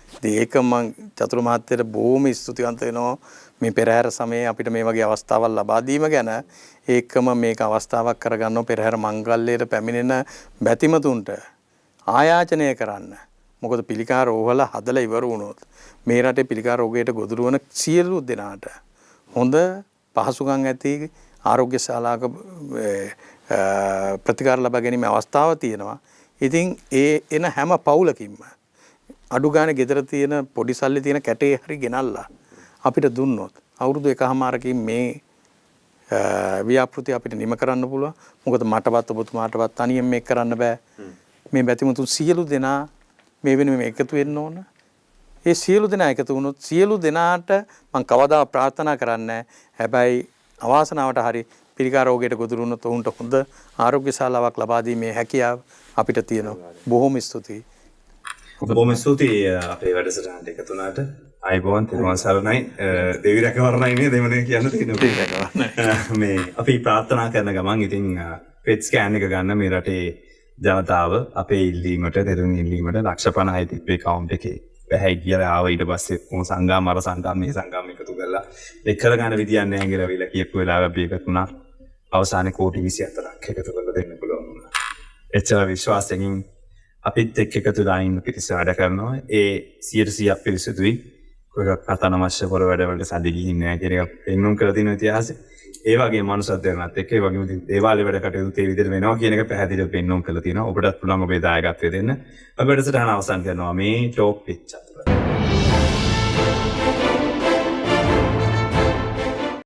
Speaker 2: ඉතින් ඒක මම චතුර මහත්තයාට බොහොම ස්තුතිවන්ත වෙනවා. මේ පෙරහැර සමයේ අපිට මේ වගේ අවස්ථාවක් ලබා දීම ගැන ඒකම මේක අවස්ථාවක් කරගන්නව පෙරහැර මංගල්‍යයට පැමිණෙන බැතිමතුන්ට ආයාචනය කරන්න. මොකද පිළිකා රෝහල හදලා ඉවර වුණොත් මේ රටේ පිළිකා රෝගයට ගොදුරු වන සියලු දෙනාට හොඳ පහසුකම් ඇති ආරෝග්‍ය ශාලාවක ප්‍රතිකාර ලබා ගැනීමේ අවස්ථාව තියෙනවා. ඉතින් ඒ එන හැම පවුලකින්ම අඩු ගානේ ගෙදර තියෙන පොඩි සල්ලි තියෙන කැටේ හරි ගෙනල්ලා අපිට දුන්නොත් අවුරුදු එකහමාරකින් මේ ව්‍යාපෘති අපිට නිම කරන්න පුළුවන්. මොකද මටවත් ඔබතුමාටවත් තනියෙන් මේක කරන්න බෑ. මේ බැතිමතුන් සියලු දෙනා මේ වෙනුවෙන් එකතු වෙන්න ඕන. ඒ සියලු දෙනා එකතු වුණොත් සියලු දෙනාට මම කවදා ප්‍රාර්ථනා කරන්නේ හැබැයි අවාසනාවට හරි පිළිකා රෝගයට ගොදුරු වුණොත් උන්ට හොඳ ආරෝග්‍ය ශාලාවක් ලබා දීමේ හැකියාව අපිට තියෙනවා. බොහොම ස්තුතියි.
Speaker 1: බොහොම ස්තුතියි අපේ වැඩසටහනට එකතු වුණාට. ආයිබෝන් තිරුවන් සරණයි. දෙවි රැකවරණයි නේ දෙමනේ කියන්න තියෙනවා. මේ අපි ප්‍රාර්ථනා කරන ගමන් ඉතින් පෙට් ස්කෑන් එක ගන්න මේ රටේ ජනතාව අපේ ඉල්ලීමට දෙරුන් ඉල්ලීමට ලක්ෂ 50යි තිබ්බේ කවුන්ට් එකේ. බැහැ කියලා ආව ඊට පස්සේ කොහොම සංගම් අර සංගම් මේ සංගම් එකතු කරලා එක් කරගන්න විදියක් නැහැ කියලා විල කියපු වෙලාව අපි එකතු වුණා. අවසානයේ කෝටි 24ක් එකතු කරලා දෙන්න පුළුවන් වුණා. එච්චර විශ්වාසයෙන් අපිත් එක්ක එකතු වෙලා ඉන්න පිරිස වැඩ කරනවා. ඒ 100% පිරිසුදුයි. කොහොමද කතනමශ්‍ය කර වැඩවලට සැදී ගිහින් නැහැ කියන එක පෙන්වන්න කරලා තියෙන ඉතිහාසෙ. ඒ වගේ මනුස්සත්වයන්වත් එක්ක ඒ වගේම දේවාලේ වැඩ කටයුතු ඒ විදිහට වෙනවා කියන එක පැහැදිලිව පෙන්වන්න කරලා තියෙනවා. ඔබටත් පුළුවන් ඔබේ දායකත්වය දෙන්න. අපිට සටහන අවසන් කරනවා මේ ටෝක් පිච් එක.